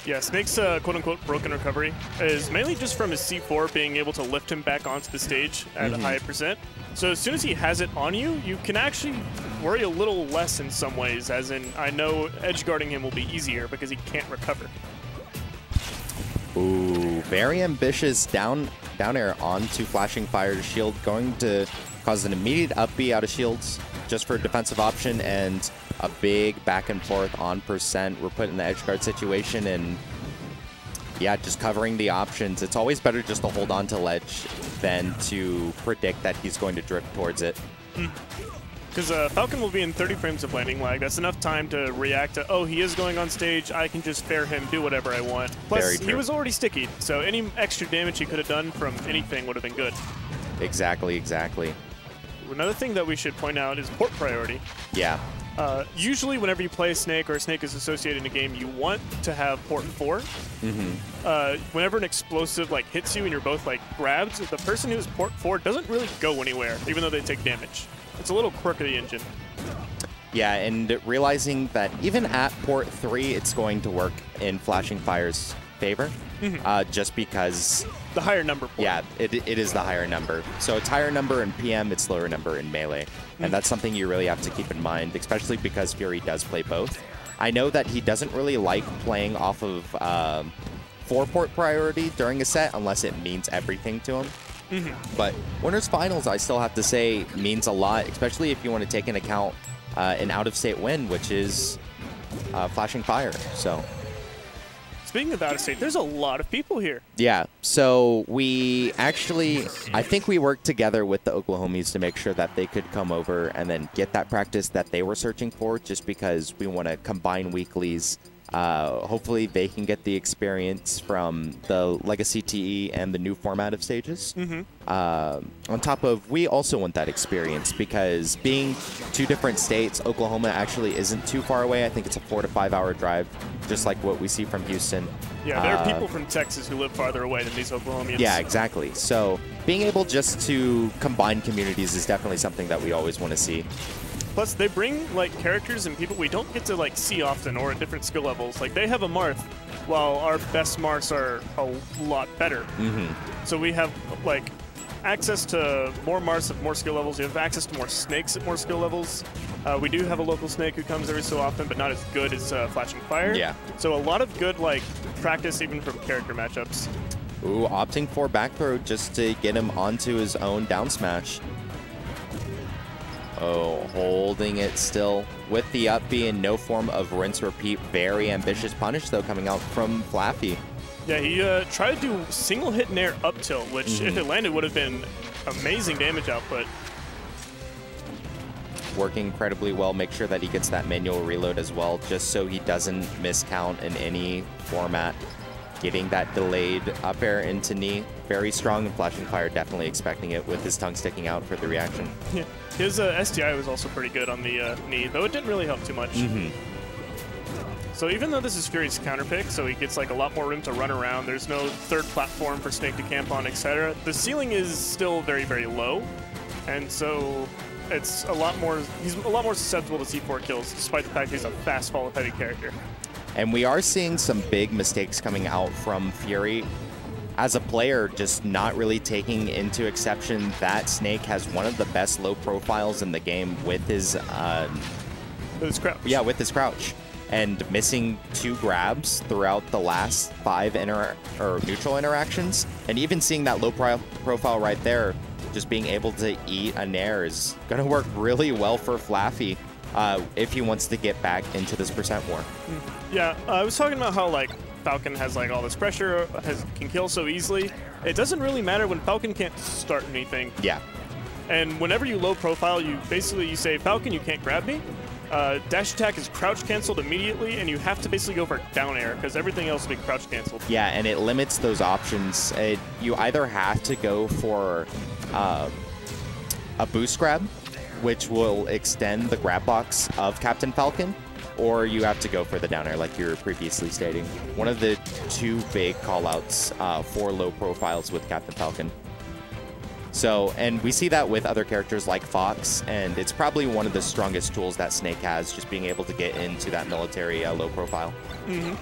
Yeah, Snake's quote-unquote broken recovery is mainly just from his C4 being able to lift him back onto the stage at a high percent. So as soon as he has it on you, you can actually worry a little less in some ways, as in I know edge guarding him will be easier because he can't recover. Ooh, very ambitious down air onto Flashing Fire to shield, going to cause an immediate up B out of shields just for a defensive option, and a big back and forth on percent. We're put in the edge guard situation, and yeah, just covering the options. It's always better just to hold on to ledge than to predict that he's going to drift towards it. Because Falcon will be in 30 frames of landing lag. That's enough time to react to, oh, he is going on stage, I can just fair him, do whatever I want. Plus, he was already sticky, so any extra damage he could have done from anything would have been good. Exactly, exactly. Another thing that we should point out is port priority. Yeah. Usually whenever you play Snake or Snake is associated in a game, you want to have port 4. Whenever an explosive like hits you and you're both like grabbed, the person who's port 4 doesn't really go anywhere, even though they take damage. It's a little quirk of the engine. Yeah, and realizing that even at port 3, it's going to work in Flashing Fire's favor, just because the higher number port. Yeah, it is the higher number. So it's higher number in PM, it's lower number in melee. And that's something you really have to keep in mind, especially because Fury does play both. I know that he doesn't really like playing off of 4-port priority during a set unless it means everything to him. But Winners Finals, I still have to say, means a lot, especially if you want to take into account an out-of-state win, which is Flashing Fire. So, speaking of out-of-state, there's a lot of people here. Yeah, so we actually, I think we worked together with the Oklahomies to make sure that they could come over and then get that practice that they were searching for, just because we want to combine weeklies. Hopefully they can get the experience from the Legacy TE and the new format of stages. On top of, we also want that experience, because being 2 different states, Oklahoma actually isn't too far away. I think it's a 4 to 5 hour drive, just like what we see from Houston. Yeah, there are people from Texas who live farther away than these Oklahomians. Yeah, exactly. So being able just to combine communities is definitely something that we always want to see. Plus, they bring like characters and people we don't get to like see often, or at different skill levels. Like they have a Marth, while our best Marths are a lot better. So we have like access to more Marths at more skill levels. We have access to more Snakes at more skill levels. We do have a local Snake who comes every so often, but not as good as Flashing Fire. Yeah. So a lot of good like practice even from character matchups. Ooh, opting for back throw just to get him onto his own down smash. Oh, holding it still with the up B and no form of rinse repeat. Very ambitious punish, though, coming out from Flaffy. Yeah, he tried to do single hit nair up tilt, which if it landed would have been amazing damage output. Working incredibly well. Make sure that he gets that manual reload as well, just so he doesn't miscount in any format. getting that delayed up air into knee. Very strong, and Flashing Fire definitely expecting it with his tongue sticking out for the reaction. Yeah. His STI was also pretty good on the knee, though it didn't really help too much. So even though this is Fury's counter pick, so he gets like a lot more room to run around, there's no third platform for Snake to camp on, etc. The ceiling is still very, very low, and so it's a lot more. He's a lot more susceptible to C4 kills, despite the fact he's a fast follow-heavy character. And we are seeing some big mistakes coming out from Fury as a player, just not really taking into exception that Snake has one of the best low profiles in the game with his crouch. Yeah, with his crouch. And missing 2 grabs throughout the last 5 neutral interactions. And even seeing that low profile right there, just being able to eat a nair is going to work really well for Flaffy if he wants to get back into this percent war. Yeah, I was talking about how like Falcon has like all this pressure, can kill so easily. It doesn't really matter when Falcon can't start anything. Yeah. And whenever you low profile, you say, Falcon, you can't grab me. Dash attack is crouch canceled immediately, and you have to basically go for down air because everything else will be crouch canceled. Yeah, and it limits those options. You either have to go for a boost grab, which will extend the grab box of Captain Falcon, or you have to go for the down air like you were previously stating. One of the 2 big callouts for low profiles with Captain Falcon. So, and we see that with other characters like Fox, and it's probably one of the strongest tools that Snake has, just being able to get into that military low profile. A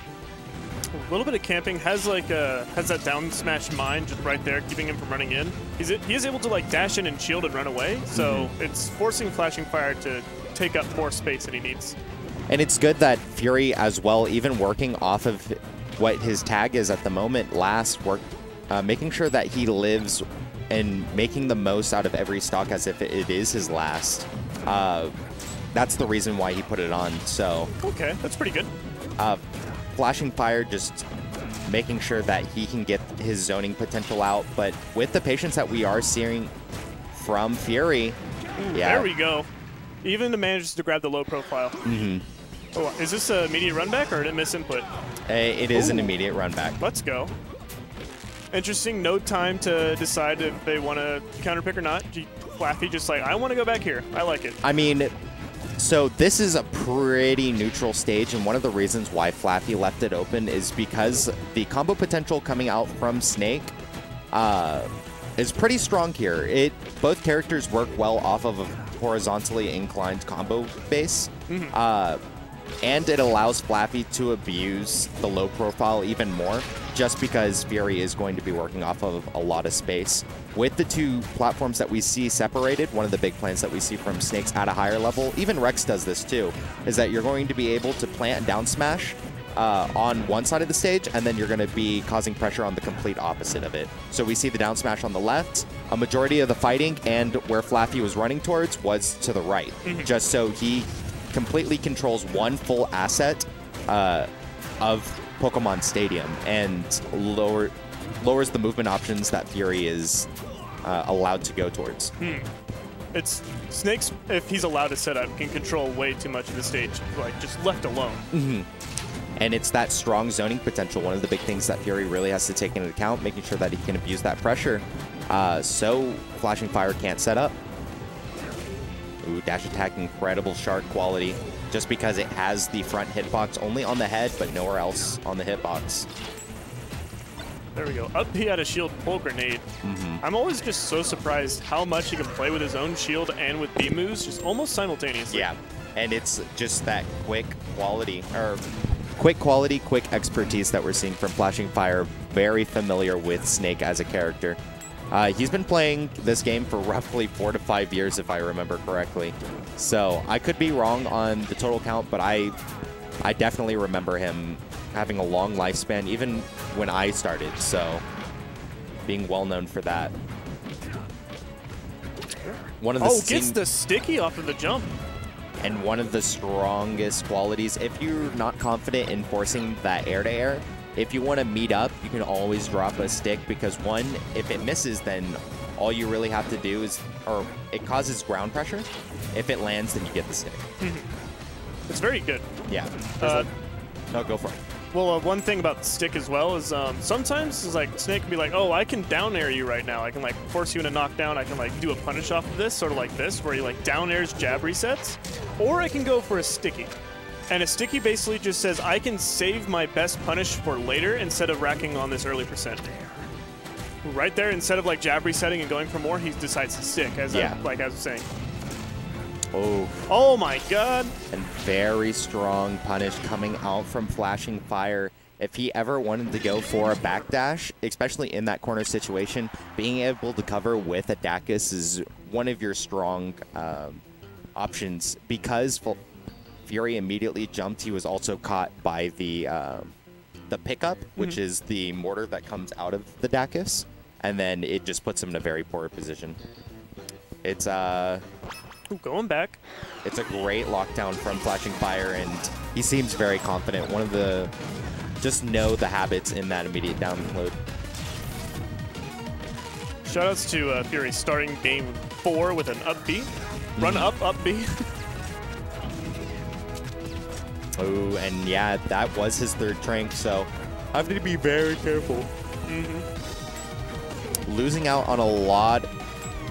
little bit of camping, has that down smash mine just right there, keeping him from running in. He is able to like dash in and shield and run away, so it's forcing Flashing Fire to take up more space than he needs. And it's good that Fury as well, even working off of what his tag is at the moment, making sure that he lives and making the most out of every stock as if it is his last. That's the reason why he put it on. So okay, that's pretty good. Flashing Fire, just making sure that he can get his zoning potential out. But with the patience that we are seeing from Fury, yeah. There we go. Even manages to grab the low profile. Oh, is this an immediate run back or did it miss input? It is an immediate run back. Let's go. Interesting, no time to decide if they want to counterpick or not. Flaffy just like, I want to go back here. I like it. I mean, so this is a pretty neutral stage, and one of the reasons why Flaffy left it open is because the combo potential coming out from Snake is pretty strong here. Both characters work well off of a horizontally inclined combo base. And it allows Flaffy to abuse the low profile even more, just because Fury is going to be working off of a lot of space. With the 2 platforms that we see separated, one of the big plans that we see from Snakes at a higher level, even Rex does this too, is that you're going to be able to plant a down smash on one side of the stage, and then you're going to be causing pressure on the complete opposite of it. So we see the down smash on the left, a majority of the fighting, and where Flaffy was running towards was to the right, just so he completely controls one full asset of Pokemon Stadium and lowers the movement options that Fury is allowed to go towards. It's Snake's, if he's allowed to set up, can control way too much of the stage, like just left alone. And it's that strong zoning potential, one of the big things that Fury really has to take into account, making sure that he can abuse that pressure so Flashing Fire can't set up. Ooh, dash attack, incredible shard quality, just because it has the front hitbox only on the head, but nowhere else on the hitbox. There we go. Up he had a shield pull grenade. I'm always just so surprised how much he can play with his own shield and with B moves, just almost simultaneously. Yeah, and it's just that quick quality, quick expertise that we're seeing from Flashing Fire. Very familiar with Snake as a character. He's been playing this game for roughly 4 to 5 years, if I remember correctly. So I could be wrong on the total count, but I definitely remember him having a long lifespan, even when I started. So being well known for that. One of the gets the sticky off of the jump. And one of the strongest qualities, if you're not confident in forcing that air-to-air, if you want to meet up, you can always drop a stick, because one, if it misses, then all you really have to do is, or it causes ground pressure. If it lands, then you get the stick. It's very good. Yeah. No, go for it. Well, one thing about the stick as well is sometimes it's like Snake can be like, oh, I can down air you right now. I can like force you into knockdown. I can like do a punish off of this, sort of like this, where he like down airs jab resets. Or I can go for a sticky. And a sticky basically just says I can save my best punish for later instead of racking on this early percent. Right there, instead of like jab resetting and going for more, he decides to stick, as I was saying. Oh. Oh my god. And very strong punish coming out from Flashing Fire. If he ever wanted to go for a backdash, especially in that corner situation, being able to cover with a Dacus is one of your strong options. Because Fury immediately jumped, he was also caught by the pickup, which is the mortar that comes out of the Dacus, and then it just puts him in a very poor position. It's going back. It's a great lockdown from Flashing Fire, and he seems very confident. One of the just know the habits in that immediate download. Shoutouts to Fury starting game 4 with an up B. Run up B. Oh, and yeah, that was his third trank, so I have to be very careful. Losing out on a lot,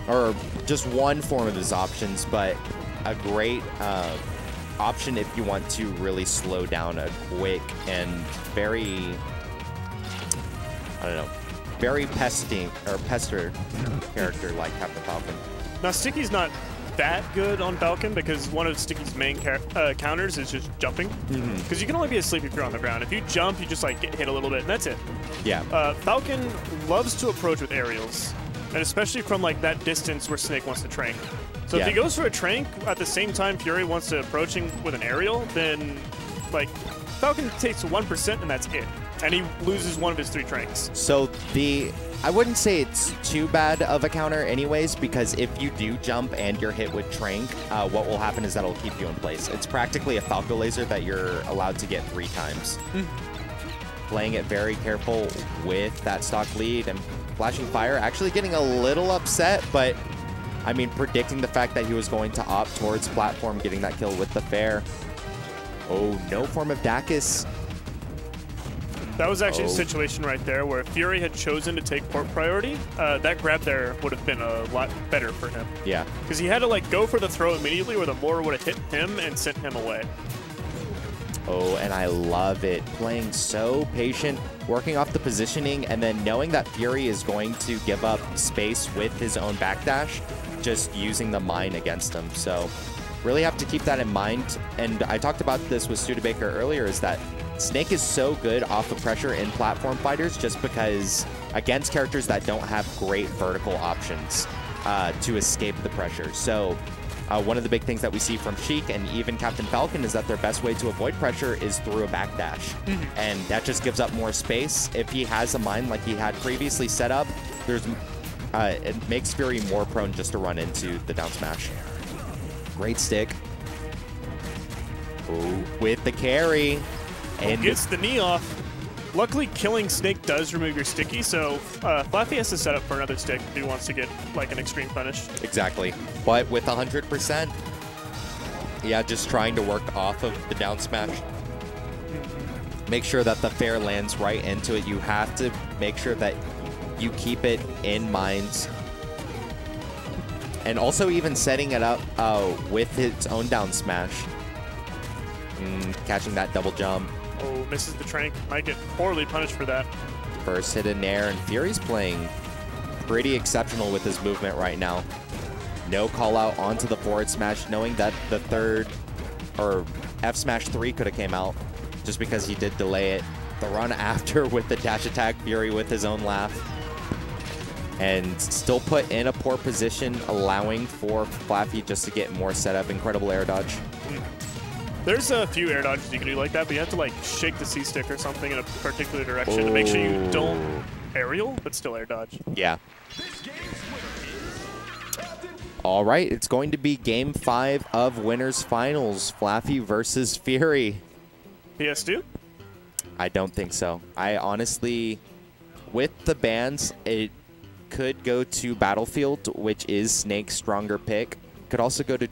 or just one form of his options, but a great option if you want to really slow down a quick and very, I don't know, very pester character like Captain Falcon. Now, Sticky's not that good on Falcon because one of Sticky's main counters is just jumping. Because you can only be asleep if you're on the ground. If you jump, you just like get hit a little bit, and that's it. Yeah. Falcon loves to approach with aerials, and especially from like that distance where Snake wants to trank. So if he goes for a trank at the same time Fury wants to approaching with an aerial, then like Falcon takes 1% and that's it. And he loses one of his 3 tranks. So I wouldn't say it's too bad of a counter anyways, because if you do jump and you're hit with trank, what will happen is that'll keep you in place. It's practically a Falco laser that you're allowed to get 3 times. Playing it very careful with that stock lead, and Flashing Fire actually getting a little upset, but I mean, predicting the fact that he was going to opt towards platform, getting that kill with the fair. Oh, no form of Dacus. That was actually a situation right there where if Fury had chosen to take port priority, that grab there would have been a lot better for him. Yeah. Because he had to like go for the throw immediately where the mortar would have hit him and sent him away. Oh, and I love it. Playing so patient, working off the positioning, and then knowing that Fury is going to give up space with his own backdash, just using the mine against him. So really have to keep that in mind. And I talked about this with Studebaker earlier, is that Snake is so good off of pressure in platform fighters just because against characters that don't have great vertical options to escape the pressure. So one of the big things that we see from Sheik and even Captain Falcon is that their best way to avoid pressure is through a backdash. And that just gives up more space. If he has a mine like he had previously set up, it makes Fury more prone just to run into the down smash. Great stick. Oh, with the carry. And gets the knee off. Luckily, killing Snake does remove your sticky, so Flaffy has to set up for another stick if he wants to get like an extreme punish. Exactly. But with 100%, yeah, just trying to work off of the down smash. Make sure that the fair lands right into it. You have to make sure that you keep it in mind. And also even setting it up with its own down smash. Catching that double jump. Oh, misses the trank. Might get poorly punished for that. First hit in air, and Fury's playing pretty exceptional with his movement right now. No call out onto the forward smash, knowing that the third, or F smash 3 could have came out just because he did delay it. The run after with the dash attack, Fury with his own laugh. And still put in a poor position, allowing for Flaffy just to get more setup. Incredible air dodge. There's a few air dodges you can do like that, but you have to like shake the C-stick or something in a particular direction to make sure you don't aerial, but still air dodge. Yeah. All right, it's going to be Game 5 of Winners Finals. Flaffy versus Fury. PS2? I don't think so. I honestly, with the bans, it could go to Battlefield, which is Snake's stronger pick. Could also go to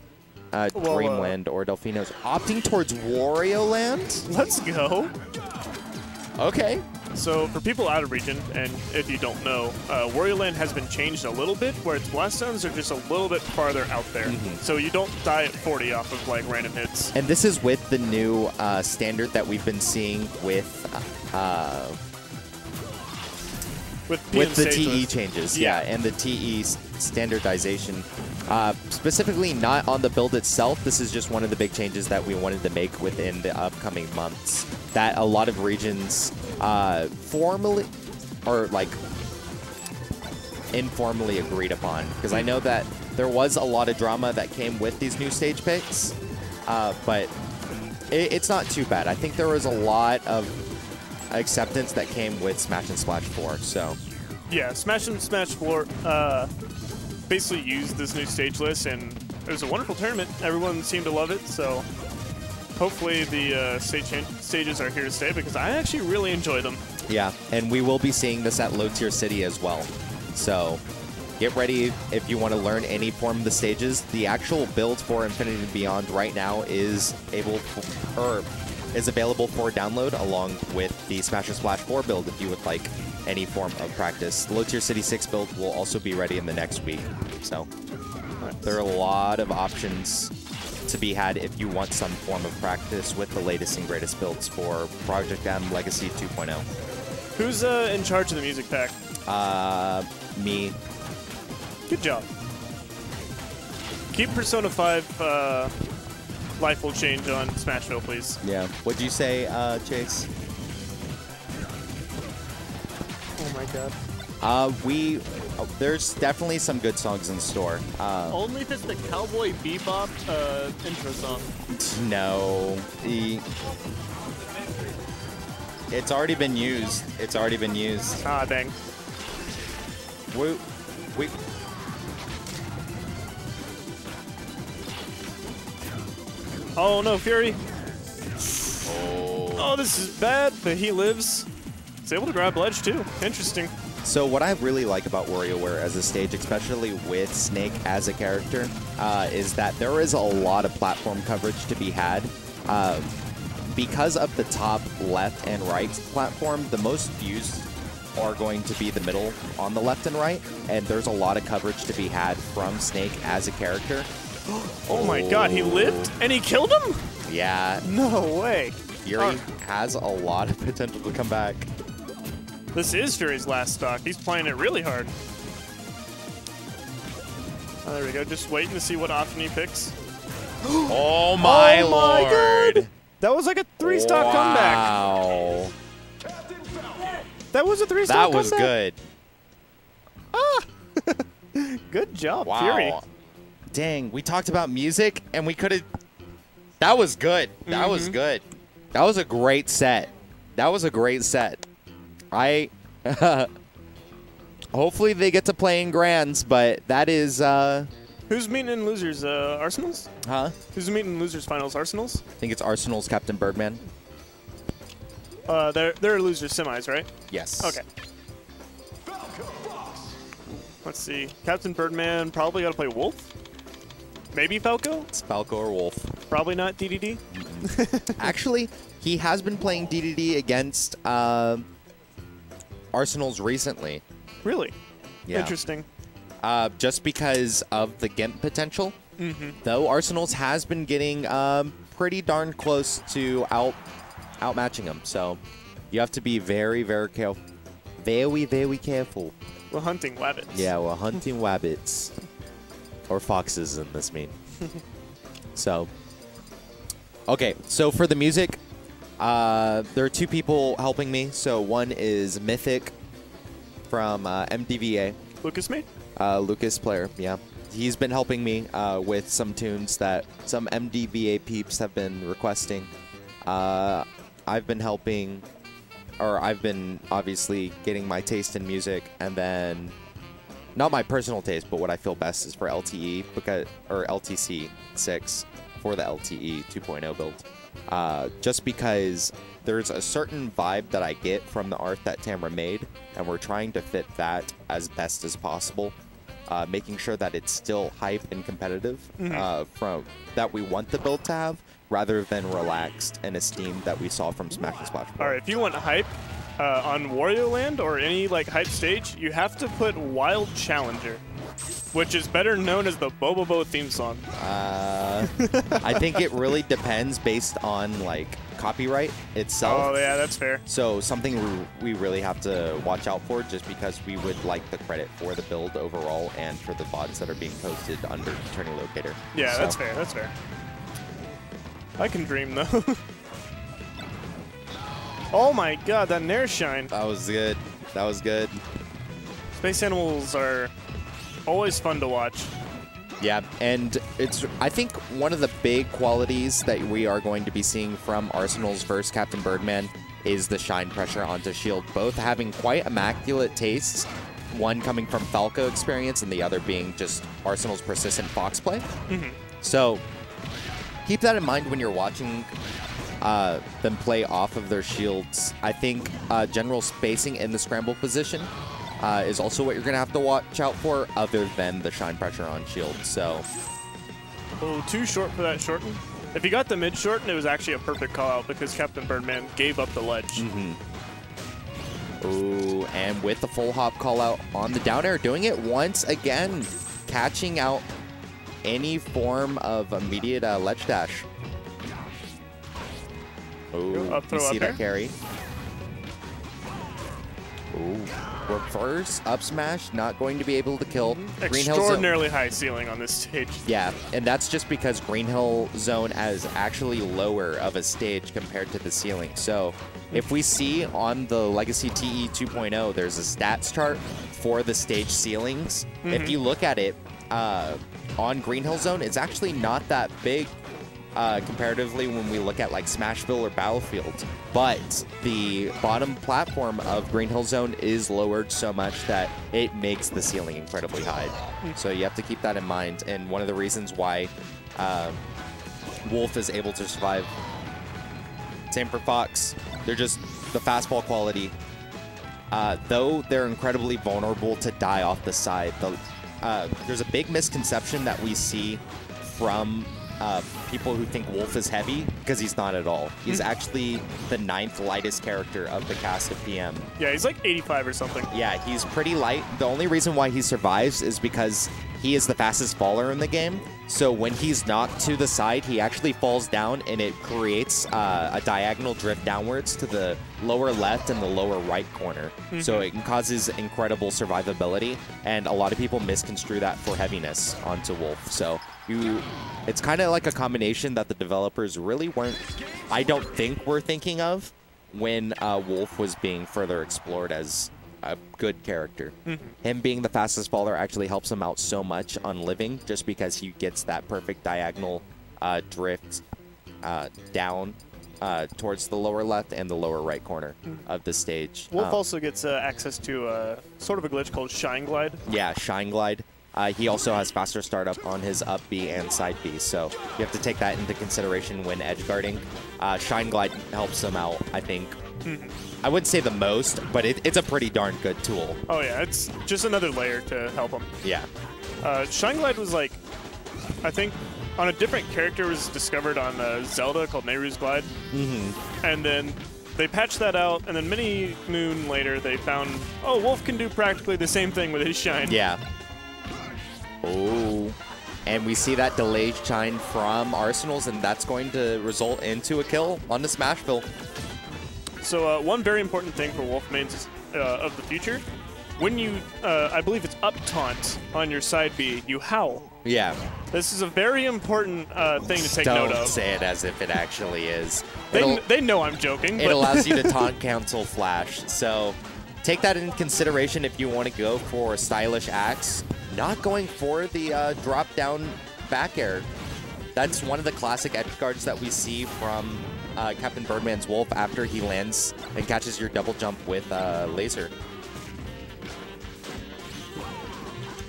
Dreamland or Delfino's. Opting towards Wario Land? Let's go. Okay. So for people out of region, and if you don't know, Wario Land has been changed a little bit, where its blast zones are just a little bit farther out there. So you don't die at 40 off of like random hits. And this is with the new standard that we've been seeing with the TE changes. Yeah. And the TE standardization. Specifically not on the build itself. This is just one of the big changes that we wanted to make within the upcoming months that a lot of regions formally or like informally agreed upon. Because I know that there was a lot of drama that came with these new stage picks, but it's not too bad. I think there was a lot of acceptance that came with Smash and Splash 4. So yeah, Smash and Smash 4 basically used this new stage list, and it was a wonderful tournament. Everyone seemed to love it, so hopefully the stages are here to stay, because I actually really enjoy them. yeah, and we will be seeing this at Low Tier City as well. So get ready if you want to learn any form of the stages. The actual build for Infinity and Beyond right now is available for download along with the Smash and Splash 4 build if you would like any form of practice. Low Tier City 6 build will also be ready in the next week. So there are a lot of options to be had if you want some form of practice with the latest and greatest builds for Project M Legacy 2.0. Who's in charge of the music pack? Me. Good job. Keep Persona 5 Life Will Change on Smashville, please. Yeah. What'd you say, Chase? Oh my god. There's definitely some good songs in store. Only if it's the Cowboy Bebop intro song. No. It's already been used. It's already been used. Ah, dang. We Oh no, Fury. Oh, this is bad, but he lives. He's able to grab ledge too. Interesting. So what I really like about WarioWare as a stage, especially with Snake as a character, is that there is a lot of platform coverage to be had. Because of the top left and right platform, the most used are going to be the middle on the left and right, and there's a lot of coverage to be had from Snake as a character. Oh my god, he lived and he killed him? Yeah. No way. Fury has a lot of potential to come back. This is Fury's last stock. He's playing it really hard. Oh, there we go. Just waiting to see what option he picks. Oh my lord. God. That was like a 3-stock comeback. Wow. That was a 3-stock That comeback. was good. Ah. Good job, Wow. Fury. Dang, we talked about music and we could have... That was good. That was good. That was a great set. That was a great set. Hopefully they get to play in Grands, but that is... Who's meeting in losers? Arsenals? Huh? Who's meeting in losers finals? Arsenals? I think it's Arsenal's Captain Birdman. They're losers semis, right? Yes. Okay. Let's see. Captain Birdman probably got to play Wolf. Maybe Falco? It's Falco or Wolf. Probably not DDD. Actually, he has been playing DDD against Arsenal's recently. Really? Yeah. Interesting. Just because of the GIMP potential. Though Arsenal's has been getting pretty darn close to outmatching him. So you have to be very, very careful. Very, very careful. We're hunting wabbits. Yeah, we're hunting wabbits. Or foxes in this mean. So, okay. So for the music, there are two people helping me. So one is Mythic from MDVA. Lucas made? Lucas player, yeah. He's been helping me with some tunes that some MDVA peeps have been requesting. I've been helping, or I've been obviously getting my taste in music, and then not my personal taste, but what I feel best is for LTE or LTC 6 for the LTE 2.0 build. Just because there's a certain vibe that I get from the art that Tamara made, and we're trying to fit that as best as possible. Making sure that it's still hype and competitive from that we want the build to have, rather than relaxed and esteemed that we saw from Smash and Splash. All right, if you want hype on Wario Land or any like hype stage, you have to put Wild Challenger, which is better known as the Bobobo theme song. I think it really depends based on like copyright itself. Oh yeah, that's fair. So something we really have to watch out for, just because we would like the credit for the build overall and for the VODs that are being posted under Turning Locator. Yeah, So- that's fair. That's fair. I can dream though. Oh my god, that Nair Shine. That was good. That was good. Space Animals are always fun to watch. Yeah, and it's, I think, one of the big qualities that we are going to be seeing from Arsenal's versus Captain Birdman is the shine pressure onto shield, both having quite immaculate tastes, one coming from Falco experience and the other being just Arsenal's persistent Fox play. So keep that in mind when you're watching them play off of their shields. I think general spacing in the scramble position is also what you're going to have to watch out for, other than the shine pressure on shield. So, Oh, too short for that shorten. If you got the mid shorten, it was actually a perfect call out because Captain Birdman gave up the ledge. ooh, and with the full hop call out on the down air, doing it once again, catching out any form of immediate ledge dash. Ooh, Up throw you see up that air? carry? Ooh, reverse up smash, not going to be able to kill. Green Hill Zone. Extraordinarily high ceiling on this stage. Yeah, and that's just because Green Hill Zone is actually lower of a stage compared to the ceiling. So if we see on the Legacy TE 2.0, there's a stats chart for the stage ceilings. If you look at it, on Green Hill Zone, it's actually not that big comparatively when we look at like Smashville or Battlefield. But the bottom platform of Green Hill Zone is lowered so much that it makes the ceiling incredibly high. So you have to keep that in mind. And one of the reasons why Wolf is able to survive. Same for Fox. They're just the fastball quality. Though they're incredibly vulnerable to die off the side, there's a big misconception that we see from people who think Wolf is heavy, because he's not at all. He's actually the 9th lightest character of the cast of PM. Yeah, he's like 85 or something. Yeah, he's pretty light. The only reason why he survives is because he is the fastest faller in the game. So when he's knocked to the side, he actually falls down, and it creates a diagonal drift downwards to the lower left and the lower right corner. So it causes incredible survivability, and a lot of people misconstrue that for heaviness onto Wolf. So it's kind of like a combination that the developers really weren't, I don't think, were thinking of when Wolf was being further explored as a good character. Him being the fastest faller actually helps him out so much on living, just because he gets that perfect diagonal drift down towards the lower left and the lower right corner of the stage. Wolf also gets access to sort of a glitch called Shine Glide. Yeah, Shine Glide. He also has faster startup on his up B and side B, so you have to take that into consideration when edge guarding. Shine Glide helps him out, I think. I wouldn't say the most, but it's a pretty darn good tool. Oh yeah, it's just another layer to help him. Yeah. Shine Glide was like, I think, on a different character, was discovered on Zelda called Nehru's Glide. And then they patched that out, and then many moon later they found, oh, Wolf can do practically the same thing with his Shine. Yeah. Oh. And we see that delayed shine from Arsenals, and that's going to result into a kill on the Smashville. So one very important thing for Wolf mains of the future, when you, I believe it's up taunt on your side B, you howl. Yeah. This is a very important thing to take note Don't of. say it as if it actually is. They know I'm joking. It but allows you to taunt cancel flash. So take that into consideration if you want to go for a stylish axe. Not going for the drop down back air. That's one of the classic edge guards that we see from Captain Birdman's Wolf after he lands and catches your double jump with laser.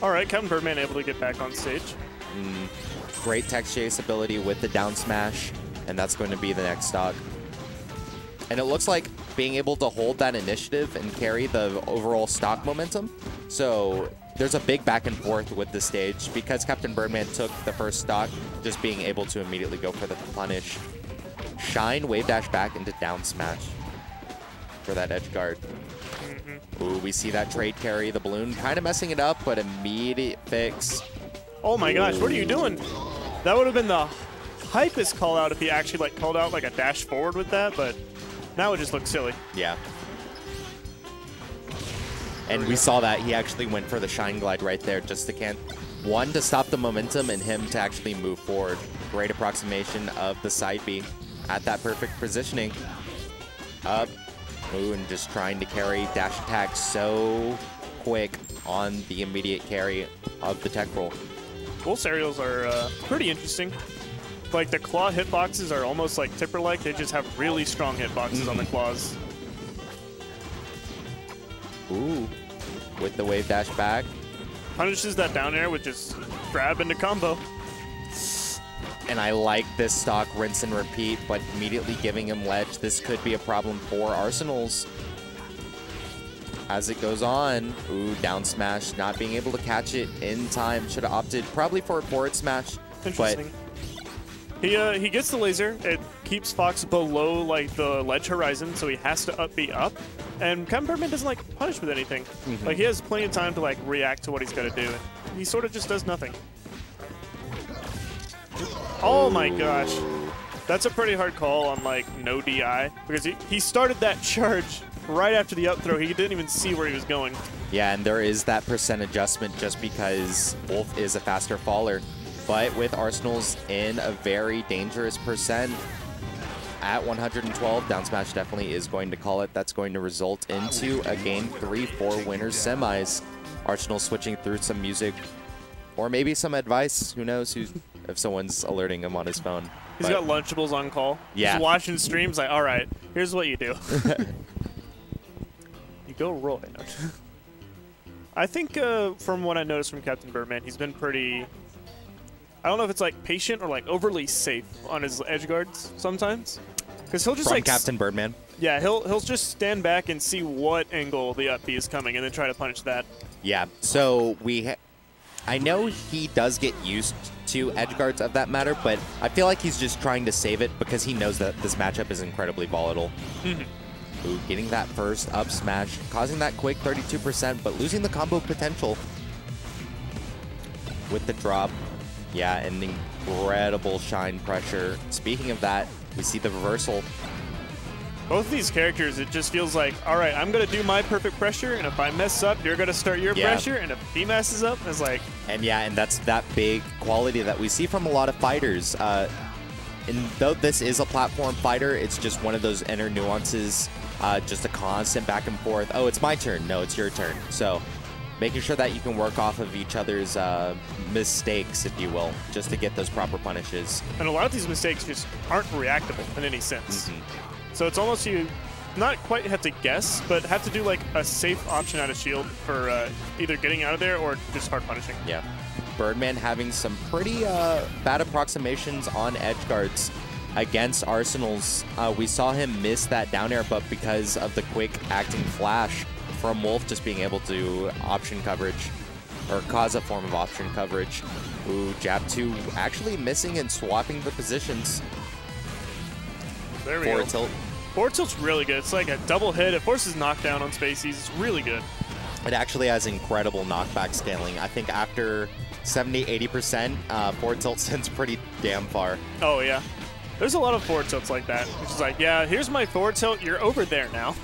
All right, Captain Birdman able to get back on stage. Great text chase ability with the down smash, and that's going to be the next stock. And it looks like being able to hold that initiative and carry the overall stock momentum. So there's a big back and forth with the stage because Captain Birdman took the first stock, just being able to immediately go for the punish. Shine, wave dash back into down smash for that edge guard. Ooh, we see that trade carry, the balloon kind of messing it up, but immediate fix. Oh my gosh, what are you doing? That would have been the hypest call out if he actually like called out like a dash forward with that, but now it just looks silly. Yeah. And we saw that he actually went for the Shine Glide right there just to stop the momentum and him to actually move forward. Great approximation of the side B at that perfect positioning. Up. Ooh, and just trying to carry dash attack so quick on the immediate carry of the tech roll. Wolf's aerials are pretty interesting. Like the claw hitboxes are almost like Tipper-like. They just have really strong hitboxes on the claws. Ooh, with the wave dash back. Punishes that down air with just grab into combo. And I like this stock rinse and repeat, but immediately giving him ledge. This could be a problem for Arsenals. As it goes on, ooh, down smash, not being able to catch it in time. Should have opted probably for a forward smash. Interesting. But he gets the laser. It keeps Fox below like the ledge horizon, so he has to be up. And Captain Birdman doesn't like punish with anything. Like he has plenty of time to like react to what he's gonna do. He sort of just does nothing. Oh my gosh. That's a pretty hard call on like no DI because he started that charge right after the up throw. He didn't even see where he was going. Yeah, and there is that percent adjustment just because Wolf is a faster faller. But with Arsenals in a very dangerous percent at 112, down smash definitely is going to call it. That's going to result into a game 3 for winners semis. Arsenal switching through some music or maybe some advice. Who knows if someone's alerting him on his phone. He's got Lunchables on call. Yeah. He's watching streams like, all right, here's what you do. You go Roy. I think from what I noticed from Captain Birdman, he's been pretty... I don't know if it's like patient or like overly safe on his edge guards sometimes. Because he'll just From like... Captain Birdman? Yeah, he'll just stand back and see what angle the up B is coming and then try to punish that. Yeah, so I know he does get used to edge guards of that matter, but I feel like he's just trying to save it because he knows that this matchup is incredibly volatile. Ooh, getting that first up smash, causing that quick 32%, but losing the combo potential with the drop. Yeah, and incredible shine pressure. Speaking of that, we see the reversal. Both of these characters, it just feels like, all right, I'm going to do my perfect pressure, and if I mess up, you're going to start your pressure, and if he messes up, it's like... And yeah, and that's that big quality that we see from a lot of fighters. And though this is a platform fighter, it's just one of those inner nuances, just a constant back and forth. Oh, it's my turn. No, it's your turn. So making sure that you can work off of each other's mistakes, if you will, just to get those proper punishes. And a lot of these mistakes just aren't reactable in any sense. So it's almost you not quite have to guess, but have to do like a safe option out of shield for either getting out of there or just hard punishing. Yeah. Birdman having some pretty bad approximations on edge guards against Arsenals. We saw him miss that down air, but because of the quick acting flash from Wolf just being able to option coverage or cause a form of option coverage. Ooh, jab 2 actually missing and swapping the positions. There we Forward go. tilt. Forward tilt's really good. It's like a double hit. It forces knockdown on spacies. It's really good. It actually has incredible knockback scaling. I think after 70-80%, forward tilt sends pretty damn far. Oh, yeah. There's a lot of forward tilts like that. It's just like, yeah, here's my forward tilt. You're over there now.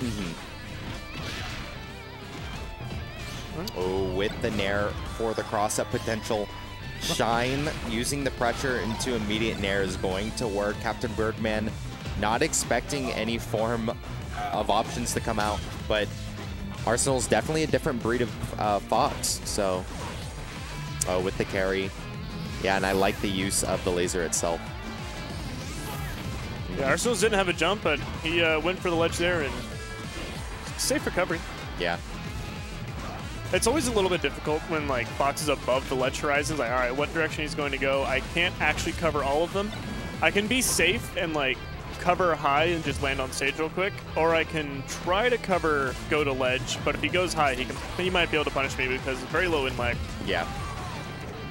Oh, with the nair for the cross-up potential. Shine using the pressure into immediate nair is going to work. Captain Birdman not expecting any form of options to come out, but Arsenal's definitely a different breed of Fox. So, with the carry. Yeah, and I like the use of the laser itself. Yeah, Arsenals didn't have a jump, but he went for the ledge there and safe recovery. Yeah. It's always a little bit difficult when like Fox is above the ledge horizons. Like, all right, what direction he's going to go? I can't actually cover all of them. I can be safe and like cover high and just land on stage real quick, or I can try to cover, go to ledge, but if he goes high, he might be able to punish me because it's very low in lag. Yeah.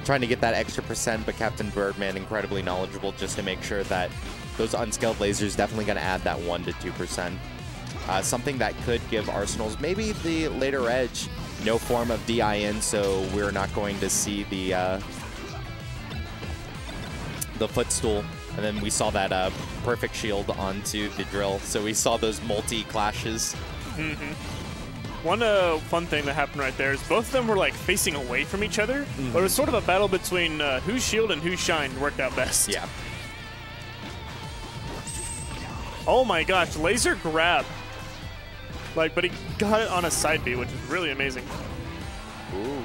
Trying to get that extra %, but Captain Birdman incredibly knowledgeable just to make sure that those unskilled lasers definitely going to add that 1 to 2%. Something that could give Arsenals maybe the later edge. No form of DIN, so we're not going to see the footstool. And then we saw that perfect shield onto the drill. So we saw those multi-clashes. One fun thing that happened right there is both of them were like facing away from each other, but it was sort of a battle between whose shield and whose shine worked out best. Yeah. Oh my gosh, laser grab. Like, but he got it on a side B, which is really amazing. Ooh.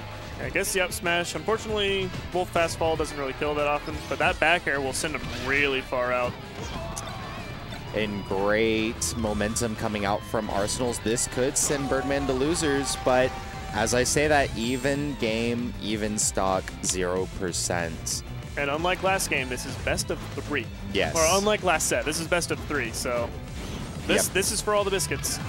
I guess the up smash. Unfortunately, Wolf fast fall doesn't really kill that often, but that back air will send him really far out. And great momentum coming out from Arsenals. This could send Birdman to losers, but as I say that, even game, even stock, 0%. And unlike last game, this is best of 3. Yes. Or unlike last set, this is best of 3. So this is for all the biscuits.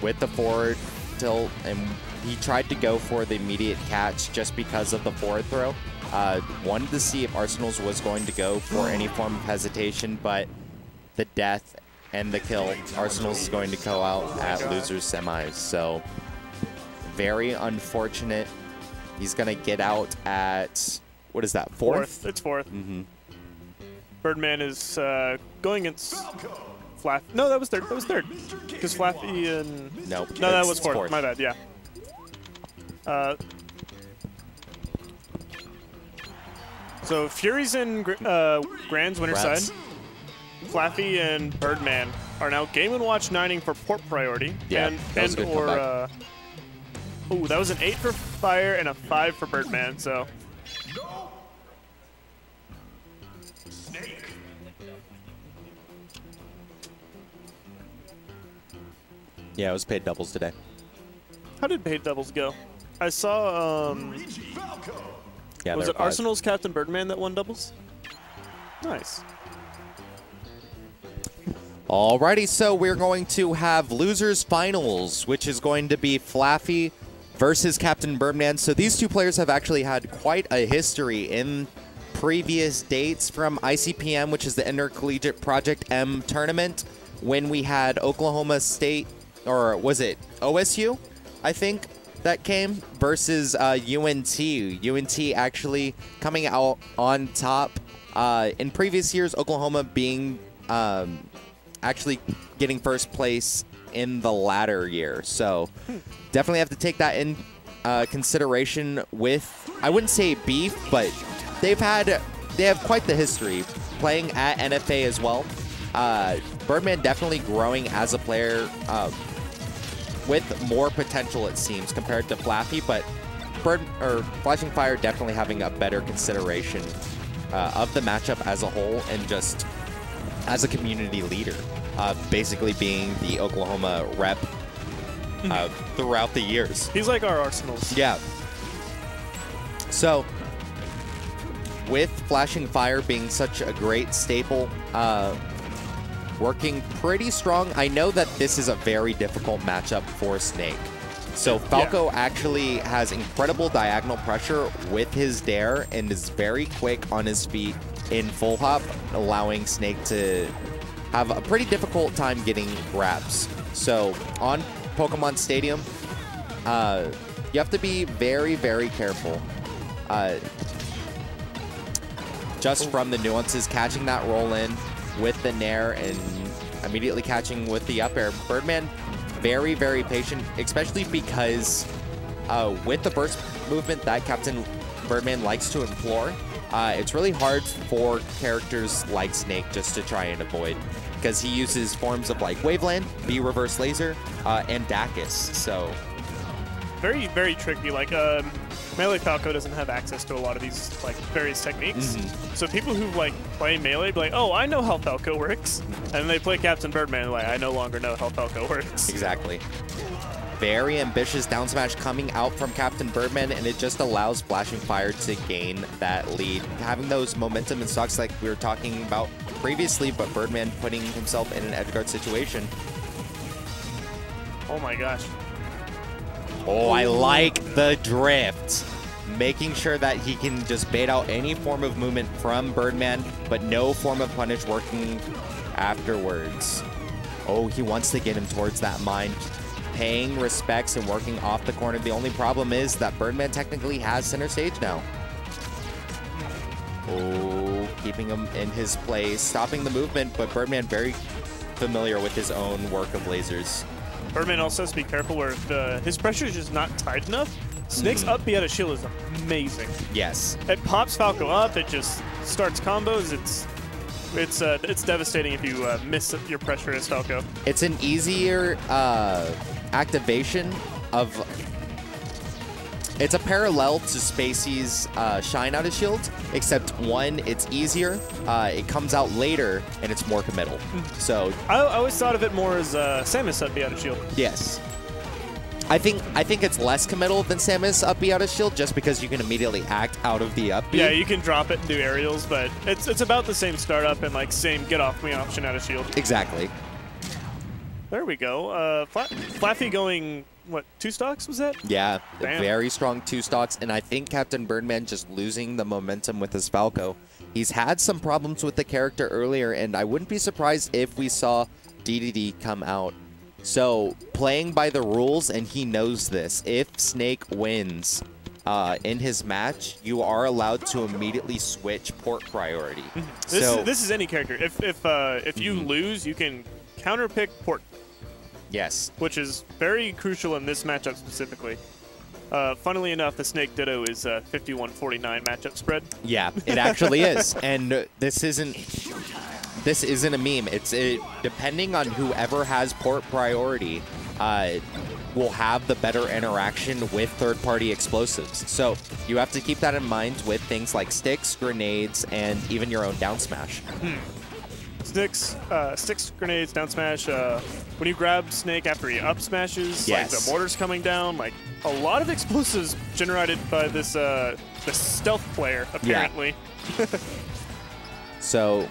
With the forward tilt, and he tried to go for the immediate catch just because of the forward throw. Wanted to see if Arsenals was going to go for any form of hesitation, but the death and the kill, Arsenals is going to go out at losers semis. So very unfortunate. He's going to get out at, what is that, 4th? It's 4th. Birdman is going against Flaff. No, that was 3rd. That was 3rd. Because Flaffy and... Nope. No, that was 4th. My bad, yeah. So Fury's in Grand's winner side. Flaffy and Birdman are now Game & Watch 9ing for port priority. Yeah, oh, that was an 8 for Fire and a 5 for Birdman, so... Yeah, it was paid doubles today. How did paid doubles go? I saw, Yeah, was there it were 5. Arsenal's Captain Birdman that won doubles? Nice. Alrighty, so we're going to have losers finals, which is going to be Flaffy versus Captain Birdman. So these two players have actually had quite a history in previous dates from ICPM, which is the Intercollegiate Project M tournament, when we had Oklahoma State, or was it OSU, I think, that came, versus UNT. UNT actually coming out on top. In previous years, Oklahoma being actually getting first place in the latter year. So definitely have to take that in consideration with, I wouldn't say beef, but they have quite the history playing at NFA as well. Birdman definitely growing as a player with more potential, it seems, compared to Flaffy, but Flashing Fire definitely having a better consideration of the matchup as a whole, and just as a community leader, basically being the Oklahoma rep throughout the years. He's like our Arsenals. Yeah. So, with Flashing Fire being such a great staple, working pretty strong, I know that this is a very difficult matchup for Snake. So Falco actually has incredible diagonal pressure with his dare and is very quick on his feet in full hop, allowing Snake to have a pretty difficult time getting grabs. So on Pokemon Stadium, you have to be very, very careful. Just from the nuances, catching that roll in with the Nair and immediately catching with the up air. Birdman, very, very patient, especially because with the burst movement that Captain Birdman likes to implore, it's really hard for characters like Snake just to try and avoid, because he uses forms of like Waveland, B reverse laser, and Dacus. So very, very tricky. Like Melee Falco doesn't have access to a lot of these like various techniques. So people who like play Melee be like, oh, I know how Falco works. And then they play Captain Birdman like, I no longer know how Falco works. Exactly. Very ambitious down smash coming out from Captain Birdman, and it just allows Flashing Fire to gain that lead. Having those momentum and stocks like we were talking about previously, but Birdman putting himself in an edgeguard situation. Oh my gosh. Oh, I like the drift. Making sure that he can just bait out any form of movement from Birdman, but no form of punish working afterwards. Oh, he wants to get him towards that mine, paying respects and working off the corner. The only problem is that Birdman technically has center stage now. Oh, keeping him in his place, stopping the movement, but Birdman very familiar with his own work of lasers. Birdman also has to be careful where his pressure is just not tight enough. Snake's up B out of shield is amazing. Yes. It pops Falco up. It just starts combos. It's devastating if you miss your pressure as Falco. It's an easier activation of... It's a parallel to Spacey's Shine Out of Shield, except one, it's easier, it comes out later, and it's more committal. So I always thought of it more as Samus up B out of shield. yes. I think it's less committal than Samus up B out of shield, just because you can immediately act out of the up B. Yeah, you can drop it and do aerials, but it's about the same startup and like same get off me option out of shield. Exactly. There we go. Flaffy going, what, 2 stocks was that? Yeah, Damn. very strong 2 stocks, and I think Captain Birdman just losing the momentum with his Falco. He's had some problems with the character earlier, and I wouldn't be surprised if we saw DDD come out. So, playing by the rules, and he knows this, if Snake wins in his match, you are allowed to immediately switch port priority. This is any character. If you lose, you can counterpick port. Yes. Which is very crucial in this matchup specifically. Funnily enough, the Snake Ditto is 51-49 matchup spread. Yeah, it actually is. And this isn't a meme. It's depending on whoever has port priority will have the better interaction with third-party explosives. So you have to keep that in mind with things like sticks, grenades, and even your own down smash. Sticks, grenades, down smash. When you grab Snake after he up smashes, yes, like the mortar's coming down, like a lot of explosives generated by this the stealth player, apparently. Yeah. So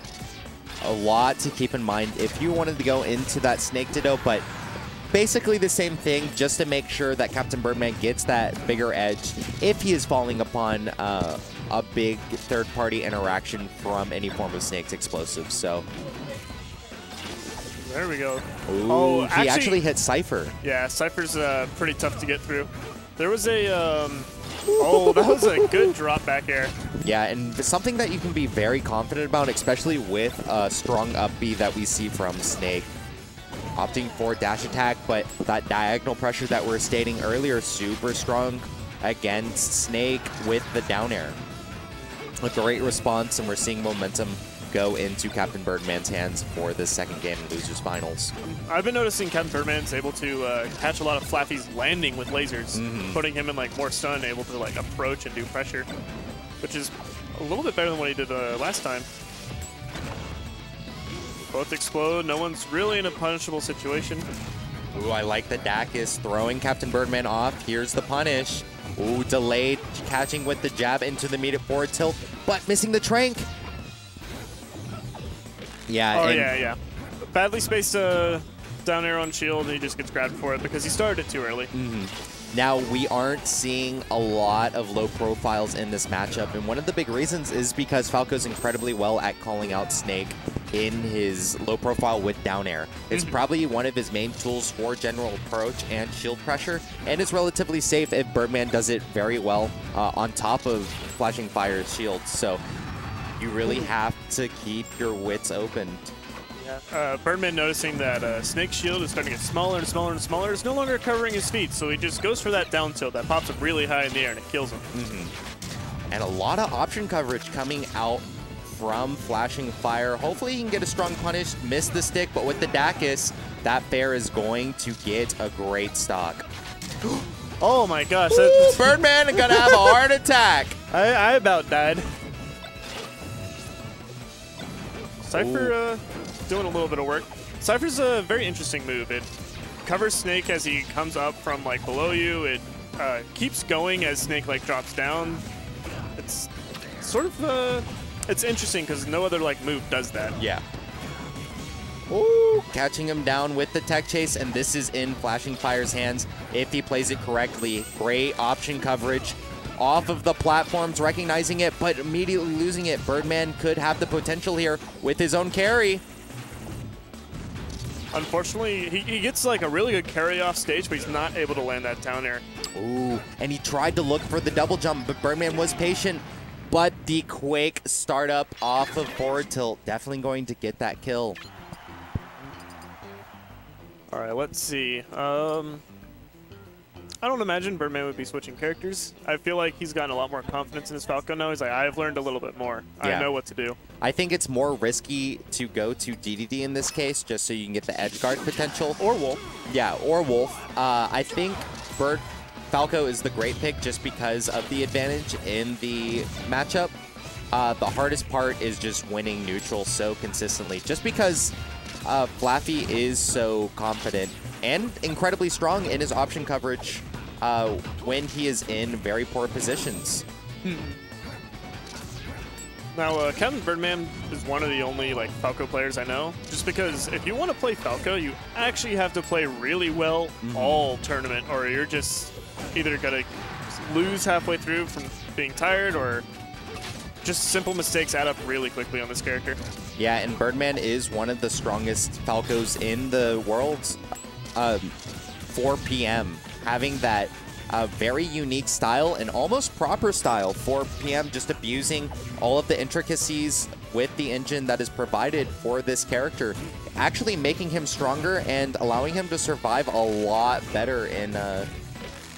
a lot to keep in mind if you wanted to go into that Snake Ditto, but basically the same thing, just to make sure that Captain Birdman gets that bigger edge if he is falling upon a big third-party interaction from any form of Snake's explosives. So there we go. Ooh, he actually hit Cypher. Yeah, Cypher's pretty tough to get through. There was a oh, that was a good drop back air. Yeah, and something that you can be very confident about, especially with a strong up B that we see from Snake. Opting for dash attack, but that diagonal pressure that we were stating earlier, super strong against Snake with the down air. A great response, and we're seeing momentum go into Captain Birdman's hands for this second game in Losers Finals. I've been noticing Captain Birdman's able to catch a lot of Flaffy's landing with lasers, putting him in like more stun, able to like approach and do pressure, which is a little bit better than what he did last time. Both explode. No one's really in a punishable situation. Ooh, I like the Dacus throwing Captain Birdman off. Here's the punish. Ooh, delayed, catching with the jab into the immediate forward tilt, but missing the trank. Yeah. Oh, yeah. Badly spaced down air on shield, and he just gets grabbed for it because he started it too early. Now, we aren't seeing a lot of low profiles in this matchup, and one of the big reasons is because Falco's incredibly well at calling out Snake in his low profile with down air. It's probably one of his main tools for general approach and shield pressure, and it's relatively safe if Birdman does it very well on top of flashing fire shield. So you really have to keep your wits open. Birdman noticing that Snake's shield is starting to get smaller and smaller and smaller. It's no longer covering his feet, so he just goes for that down tilt that pops up really high in the air and it kills him. And a lot of option coverage coming out from flashing fire. Hopefully he can get a strong punish, miss the stick, but with the Dacus, that fair is going to get a great stock. Oh my gosh. Ooh, Birdman gonna have a heart attack. I about died. Cypher doing a little bit of work. Cypher's a very interesting move. It covers Snake as he comes up from like below you. It keeps going as Snake like drops down. It's sort of it's interesting because no other like move does that. Yeah. Ooh, catching him down with the tech chase, and this is in Flashing Fire's hands if he plays it correctly. Great option coverage off of the platforms, recognizing it, but immediately losing it. Birdman could have the potential here with his own carry. Unfortunately, he gets like a really good carry off stage, but he's not able to land that down air. Ooh, and he tried to look for the double jump, but Birdman was patient. But the Quake startup off of forward tilt, definitely going to get that kill. All right, let's see. I don't imagine Birdman would be switching characters. I feel like he's gotten a lot more confidence in his Falco now. He's like, I've learned a little bit more. Yeah. I know what to do. I think it's more risky to go to DDD in this case, just so you can get the edge guard potential. Or Wolf. Yeah, or Wolf. I think Falco is the great pick just because of the advantage in the matchup. The hardest part is just winning neutral so consistently, just because Flaffy is so confident and incredibly strong in his option coverage when he is in very poor positions. Now, Captain Birdman is one of the only like Falco players I know, just because if you want to play Falco, you actually have to play really well all tournament, or you're just either going to lose halfway through from being tired, or just simple mistakes add up really quickly on this character. Yeah, and Birdman is one of the strongest Falcos in the world. 4 PM, having that very unique style and almost proper style. 4 PM, just abusing all of the intricacies with the engine that is provided for this character, actually making him stronger and allowing him to survive a lot better in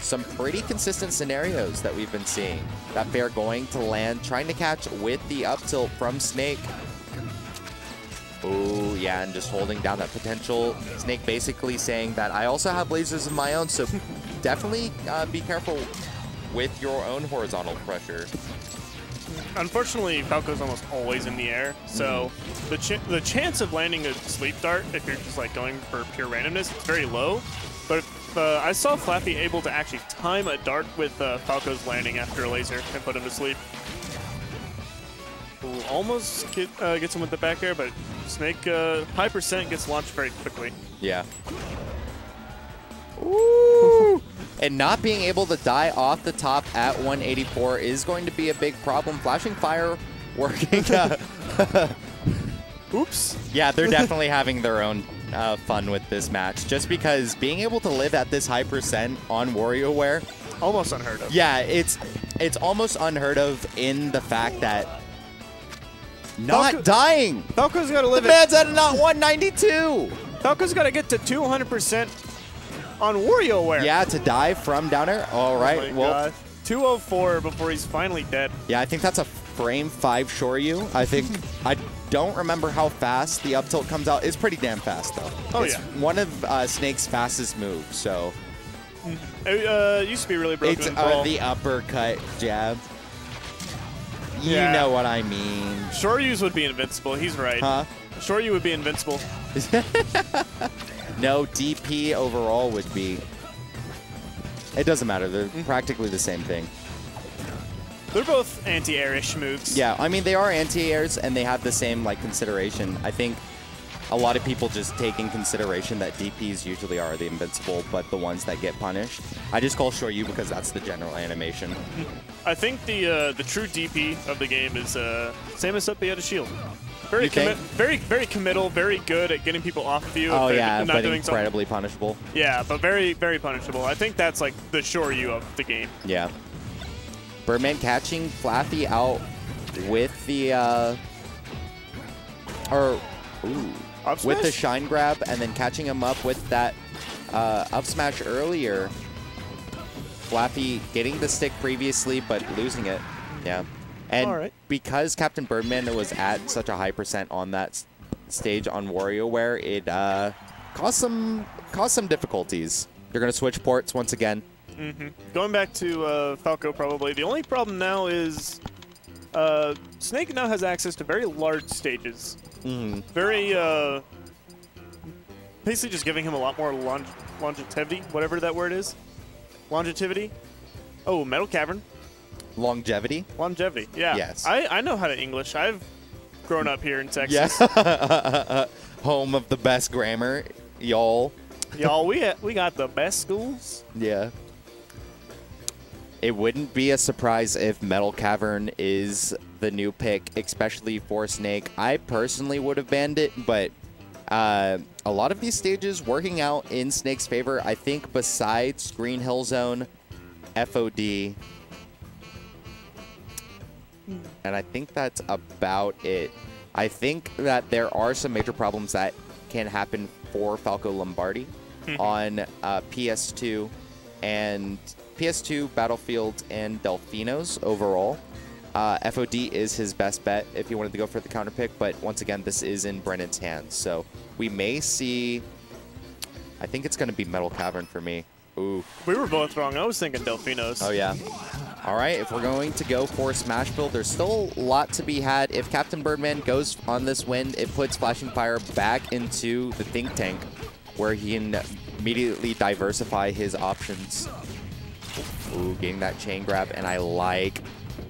some pretty consistent scenarios that we've been seeing. That fair going to land, trying to catch with the up tilt from Snake. Oh, yeah, and just holding down that potential. Snake basically saying that I also have lasers of my own, so definitely be careful with your own horizontal pressure. Unfortunately, Falco's almost always in the air, so the chance of landing a sleep dart, if you're just like going for pure randomness, it's very low. But I saw Flappy able to actually time a dart with Falco's landing after a laser and put him to sleep. Ooh, almost gets him with the back air, but Snake, high percent, gets launched very quickly. Yeah. Ooh. And not being able to die off the top at 184 is going to be a big problem. Flashing Fire working. Oops. Yeah, they're definitely having their own fun with this match, just because being able to live at this high percent on WarioWare, almost unheard of. Yeah, it's almost unheard of in the fact that not dying. Falco's got to live the man's at not 192. Falco's got to get to 200% on WarioWare. Yeah, to die from down air. All right, oh well, 204 before he's finally dead. Yeah, I think that's a frame 5 Shoryu. I think I don't remember how fast the up tilt comes out. It's pretty damn fast though. Oh it's one of Snake's fastest moves. So it used to be really broken. It's in Brawl. The uppercut jab. You Yeah. know what I mean. Shoryus would be invincible. He's right. Huh? Shoryu would be invincible. No, DP overall would be. It doesn't matter. They're practically the same thing. They're both anti-airish moves. Yeah, I mean, they are anti-airs, and they have the same like consideration. I think a lot of people just take in consideration that DPs usually are the invincible, but the ones that get punished. I just call Shoryu because that's the general animation. I think the true DP of the game is Samus up the other shield. Very committal, very good at getting people off of you. Oh if yeah, not but doing incredibly punishable. Yeah, but very, very punishable. I think that's like the Shoryu of the game. Yeah. Birdman catching Flaffy out with the with the shine grab, and then catching him up with that up smash earlier. Flaffy getting the stick previously, but losing it. Yeah. And because Captain Birdman was at such a high percent on that stage on WarioWare, it caused some difficulties. You're going to switch ports once again. Going back to Falco, probably. The only problem now is Snake now has access to very large stages. Very, basically just giving him a lot more longevity, whatever that word is. Longevity. Oh, Metal Cavern. Longevity? Longevity, yeah. Yes. I know how to English. I've grown up here in Texas. Yeah. Home of the best grammar, y'all. Y'all, we got the best schools. Yeah. It wouldn't be a surprise if Metal Cavern is the new pick, especially for Snake. I personally would have banned it, but a lot of these stages working out in Snake's favor. I think besides Green Hill Zone, FOD, and I think that's about it. I think that there are some major problems that can happen for Falco Lombardi on PS2 and PS2, Battlefield, and Delfinos overall. FOD is his best bet if you wanted to go for the counter pick, but once again, this is in Brennan's hands. So we may see, I think it's going to be Metal Cavern for me. Ooh. We were both wrong. I was thinking Delfinos. Oh, yeah. All right, if we're going to go for Smashville, there's still a lot to be had. If Captain Birdman goes on this win, it puts Flashing Fire back into the think tank, where he can immediately diversify his options. Ooh, getting that chain grab, and I like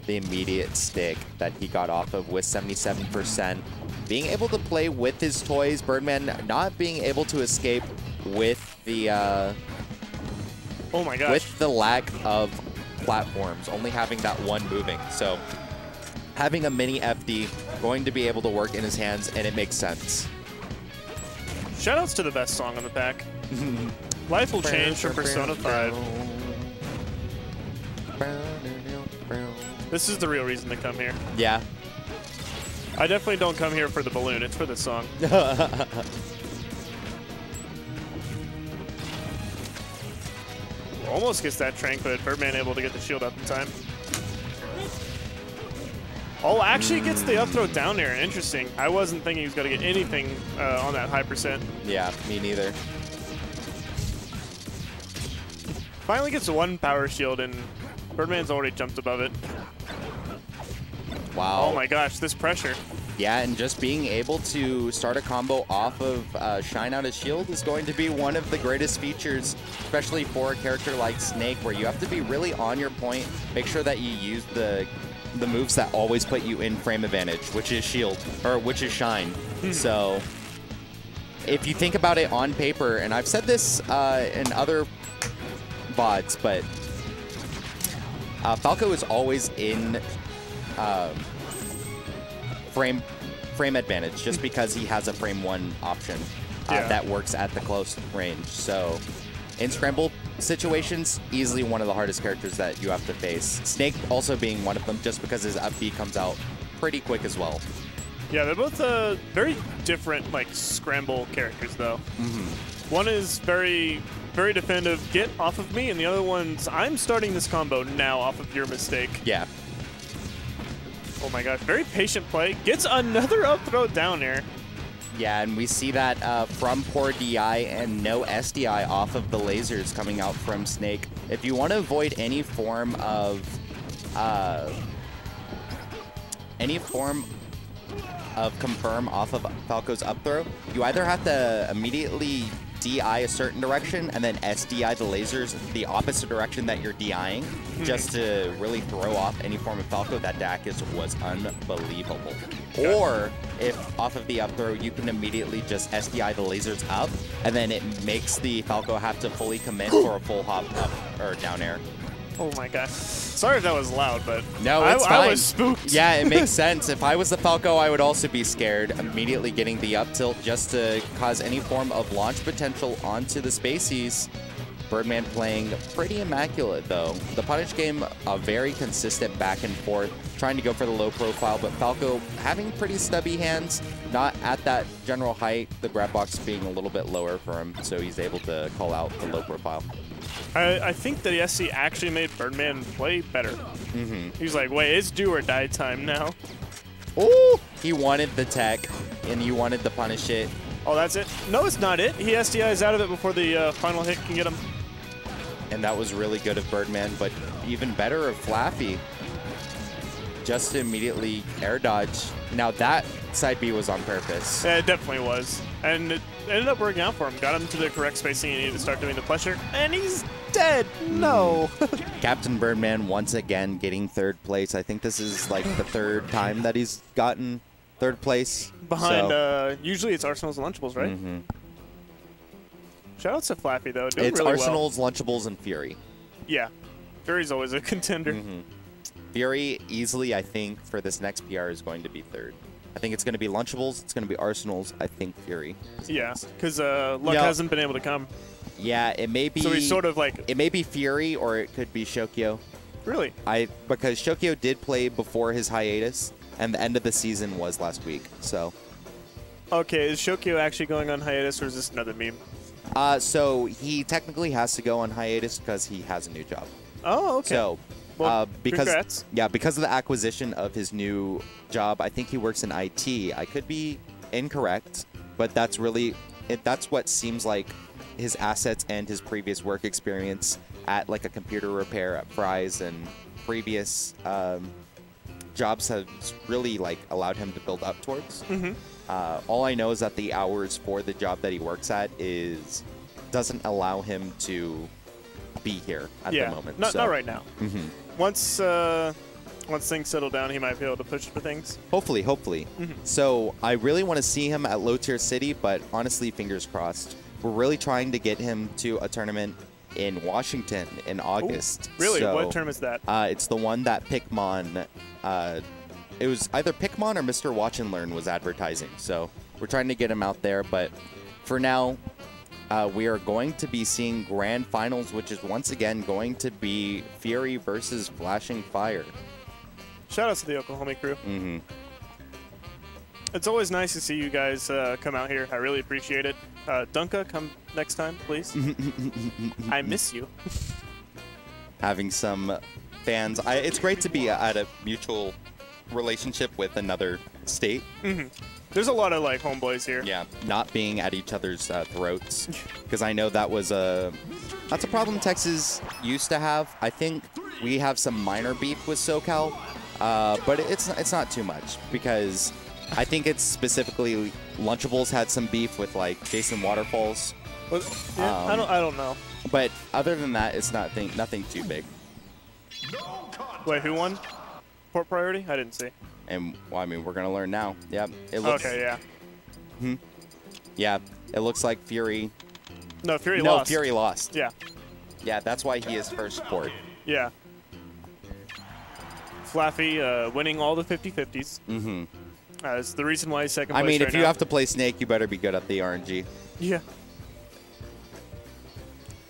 the immediate stick that he got off of with 77%. Being able to play with his toys, Birdman not being able to escape with the oh my gosh, with the lack of platforms, only having that one moving. So having a mini FD going to be able to work in his hands, and it makes sense. Shoutouts to the best song on the pack. Life Will Change from Persona 5. This is the real reason to come here. Yeah. I definitely don't come here for the balloon. It's for the song. Almost gets that trank, but Birdman able to get the shield up in time. Oh, actually gets the up throw down there. Interesting. I wasn't thinking he was going to get anything on that high percent. Yeah, me neither. Finally gets one power shield, and Birdman's already jumped above it. Wow. Oh my gosh, this pressure. Yeah, and just being able to start a combo off of Shine Out his Shield is going to be one of the greatest features, especially for a character like Snake, where you have to be really on your point, make sure that you use the moves that always put you in frame advantage, which is Shield, or which is Shine. So if you think about it on paper, and I've said this in other VODs, but Falco is always in frame advantage just because he has a frame 1 option that works at the close range. So in scramble situations, easily one of the hardest characters that you have to face. Snake also being one of them just because his up B comes out pretty quick as well. Yeah, they're both very different like scramble characters though. One is very defensive, get off of me, and the other one's I'm starting this combo now off of your mistake. Yeah. Oh my gosh, very patient play. Gets another up throw down air. Yeah, and we see that from poor DI and no SDI off of the lasers coming out from Snake. If you want to avoid any form of confirm off of Falco's up throw, you either have to immediately DI a certain direction and then SDI the lasers the opposite direction that you're DIing just to really throw off any form of Falco. That Dacus was unbelievable. Or if off of the up throw, you can immediately just SDI the lasers up, and then it makes the Falco have to fully commit for a full hop up or down air. Oh my gosh. Sorry if that was loud, but no, it's fine. I was spooked. Yeah, it makes sense. If I was the Falco, I would also be scared, immediately getting the up tilt just to cause any form of launch potential onto the Spaceys. Birdman playing pretty immaculate, though. The punish game, a very consistent back and forth, trying to go for the low profile, but Falco having pretty stubby hands, not at that general height, the grab box being a little bit lower for him, so he's able to call out the low profile. I think that the SC actually made Birdman play better. He's like, wait, it's do or die time now. Oh, he wanted the tech, and you wanted to punish it. Oh, that's it? No, it's not it. He SDIs out of it before the final hit can get him. And that was really good of Birdman, but even better of Flaffy. Just to immediately air dodge. Now that side B was on purpose. Yeah, it definitely was. And it ended up working out for him. Got him to the correct spacing he needed to start doing the pressure. And he's dead. No. Captain Birdman once again getting 3rd place. I think this is like the 3rd time that he's gotten 3rd place. Behind, usually it's Arsenal's and Lunchables, right? Shoutouts to Flappy, though. Doing It's really Arsenal's, Lunchables, and Fury. Yeah. Fury's always a contender. Fury easily, I think, for this next PR is going to be 3rd. I think it's going to be Lunchables. It's going to be Arsenal's. I think Fury. Yeah, because Luck hasn't been able to come. Yeah, it may be. So he's sort of like. It may be Fury or it could be Shokyo. Really? Because Shokyo did play before his hiatus, and the end of the season was last week. So. Okay, is Shokyo actually going on hiatus, or is this another meme? So he technically has to go on hiatus because he has a new job. Oh, okay. So. Well, because congrats. because of the acquisition of his new job, I think he works in IT. I could be incorrect, but that's really that's what seems like his assets and his previous work experience at like a computer repair at Fry's and previous jobs have really like allowed him to build up towards. All I know is that the hours for the job that he works at doesn't allow him to be here at the moment. Not right now. Once things settle down, he might be able to push for things. Hopefully. So I really want to see him at Low Tier City, but honestly, fingers crossed. We're really trying to get him to a tournament in Washington in August. Ooh, really? So, what tournament is that? It's the one that Pikmon, it was either Pikmon or Mr. Watch and Learn was advertising. So we're trying to get him out there, but for now, we are going to be seeing grand finals, which is once again going to be Fury versus Flashing Fire. Shout out to the Oklahoma crew. It's always nice to see you guys come out here. I really appreciate it. Dunka, come next time, please. I miss you. Having some fans. It's great to be at a mutual relationship with another state. There's a lot of like homeboys here. Yeah, not being at each other's throats, because I know that's a problem Texas used to have. I think we have some minor beef with SoCal, but it's not too much, because I think it's specifically Lunchables had some beef with like Jason Waterfalls. Well, yeah, I don't know. But other than that, it's nothing too big. Wait, who won? Port priority? I didn't see. And well, I mean, we're gonna learn now. Yeah, it looks. Okay, yeah. Yeah, it looks like Fury. No, Fury lost. No, Fury lost. Yeah. Yeah, that's why he is first port. Yeah. Flaffy winning all the 50-50s. It's the reason why he's second place. I mean, right if you now. have to play Snake, you better be good at the RNG. Yeah.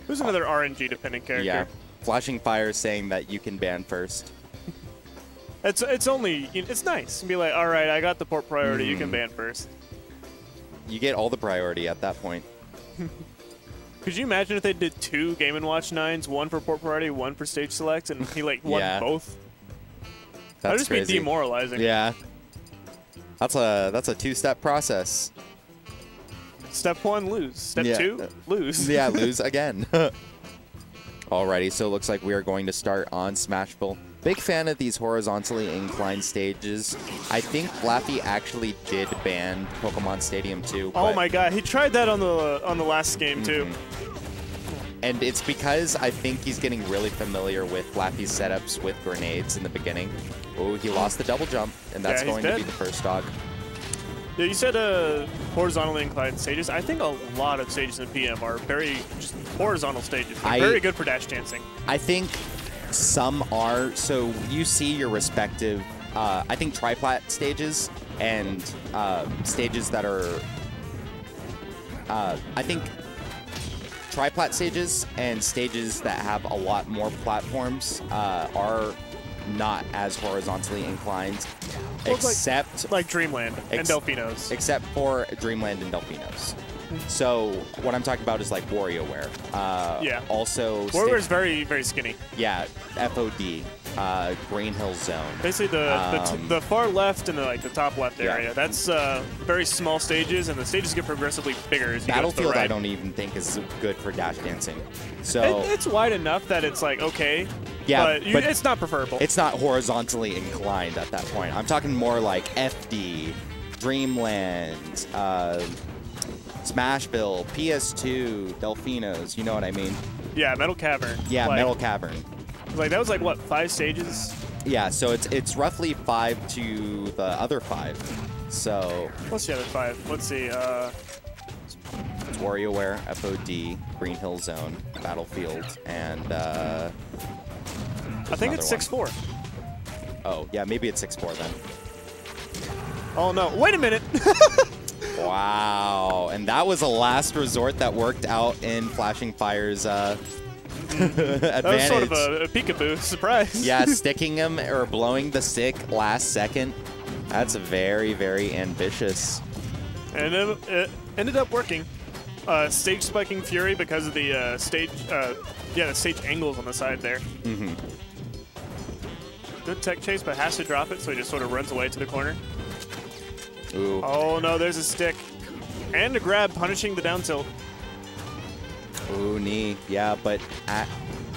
Who's another RNG dependent character? Yeah. Flashing Fire saying that you can ban first. It's nice. Be like, all right, I got the port priority. You can ban first. You get all the priority at that point. Could you imagine if they did 2 Game & Watch 9s, 1 for port priority, 1 for stage select, and he like won both? That'd just crazy. be demoralizing. Yeah. That's a 2-step process. Step 1, lose. Step 2, lose. Yeah, lose again. Alrighty, so it looks like we are going to start on Smashville. Big fan of these horizontally inclined stages. I think Flappy actually did ban Pokemon Stadium 2. Oh my god, he tried that on the last game too. And it's because I think he's getting really familiar with Flappy's setups with grenades in the beginning. Oh, he lost the double jump, and that's going to be the first dog. Yeah, you said horizontally inclined stages. I think a lot of stages in PM are very just horizontal stages. They're very good for dash dancing. I think some are. So you see your respective, I think triplat stages and stages that are, I think triplat stages and stages that have a lot more platforms are not as horizontally inclined, well, except like Dreamland and Delphinos. Except for Dreamland and Delphinos. So what I'm talking about is like WarioWare. Yeah. Also, WarioWare's very, very skinny. Yeah, FOD, Green Hill Zone. Basically, the far left and the top left area. That's very small stages, and the stages get progressively bigger as you Battlefield, go to the right. I don't even think is good for dash dancing. So it's wide enough that it's like okay. Yeah, but it's not preferable. It's not horizontally inclined at that point. I'm talking more like FD, Dreamland, Smashville, PS2, Delfinos, you know what I mean? Yeah, Metal Cavern. Yeah, like, Metal Cavern. Like, that was like, what, 5 stages? Yeah, so it's roughly 5 to the other 5. So What's the other 5? Let's see. it's WarioWare, FOD, Green Hill Zone, Battlefield, and I think it's 6-4. Oh, yeah, maybe it's 6-4 then. Oh, no. Wait a minute. Wow, and that was a last resort that worked out in Flashing Fire's advantage. That was sort of a peekaboo surprise. Yeah, sticking him or blowing the stick last second. That's very, very ambitious. And it ended up working. Stage spiking Fury because of the the stage angles on the side there. Mm-hmm. Good tech chase, but has to drop it, so he just sort of runs away to the corner. Ooh. Oh no, there's a stick. And a grab, punishing the down tilt. Ooh, knee. Yeah, but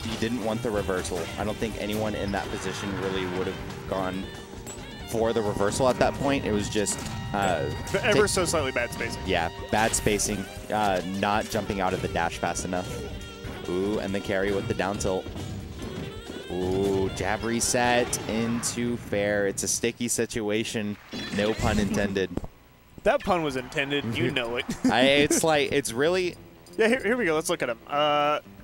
you didn't want the reversal. I don't think anyone in that position really would have gone for the reversal at that point. It was just ever so slightly bad spacing. Yeah, bad spacing, not jumping out of the dash fast enough. Ooh, and the carry with the down tilt. Ooh, jab reset into fair. It's a sticky situation. No pun intended. That pun was intended. You know it. It's really... Yeah, here we go. Let's look at him.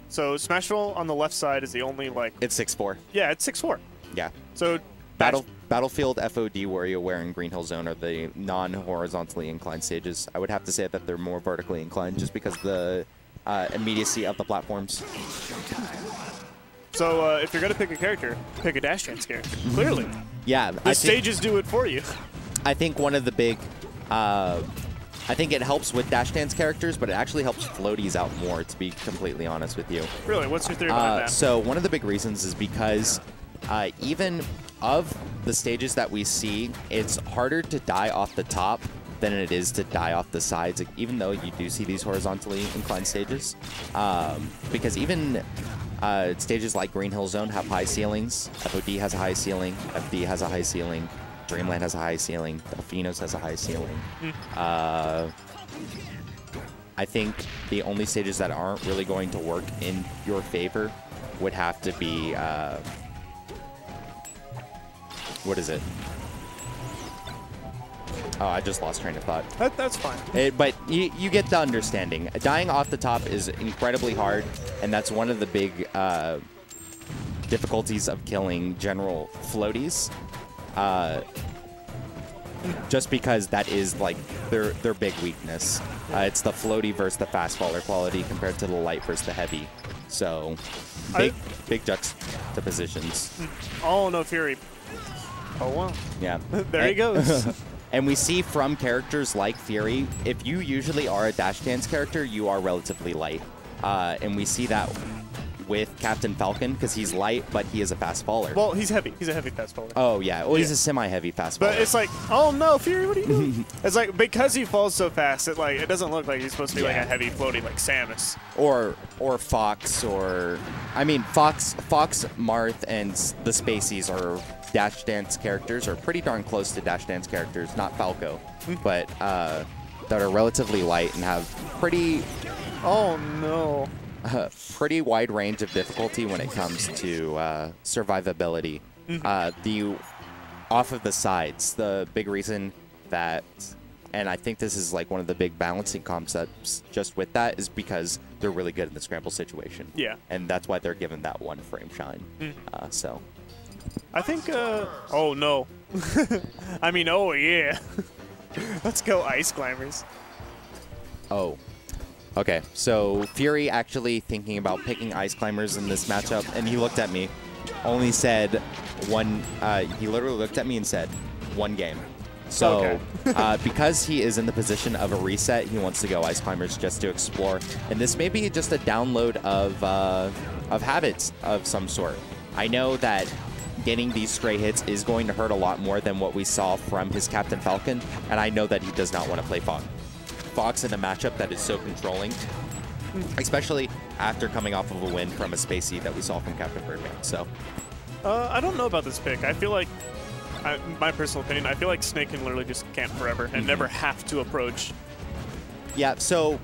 So Smashville on the left side is the only, like... It's 6-4. Yeah, it's 6-4. Yeah. So... Battlefield, FOD, WarioWare, and Green Hill Zone are the non-horizontally inclined stages. I would have to say that they're more vertically inclined just because of the immediacy of the platforms. So if you're going to pick a character, pick a dash dance character. Clearly. Yeah. The stages do it for you. I think one of the big... I think it helps with dash dance characters, but it actually helps floaties out more, to be completely honest with you. Really? What's your theory behind that? So one of the big reasons is because even of the stages that we see, it's harder to die off the top than it is to die off the sides, even though you do see these horizontally inclined stages. Because even stages like Green Hill Zone have high ceilings. FOD has a high ceiling. FD has a high ceiling. Dreamland has a high ceiling. Delfinos has a high ceiling. I think the only stages that aren't really going to work in your favor would have to be... what is it? Oh, I just lost train of thought. That's fine. But you get the understanding. Dying off the top is incredibly hard, and that's one of the big difficulties of killing general floaties. Just because that is like their big weakness. It's the floaty versus the fast faller quality compared to the light versus the heavy. So big juxtapositions. Oh no, Fury. Oh wow. Yeah. There he goes. And we see from characters like Fury, if you usually are a dash dance character, you are relatively light. And we see that with Captain Falcon, because he's light, but he is a fast faller. Well, he's heavy. He's a heavy fast faller. Oh, yeah. Well, he's a semi-heavy fast faller. But it's like, oh no, Fury, what are you doing? It's like, because he falls so fast, it doesn't look like he's supposed to be like a heavy floaty like Samus. Or Fox, or... I mean, Fox, Marth, and the Spaceys are dash dance characters, or pretty darn close to dash dance characters, not Falco, but that are relatively light and have pretty... Oh no. Pretty wide range of difficulty when it comes to survivability. Off of the sides, the big reason that, and I think this is like one of the big balancing concepts just with that, is because they're really good in the scramble situation. Yeah. And that's why they're given that one frame shine. So. I think, oh no. I mean, oh yeah. Let's go Ice Climbers. Oh. Okay, so Fury actually thinking about picking Ice Climbers in this matchup, and he looked at me, only said one, he literally looked at me and said, one game. So, because he is in the position of a reset, he wants to go Ice Climbers just to explore, and this may be just a download of habits of some sort. I know that getting these stray hits is going to hurt a lot more than what we saw from his Captain Falcon, and I know that he does not want to play Fox in a matchup that is so controlling, especially after coming off of a win from a Spacey that we saw from Captain Birdman. So, I don't know about this pick. I feel like my personal opinion, I feel like Snake can literally just camp forever and never have to approach. Yeah, so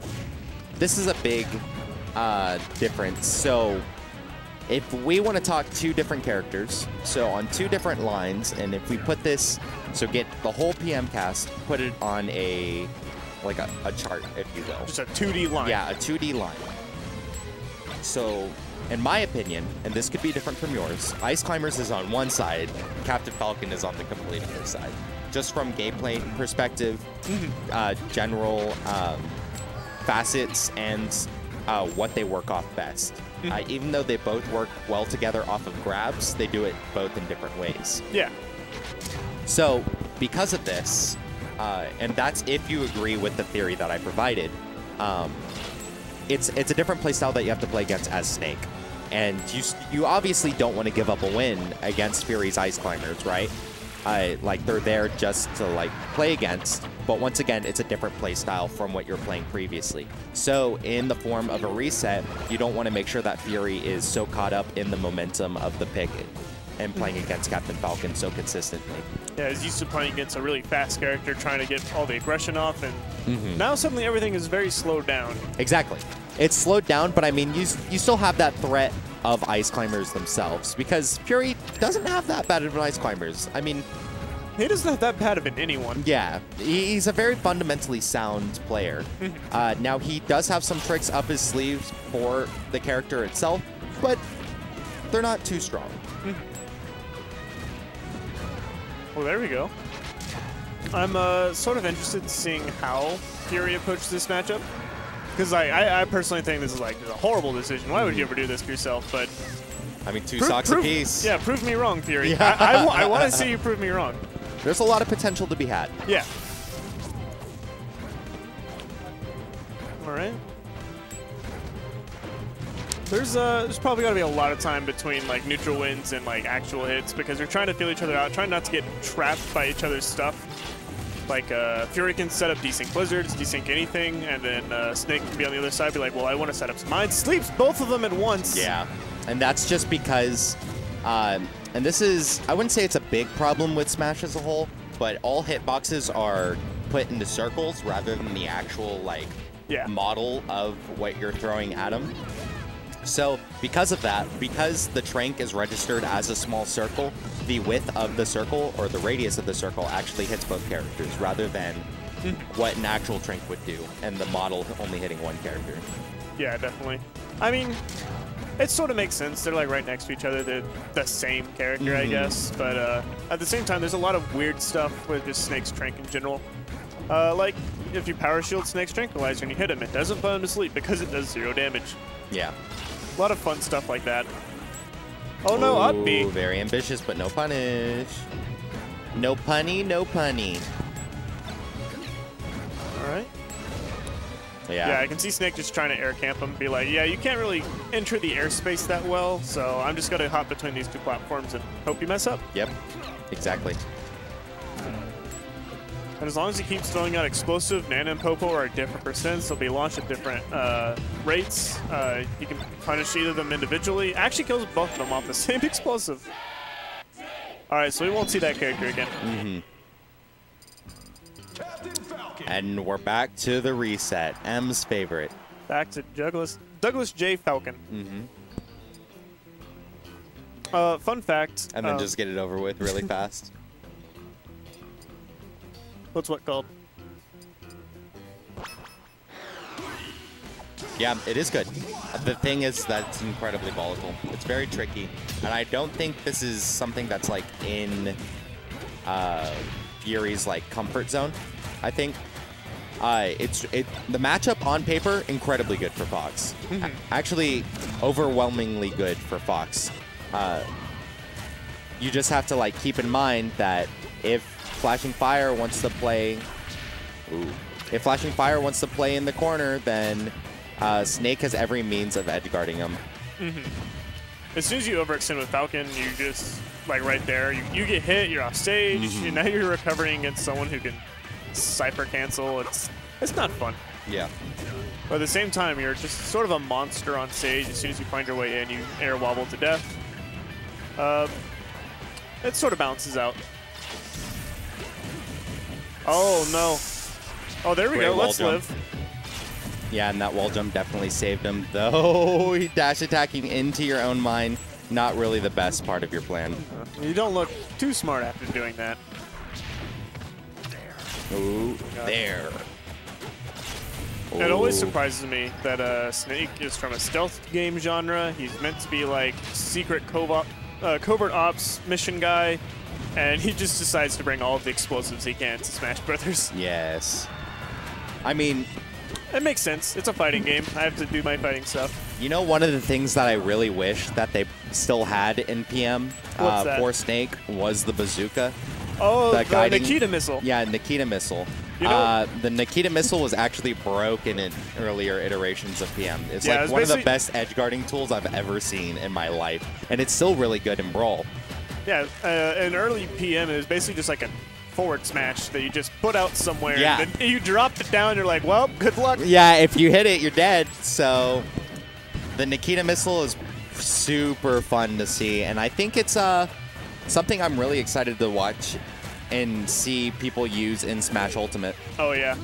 this is a big difference. So if we want to talk two different characters, so on two different lines, and if we put this, so get the whole PM cast, put it on a chart, if you will. Just a 2D line. Yeah, a 2D line. So, in my opinion, and this could be different from yours, Ice Climbers is on one side, Captain Falcon is on the complete other side. Just from gameplay perspective, general facets, and what they work off best. Even though they both work well together off of grabs, they do it both in different ways. Yeah. So, because of this, and that's if you agree with the theory that I provided, it's a different playstyle that you have to play against as Snake. And you obviously don't want to give up a win against Fury's Ice Climbers, right? Like, they're there just to, like, play against. But once again, it's a different playstyle from what you're playing previously. So, in the form of a reset, you don't want to make sure that Fury is so caught up in the momentum of the pick and playing against Captain Falcon so consistently. Yeah, he's used to playing against a really fast character, trying to get all the aggression off, and now suddenly everything is very slowed down. Exactly. It's slowed down, but I mean, you still have that threat of Ice Climbers themselves, because Fury doesn't have that bad of an Ice Climbers. I mean, he doesn't have that bad of an anyone. Yeah, he's a very fundamentally sound player. Now, he does have some tricks up his sleeves for the character itself, but they're not too strong. Well, there we go. I'm sort of interested in seeing how Fury approaches this matchup. Because I personally think this is like a horrible decision. Why would you ever do this to yourself? But I mean, two socks apiece. Yeah, prove me wrong, Fury. Yeah. I want to see you prove me wrong. There's a lot of potential to be had. Yeah. All right. There's probably got to be a lot of time between like neutral wins and like actual hits because they're trying to feel each other out, trying not to get trapped by each other's stuff. Like Fury can set up desync blizzards, desync anything, and then Snake can be on the other side, be like, well, I want to set up some mine. Sleeps both of them at once. Yeah, and that's just because, and this is, I wouldn't say it's a big problem with Smash as a whole, but all hitboxes are put into circles rather than the actual like model of what you're throwing at them. So because of that, because the trank is registered as a small circle, the width of the circle or the radius of the circle actually hits both characters rather than what an actual trank would do and the model only hitting one character. Yeah, definitely. I mean, it sort of makes sense. They're like right next to each other. They're the same character, I guess. But at the same time, there's a lot of weird stuff with just Snake's trank in general. Like, if you power shield Snake's Tranquilizer and you hit him, it doesn't put him to sleep because it does 0 damage. Yeah. A lot of fun stuff like that. Oh no, up B. Very ambitious, but no punish. No punny, no punny. Alright. Yeah. Yeah, I can see Snake just trying to air camp him, be like, yeah, you can't really enter the airspace that well, so I'm just gonna hop between these two platforms and hope you mess up. Yep, exactly. And as long as he keeps throwing out explosive, Nana and Popo are at different percents. They'll be launched at different rates. You can punish either of them individually. Actually kills both of them off the same explosive. All right, so we won't see that character again. And we're back to the reset. M's favorite. Back to Douglas J. Falcon. Fun fact. And then just get it over with really fast. What's what called? Yeah, it is good. The thing is that it's incredibly volatile. It's very tricky. And I don't think this is something that's like in Fury's like comfort zone. I think the matchup on paper, incredibly good for Fox. Actually, overwhelmingly good for Fox. You just have to like keep in mind that if Flashing Fire wants to play, if Flashing Fire wants to play in the corner, then Snake has every means of edge guarding him. As soon as you overextend with Falcon, you just like right there. You get hit, you're off stage, and now you're recovering against someone who can Cypher cancel. It's not fun. Yeah. But at the same time, you're just sort of a monster on stage. As soon as you find your way in, you air wobble to death. It sort of balances out. Oh, no. Oh, there we Great go. wall Let's jump. live. Yeah, and that wall jump definitely saved him. Though he dash attacking into your own mine, not really the best part of your plan. You don't look too smart after doing that. Ooh, there. It always Ooh. surprises me that Snake is from a stealth game genre. He's meant to be like secret covert ops mission guy, and he just decides to bring all of the explosives he can to Smash Brothers. Yes. I mean, It makes sense. It's a fighting game. I have to do my fighting stuff. you know, one of the things that I really wish that they still had in PM What's that? for Snake was the bazooka. Oh, The the guiding- Nikita missile. Yeah, Nikita missile. You know- The Nikita missile was actually broken in earlier iterations of PM. It's Yeah, it like was one of the basically- best edge guarding tools I've ever seen in my life, and it's still really good in Brawl. Yeah, in early PM, it was basically just like a forward smash that you just put out somewhere. Yeah. And then you dropped it down, you're like, well, good luck. Yeah, if you hit it, you're dead. So the Nikita missile is super fun to see, and I think it's something I'm really excited to watch and see people use in Smash Ultimate. Oh, yeah.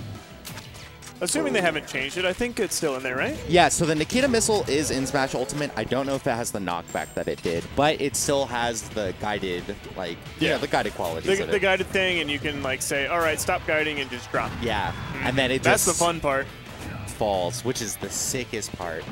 Assuming they haven't changed it, I think it's still in there, right? Yeah, so the Nikita missile is in Smash Ultimate. I don't know if it has the knockback that it did, but it still has the guided, like, Yeah. the guided qualities of The it. guided thing, and you can like say, all right, stop guiding and just drop. Yeah, and then it That's just the fun part. falls, which is the sickest part.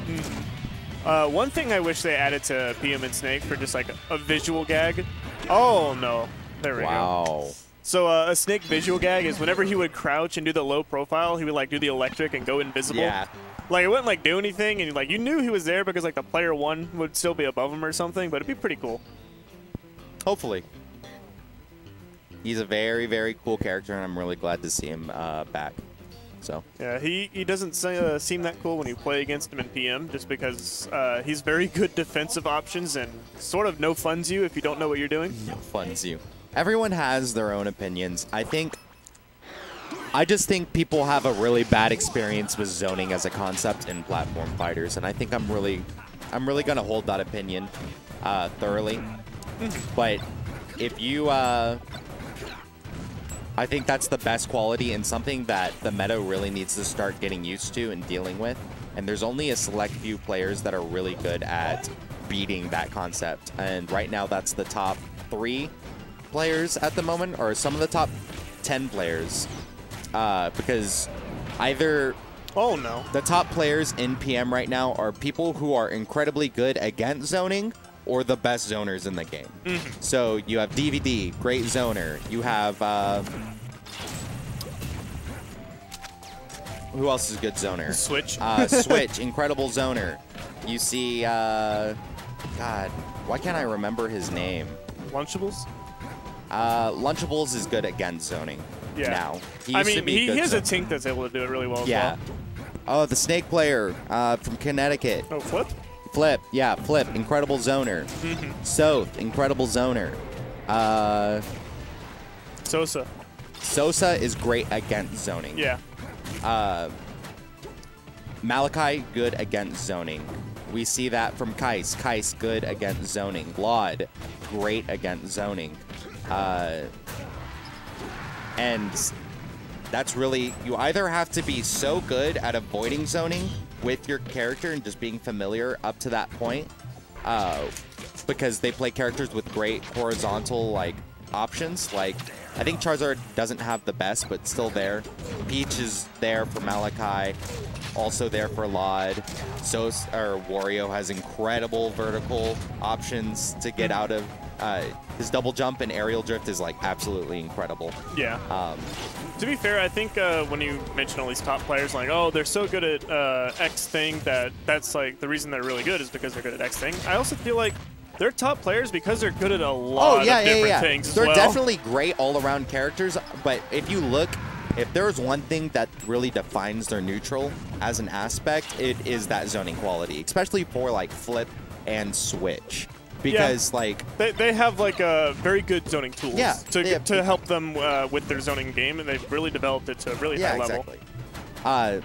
One thing I wish they added to PM and Snake for just like a visual gag. Oh, no. There we go. Wow. So a Snake visual gag is whenever he would crouch and do the low profile, he would like do the electric and go invisible. Yeah. Like it wouldn't like do anything, and like you knew he was there because like the player one would still be above him or something, but it'd be pretty cool. Hopefully. He's a very, very cool character, and I'm really glad to see him back. So. Yeah, he doesn't seem that cool when you play against him in PM, just because he's very good defensive options and sort of no funds you if you don't know what you're doing. No funds you. Everyone has their own opinions. I just think people have a really bad experience with zoning as a concept in platform fighters, and I think I'm really gonna hold that opinion thoroughly. But if you, I think that's the best quality and something that the meta really needs to start getting used to and dealing with. And there's only a select few players that are really good at beating that concept, and right now that's the top 3 players at the moment, or some of the top 10 players, because either Oh no. the top players in PM right now are people who are incredibly good against zoning or the best zoners in the game. So you have DVD, great zoner. You have who else is a good zoner? Switch. Switch, incredible zoner. You see, God, why can't I remember his name? Lunchables? Lunchables is good against zoning Yeah. now. He I used to mean, be he good has a zone- Tink that's able to do it really well Yeah. as well. Oh, the snake player from Connecticut. Oh, Flip? Flip, yeah, Flip, incredible zoner. Soth, incredible zoner. Sosa. Sosa is great against zoning. Yeah. Malachi, good against zoning. We see that from Kais. Kais, good against zoning. Laud, great against zoning. And that's really, you either have to be so good at avoiding zoning with your character and just being familiar up to that point, because they play characters with great horizontal like options. Like, I think Charizard doesn't have the best, but still there. Peach is there for Malachi, also there for Laud. Wario has incredible vertical options to get out of. His double jump and aerial drift is like absolutely incredible. Yeah. To be fair, I think when you mention all these top players, like, oh, they're so good at X thing that's like the reason they're really good is because they're good at X thing. I also feel like they're top players because they're good at a lot of different things as They're well. definitely great all-around characters, but if you look, if there's one thing that really defines their neutral as an aspect, it is that zoning quality, especially for like Flip and Switch. Because like they have like a very good zoning tools to help them with their zoning game, and they've really developed it to a really high level. Exactly.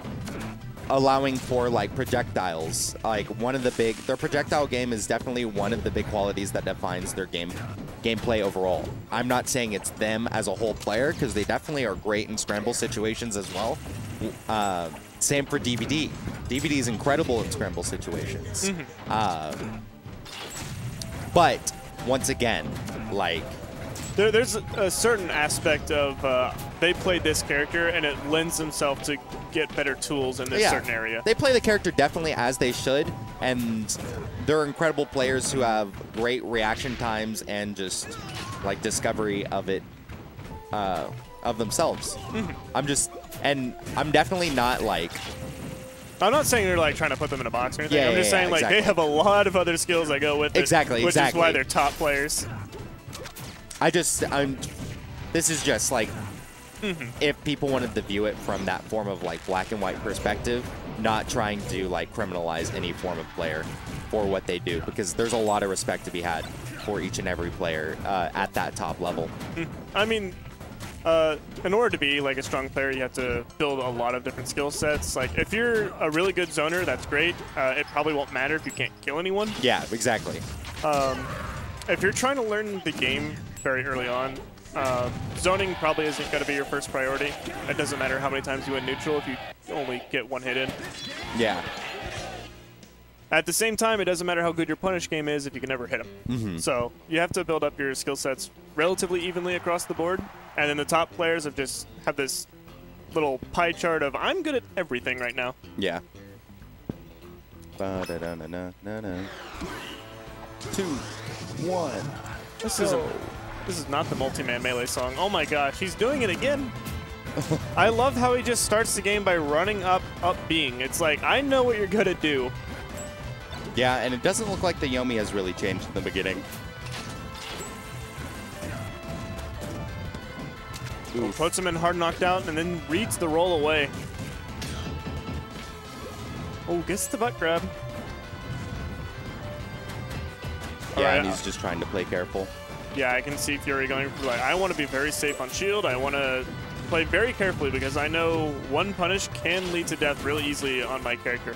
Allowing for like projectiles, like their projectile game is definitely one of the big qualities that defines their game gameplay overall. I'm not saying it's them as a whole player, because they definitely are great in scramble situations as well. Same for DVD. DVD is incredible in scramble situations. But once again, like, There's a certain aspect of they played this character and it lends themselves to get better tools in this certain area. They play the character definitely as they should, and they're incredible players who have great reaction times and just like discovery of it, of themselves. I'm definitely not like. I'm not saying they're like trying to put them in a box or anything. Yeah, I'm just saying like exactly. they have a lot of other skills that go with it. Exactly, which is why they're top players. This is just like, if people wanted to view it from that form of like black and white perspective, not trying to like criminalize any form of player for what they do, because there's a lot of respect to be had for each and every player at that top level. I mean, in order to be like a strong player, you have to build a lot of different skill sets. Like if you're a really good zoner, that's great. It probably won't matter if you can't kill anyone. Yeah, exactly. If you're trying to learn the game very early on, zoning probably isn't going to be your first priority. It doesn't matter how many times you win neutral if you only get one hit in. Yeah. At the same time, it doesn't matter how good your punish game is if you can never hit them. So you have to build up your skill sets relatively evenly across the board. And then the top players have this little pie chart of, I'm good at everything right now. Yeah. Ba-da-da-na-na-na-na. 2, 1. This is not the multi-man melee song. Oh my gosh, he's doing it again. I love how he just starts the game by running up being. It's like, I know what you're gonna do. Yeah, and it doesn't look like the Yomi has really changed in the beginning. Puts him in hard knockdown and then reads the roll away. Oh, gets the butt grab. Yeah, Alright, and he's just trying to play careful. yeah, I can see Fury going for like, I want to be very safe on shield. I want to play very carefully because I know one punish can lead to death really easily on my character.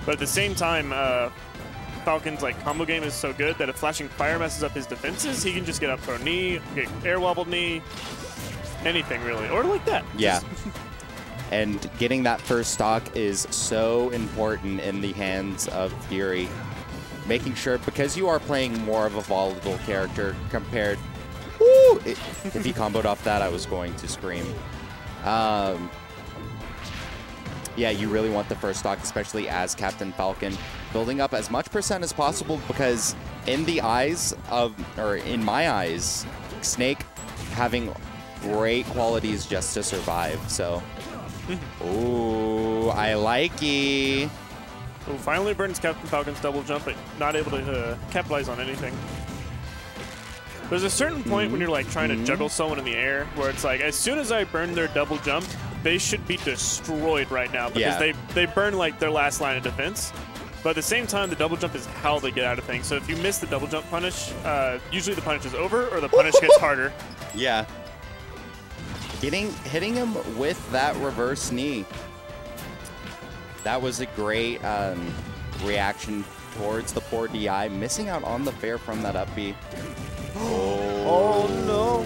But at the same time, Falcon's like combo game is so good that if flashing fire messes up his defenses, he can just get up throw knee, get air wobbled knee, anything really, or like that. Yeah. And getting that first stock is so important in the hands of Fury. Making sure, because you are playing more of a volatile character compared... Woo! If he comboed off that, I was going to scream. Yeah, you really want the first stock, especially as Captain Falcon, building up as much percent as possible, because in the eyes of, or in my eyes, Snake having great qualities just to survive, so... Ooh, I like it. Oh, finally burns Captain Falcon's double jump, but not able to capitalize on anything. There's a certain point when you're like trying to juggle someone in the air where it's like, as soon as I burn their double jump, they should be destroyed right now because they burn like their last line of defense. But at the same time, the double jump is how they get out of things. So if you miss the double jump punish, usually the punish is over or the punish gets harder. Yeah. Hitting him with that reverse knee. That was a great reaction towards the poor DI, missing out on the fair from that up B. Oh no.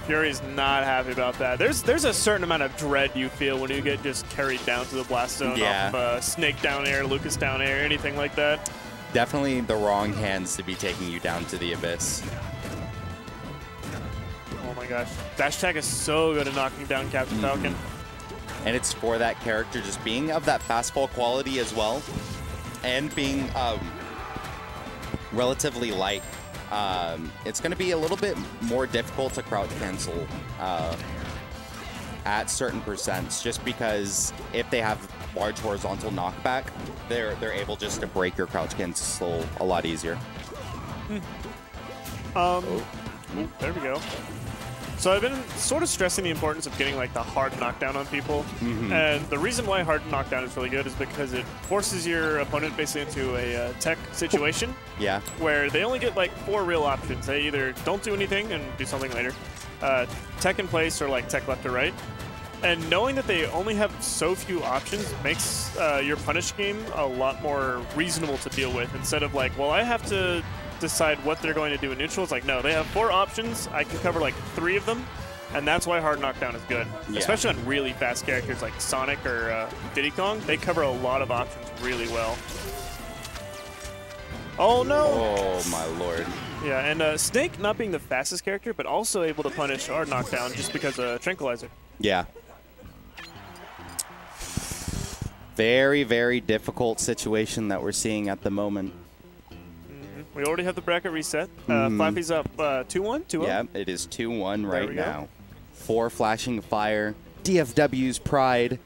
Fury's not happy about that. There's a certain amount of dread you feel when you get just carried down to the blast zone off of Snake down air, Lucas down air, anything like that. Definitely the wrong hands to be taking you down to the abyss. Oh my gosh. Dash attack is so good at knocking down Captain Falcon. And it's for that character just being of that fastball quality as well, and being relatively light. It's going to be a little bit more difficult to crouch cancel at certain percents, just because if they have large horizontal knockback, they're able just to break your crouch cancel a lot easier. There we go. So I've been sort of stressing the importance of getting like the hard knockdown on people. And the reason why hard knockdown is really good is because it forces your opponent basically into a tech situation. Yeah. Where they only get like 4 real options. They either don't do anything and do something later, tech in place, or like tech left or right. And knowing that they only have so few options makes your punish game a lot more reasonable to deal with, instead of like, well, I have to decide what they're going to do in neutral. It's like, no, they have 4 options. I can cover like 3 of them, and that's why hard knockdown is good. Yeah. Especially on really fast characters like Sonic or Diddy Kong. They cover a lot of options really well. Oh, no. Oh, my lord. Yeah, and Snake not being the fastest character, but also able to punish hard knockdown just because of Tranquilizer. Yeah. Very, very difficult situation that we're seeing at the moment. We already have the bracket reset. Flappy's up 2-1, 2-0. Yeah, it is 2-1 right we now. go. 4 flashing fire. DFW's pride.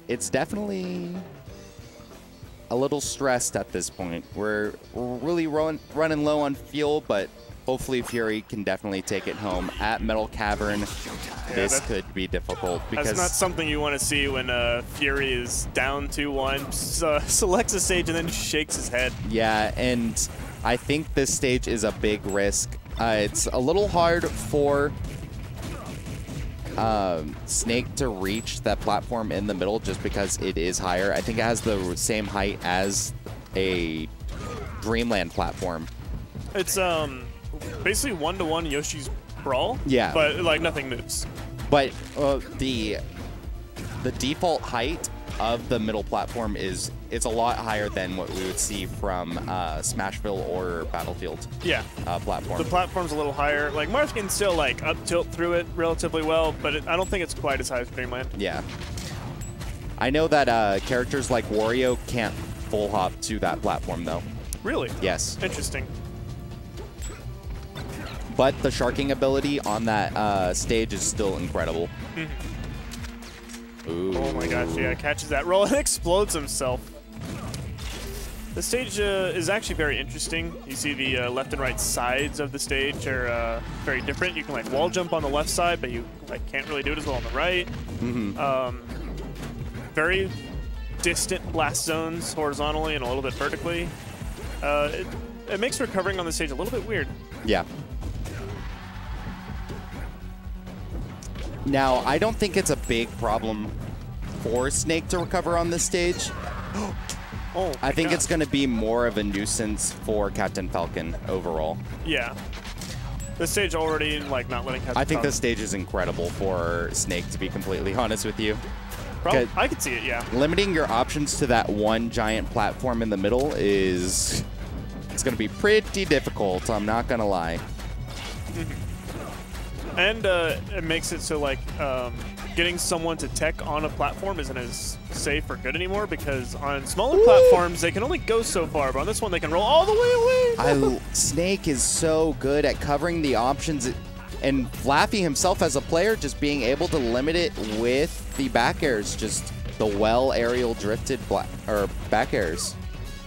It's definitely a little stressed at this point. We're really running low on fuel, but hopefully Fury can definitely take it home. At Metal Cavern, this could be difficult because that's not something you want to see when Fury is down 2-1, selects a stage and then shakes his head. Yeah, and I think this stage is a big risk. It's a little hard for Snake to reach that platform in the middle just because it is higher. I think it has the same height as a Dreamland platform. It's basically 1-to-1 Yoshi's Brawl. Yeah. But like nothing moves. But the default height of the middle platform is a lot higher than what we would see from Smashville or Battlefield. Yeah. Platform. The platform's a little higher. Like Mars can still like up tilt through it relatively well, but I don't think it's quite as high as Dreamland. Yeah. I know that characters like Wario can't full hop to that platform though. Really? Yes. Interesting. But the sharking ability on that stage is still incredible. Ooh. Oh my gosh, yeah, catches that roll and explodes himself. The stage is actually very interesting. You see the left and right sides of the stage are very different. You can like wall jump on the left side, but you like can't really do it as well on the right. Very distant blast zones horizontally and a little bit vertically. It makes recovering on the stage a little bit weird. Yeah. Now, I don't think it's a big problem for Snake to recover on this stage. Oh, I think it's going to be more of a nuisance for Captain Falcon overall. Yeah. The stage already, like, not letting Captain I think Falcon. the stage is incredible for Snake, to be completely honest with you. I could see it, yeah. Limiting your options to that one giant platform in the middle is... It's going to be pretty difficult, I'm not going to lie. And it makes it so, like, getting someone to tech on a platform isn't as safe or good anymore because on smaller platforms, they can only go so far, but on this one, they can roll all the way away. Snake is so good at covering the options, and Flaffy himself as a player just being able to limit it with the back airs, just the well aerial drifted back airs.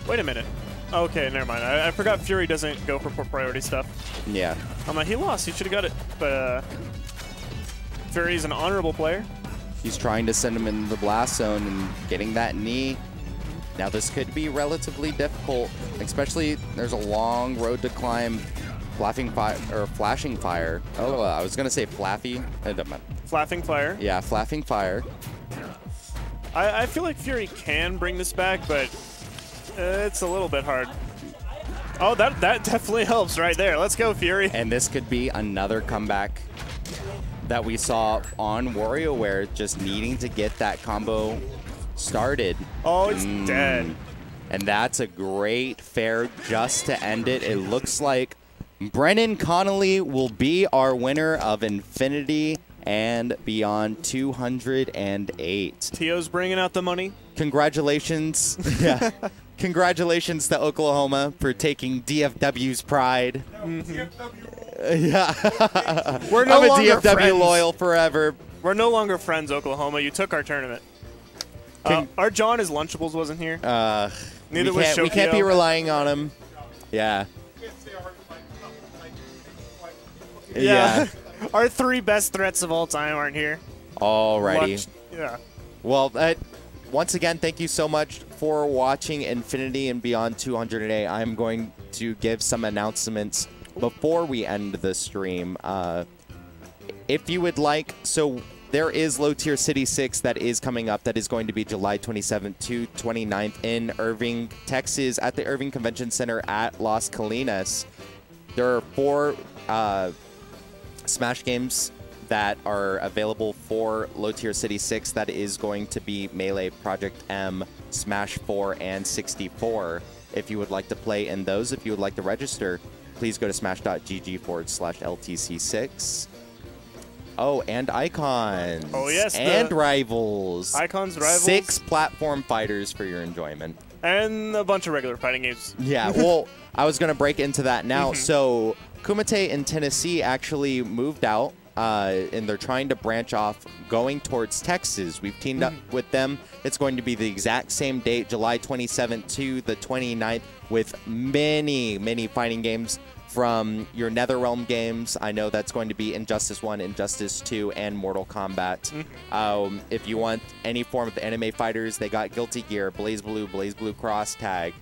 Wait a minute. Okay, never mind. I forgot Fury doesn't go for priority stuff. Yeah. I'm like, he lost. He should have got it. But Fury's an honorable player. He's trying to send him in the blast zone and getting that knee. Now this could be relatively difficult, especially there's a long road to climb. Flashing fire. Oh, I was gonna say Flaffy. Flapping fire. Yeah, Flaffing fire. I feel like Fury can bring this back, but it's a little bit hard. Oh, that definitely helps right there. Let's go, Fury. And this could be another comeback that we saw on WarioWare, just needing to get that combo started. Oh, it's dead. And that's a great fair just to end it. It looks like Brennan Connolly will be our winner of Infinity and Beyond 208. Tio's bringing out the money. Congratulations. Yeah. Congratulations to Oklahoma for taking DFW's pride. Yeah. We're no I'm a longer DFW friends. loyal forever. We're no longer friends, Oklahoma. You took our tournament. Our John is Lunchables wasn't here. Neither was Shokio. We can't be relying on him. Yeah. Yeah. Our 3 best threats of all time aren't here. Alrighty. Yeah. Well, once again, thank you so much for watching Infinity and Beyond 208. I'm going to give some announcements before we end the stream. If you would like, so there is Low Tier City 6 that is coming up. That is going to be July 27th to 29th in Irving, Texas, at the Irving Convention Center at Las Colinas. There are 4 Smash games that are available for Low Tier City 6. That is going to be Melee, Project M, Smash 4, and 64. If you would like to play in those, if you would like to register, please go to smash.gg/LTC6. Oh, and Icons. Oh, yes. And Rivals. Icons, Rivals. 6 platform fighters for your enjoyment. And a bunch of regular fighting games. Yeah, well, I was going to break into that now. So Kumite in Tennessee actually moved out, and they're trying to branch off going towards Texas. We've teamed up with them. It's going to be the exact same date, July 27th to the 29th, with many, many fighting games from your NetherRealm games. I know that's going to be Injustice 1, Injustice 2, and Mortal Kombat. If you want any form of anime fighters, they got Guilty Gear, Blaze Blue Cross Tag.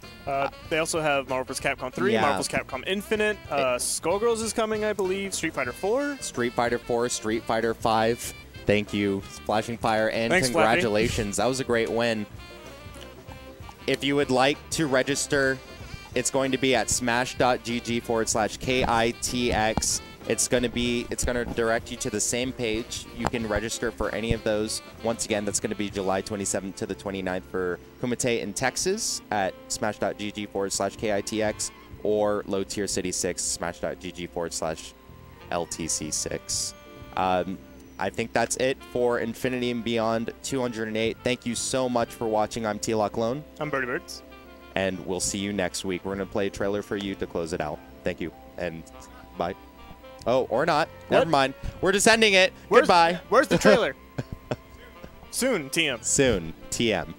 They also have Marvel vs. Capcom 3, Yeah. Marvel vs. Capcom Infinite, Skullgirls is coming, I believe, Street Fighter 4. Street Fighter 4, Street Fighter 5. Thank you, Flashing Fire, and Thanks, congratulations. That was a great win. If you would like to register, it's going to be at smash.gg/KITX. It's going to direct you to the same page. You can register for any of those. Once again, that's going to be July 27th to the 29th for Kumite in Texas at smash.gg/KITX, or Low Tier City 6, smash.gg/LTC6. I think that's it for Infinity and Beyond 208. Thank you so much for watching. I'm T-Lock Lone. I'm Birdie Birds. And we'll see you next week. We're going to play a trailer for you to close it out. Thank you, and bye. Oh, or not. Never mind. We're just ending it. Goodbye. Where's the trailer? Soon, TM. Soon, TM.